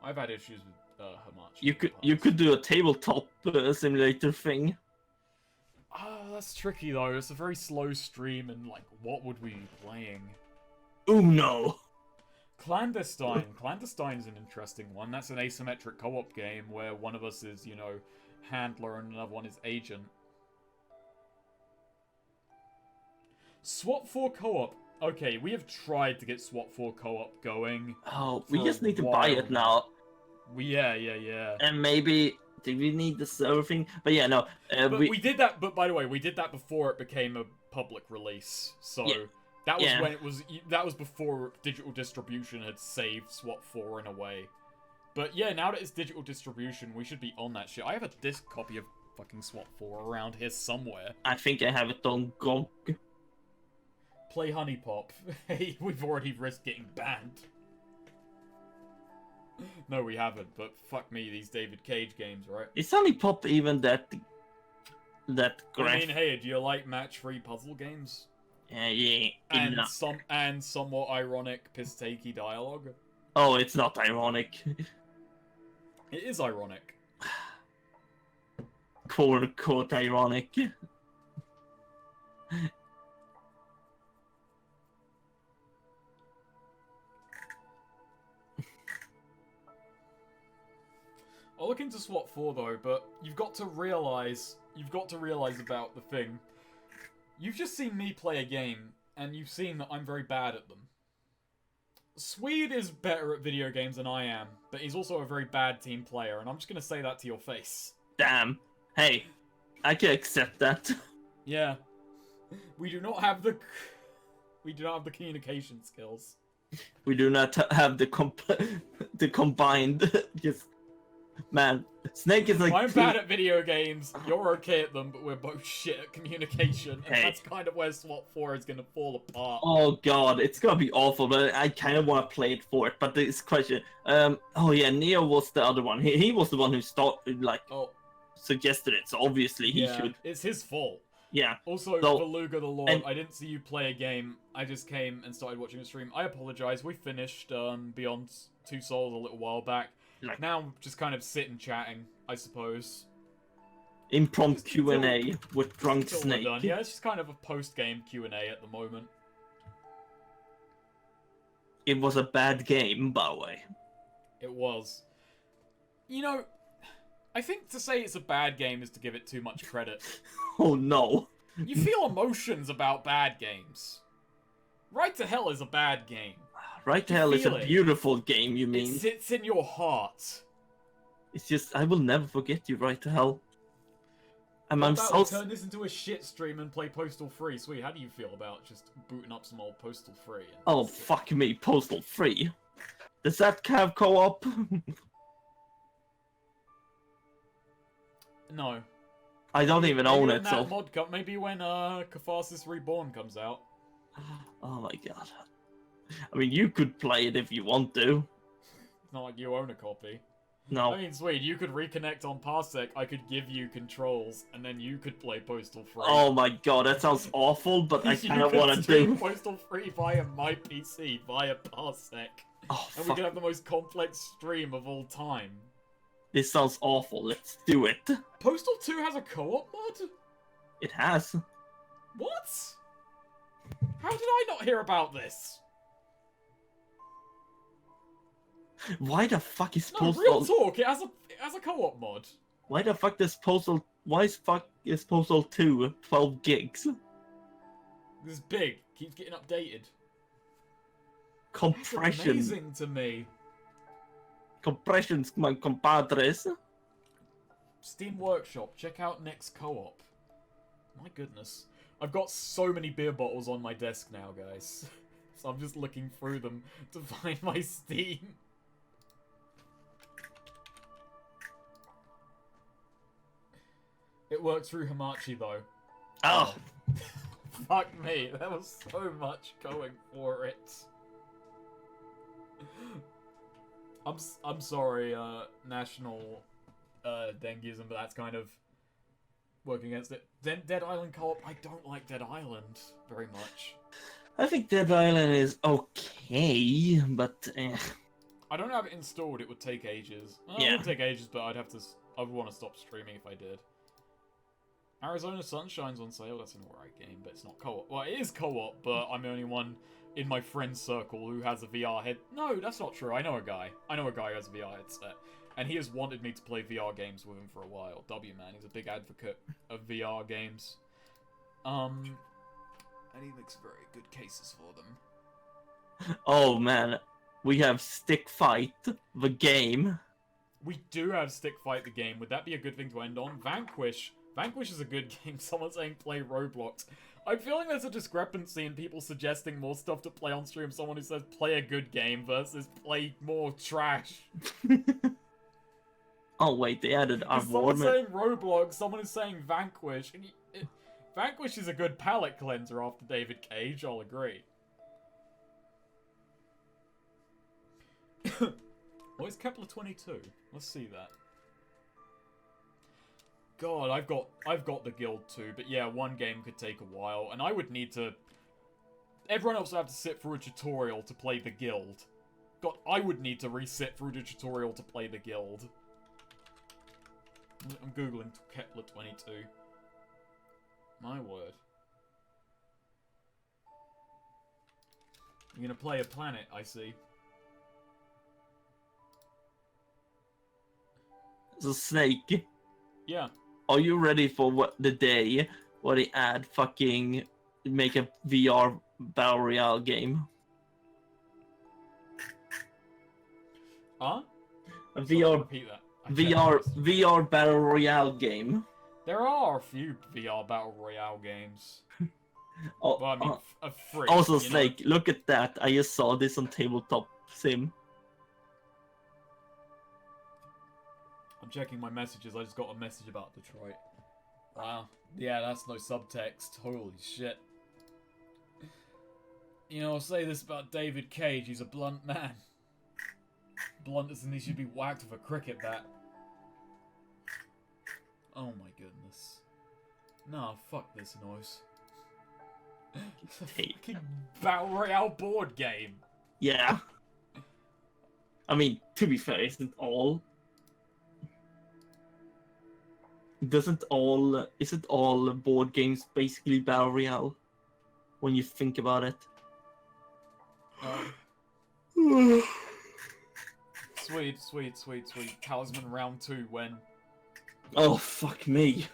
I've had issues with Hamachi. You could do a tabletop simulator thing. Oh, that's tricky though. It's a very slow stream, and like, what would we be playing? Uno. Clandestine. Clandestine is an interesting one. That's an asymmetric co-op game where one of us is, you know, handler and another one is agent. SWAT 4 co-op. Okay, we have tried to get SWAT 4 co-op going. Oh, we just need to buy it now. Yeah. And maybe do we need the server thing? But yeah, no. But we did that. But by the way, we did that before it became a public release. So that was when it was. That was before digital distribution had saved SWAT 4 in a way. But yeah, now that it's digital distribution, we should be on that shit. I have a disc copy of fucking SWAT 4 around here somewhere. I think I have it on GOG. Play Honey Pop. Hey, we've already risked getting banned. No, we haven't, but fuck me, these David Cage games, right? Is Honey Pop even that I mean, hey, do you like match-free puzzle games? Yeah. And somewhat ironic, piss-takey dialogue? Oh, it's not ironic. It is ironic. Quote-unquote ironic. I'll look into SWAT 4 though, but you've got to realize about the thing. You've just seen me play a game, and you've seen that I'm very bad at them. Swede is better at video games than I am, but he's also a very bad team player, and I'm just gonna say that to your face. Damn. Hey, I can accept that. Yeah. We do not have the communication skills. We do not have the combined just. Man, Snake is like... I'm bad at video games, you're okay at them, but we're both shit at communication, and that's kind of where SWAT 4 is gonna fall apart. Oh god, it's gonna be awful, but I kind of want to play it for it, but this question... oh yeah, Neo was the other one. He was the one who started, like, suggested it, so obviously he should... It's his fault. Yeah. Also, Beluga the Lord, I didn't see you play a game, I just came and started watching the stream. I apologize, we finished Beyond Two Souls a little while back. Like, now I'm just kind of sitting chatting, I suppose. Impromptu Q&A with Drunk Snake. Yeah, it's just kind of a post-game Q&A at the moment. It was a bad game, by the way. It was. You know, I think to say it's a bad game is to give it too much credit. Oh no. You feel emotions about bad games. Right to Hell is a bad game. Right to Hell is a beautiful game, you mean? It sits in your heart. It's just, I will never forget you, Right to Hell. I'm so... turn this into a shit stream and play Postal 3. Sweet, how do you feel about just booting up some old Postal 3? Oh, fuck me, Postal 3. Does that have co-op? No. I don't even own it, so... Maybe when Catharsis Reborn comes out. Oh my god. I mean, you could play it if you want to. It's not like you own a copy. No. I mean, sweet, you could reconnect on Parsec, I could give you controls, and then you could play Postal 3. Oh my god, that sounds awful, but I kind of want to do... Postal 3 via my PC, via Parsec. Oh, and we could have the most complex stream of all time. This sounds awful, let's do it. Postal 2 has a co-op mod? It has. What? How did I not hear about this? Why the fuck is Postal... No, real talk, it has a co-op mod. Why the fuck does Postal... Why is Postal 2 12 gigs? This is big, keeps getting updated. Compression. That's amazing to me. Compressions, my compadres. Steam Workshop, check out next co-op. My goodness. I've got so many beer bottles on my desk now, guys. So I'm just looking through them to find my Steam. It works through Hamachi, though. Oh! Fuck me, there was so much going for it. I'm sorry, national denguism, but that's kind of working against it. Then Dead Island co-op, I don't like Dead Island very much. I think Dead Island is okay, but I don't have it installed. It would take ages. Well, yeah. It would take ages, but I would want to stop streaming if I did. Arizona Sunshine's on sale. That's an alright game, but it's not co-op. Well, it is co-op, but I'm the only one in my friend circle who has a VR head. No, that's not true. I know a guy. Who has a VR headset. And he has wanted me to play VR games with him for a while. W-Man, he's a big advocate of VR games. And he makes very good cases for them. Oh man, we have Stick Fight, the game. We do have Stick Fight the game. Would that be a good thing to end on? Vanquish. Vanquish is a good game. Someone's saying play Roblox. I'm feeling there's a discrepancy in people suggesting more stuff to play on stream. Someone who says play a good game versus play more trash. Oh wait, they added Someone's saying Roblox, someone is saying Vanquish. And Vanquish is a good palate cleanser after David Cage, I'll agree. What is Kepler 22? Let's see that. God, I've got the guild too, but yeah, one game could take a while, and I would need to... Everyone else would have to sit through a tutorial to play the guild. God, I would need to resit through the tutorial to play the guild. I'm googling Kepler 22. My word. You're gonna play a planet, I see. So Snake. Yeah. Are you ready for the day where they add fucking make a VR Battle Royale game? Huh? A VR. Repeat that. VR Battle Royale game. There are a few VR Battle Royale games. Well, I mean, a free. Also, Snake, look at that. I just saw this on Tabletop Sim. I'm checking my messages. I just got a message about Detroit. Wow. Yeah, that's no subtext. Holy shit. You know, I'll say this about David Cage. He's a blunt man. Blunt as in he should be whacked with a cricket bat. Oh my goodness. Nah, fuck this noise. It's a fucking Battle Royale board game. Yeah. I mean, to be fair, isn't all board games basically Battle Royale? When you think about it. Sweet. Talisman round 2 when... Oh, fuck me.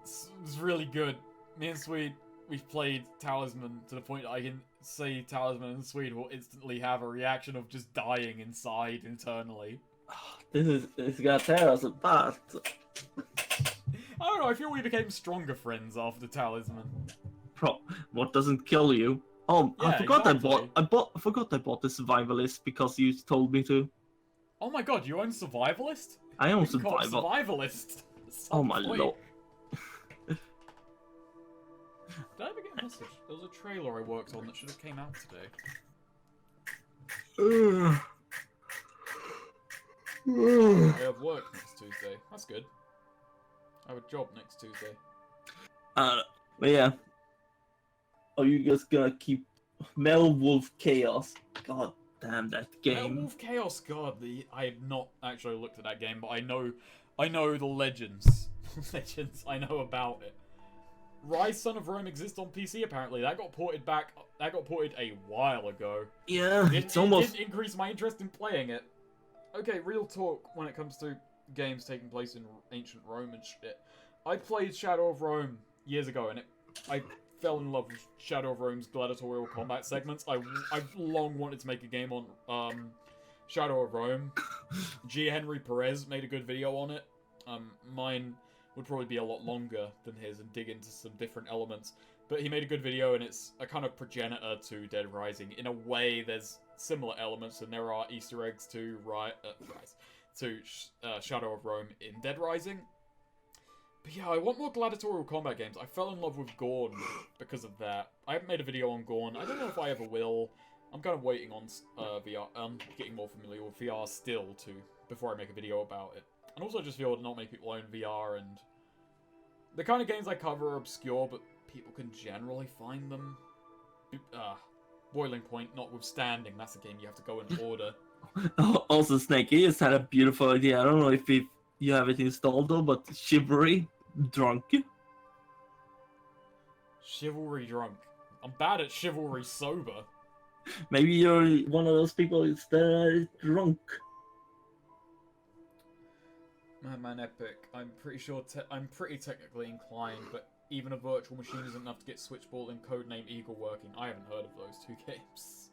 It was really good. Me and Swede, we've played Talisman to the point that I can say Talisman and Swede will instantly have a reaction of just dying inside internally. This gonna tear us apart. I don't know, I feel we became stronger friends after Talisman. What doesn't kill you? Oh, yeah, I forgot exactly. I forgot I bought the Survivalist because you told me to. Oh my god, you own Survivalist? I own Survivalist. Oh my lord. Did I ever get a message? There was a trailer I worked on that should have came out today. I have work next Tuesday. That's good. I have a job next Tuesday. But yeah. Are you just gonna keep Melwolf Chaos? God damn that game. Melwolf Chaos, god, I have not actually looked at that game, but I know the legends. I know about it. Rise Son of Rome exists on PC apparently. That got ported a while ago. Yeah, it didn't increase my interest in playing it. Okay, real talk when it comes to games taking place in ancient Rome and shit. I played Shadow of Rome years ago, and I fell in love with Shadow of Rome's gladiatorial combat segments. I've long wanted to make a game on Shadow of Rome. G. Henry Perez made a good video on it. Mine would probably be a lot longer than his and dig into some different elements. But he made a good video, and it's a kind of progenitor to Dead Rising. In a way, there's similar elements, and there are Easter eggs to Shadow of Rome in Dead Rising. But yeah, I want more gladiatorial combat games. I fell in love with Gorn because of that. I haven't made a video on Gorn. I don't know if I ever will. I'm kind of waiting on VR. Getting more familiar with VR still, before I make a video about it. And also I just feel to not many people own VR, and The kind of games I cover are obscure, but people can generally find them. Boiling Point notwithstanding, that's a game you have to go and order. Also, Snake, he just had a beautiful idea. I don't know if you have it installed though, but Chivalry Drunk. Chivalry Drunk. I'm bad at Chivalry Sober. Maybe you're one of those people that's drunk. Man, Epic. I'm pretty sure I'm pretty technically inclined, but even a virtual machine isn't enough to get Switchball and Codename Eagle working. I haven't heard of those two games.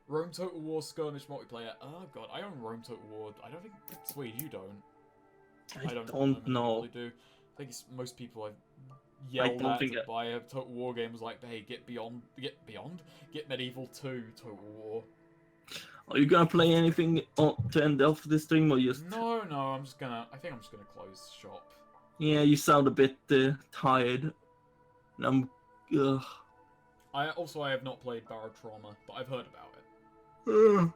Rome Total War Skirmish multiplayer. Oh god, I own Rome Total War. I don't think Swede, you don't. I don't know. Do. I think it's most people I've yelled at to buy a Total War game was like, hey, get Medieval 2 Total War. Are you gonna play anything to end off this stream or just? No, I think I'm just gonna close shop. Yeah, you sound a bit tired. And I have not played Barrow Trauma, but I've heard about it.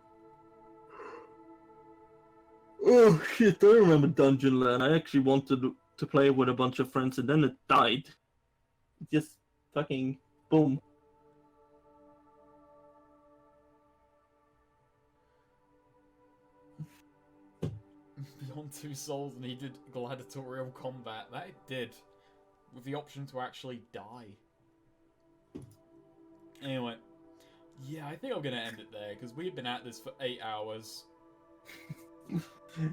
Oh shit, I remember Dungeon Land. I actually wanted to play with a bunch of friends and then it died. Just fucking boom. Beyond Two Souls needed gladiatorial combat. That it did. With the option to actually die. Anyway. Yeah, I think I'm gonna end it there, because we've been at this for 8 hours.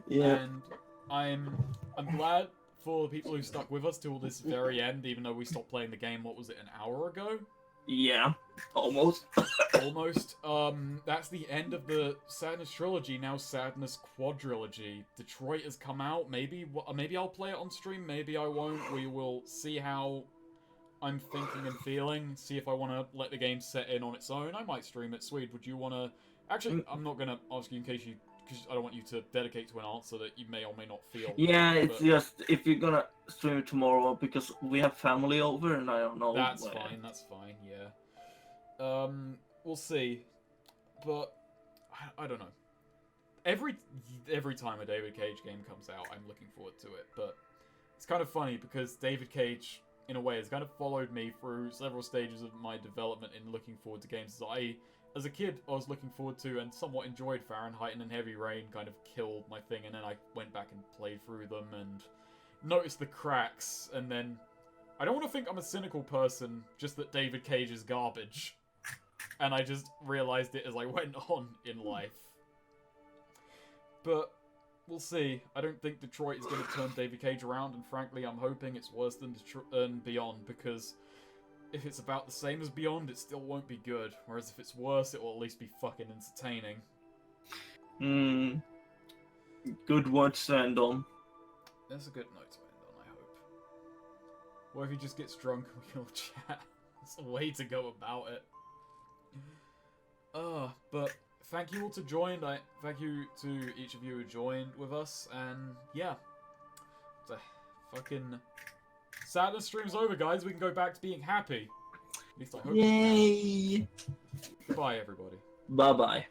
Yeah. And I'm glad for the people who stuck with us till this very end, even though we stopped playing the game, what was it, an hour ago? Yeah, almost. Almost. That's the end of the Sadness Trilogy, now Sadness Quadrilogy. Detroit has come out, maybe I'll play it on stream, maybe I won't. We will see how I'm thinking and feeling, see if I want to let the game set in on its own. I might stream it. Swede, would you want to... Actually, I'm not going to ask you in case you... Because I don't want you to dedicate to an answer that you may or may not feel. Yeah, it's just, if you're going to stream it tomorrow, because we have family over and I don't know. That's fine, yeah. We'll see. But, I don't know. Every time a David Cage game comes out, I'm looking forward to it. But it's kind of funny, because David Cage... in a way, has kind of followed me through several stages of my development in looking forward to games. As a kid, I was looking forward to and somewhat enjoyed Fahrenheit, and then Heavy Rain kind of killed my thing, and then I went back and played through them and noticed the cracks, and then... I don't want to think I'm a cynical person, just that David Cage is garbage. And I just realized it as I went on in life. But... we'll see. I don't think Detroit is going to turn David Cage around, and frankly, I'm hoping it's worse than Beyond, because if it's about the same as Beyond, it still won't be good. Whereas if it's worse, it will at least be fucking entertaining. Good words to end on. That's a good note to end on, I hope. What if he just gets drunk and we all chat? That's a way to go about it. But... thank you all to join. Thank you to each of you who joined with us, and yeah, the fucking Sadness stream's over, guys. We can go back to being happy. At least I hope. Yay! Goodbye, everybody. Bye bye.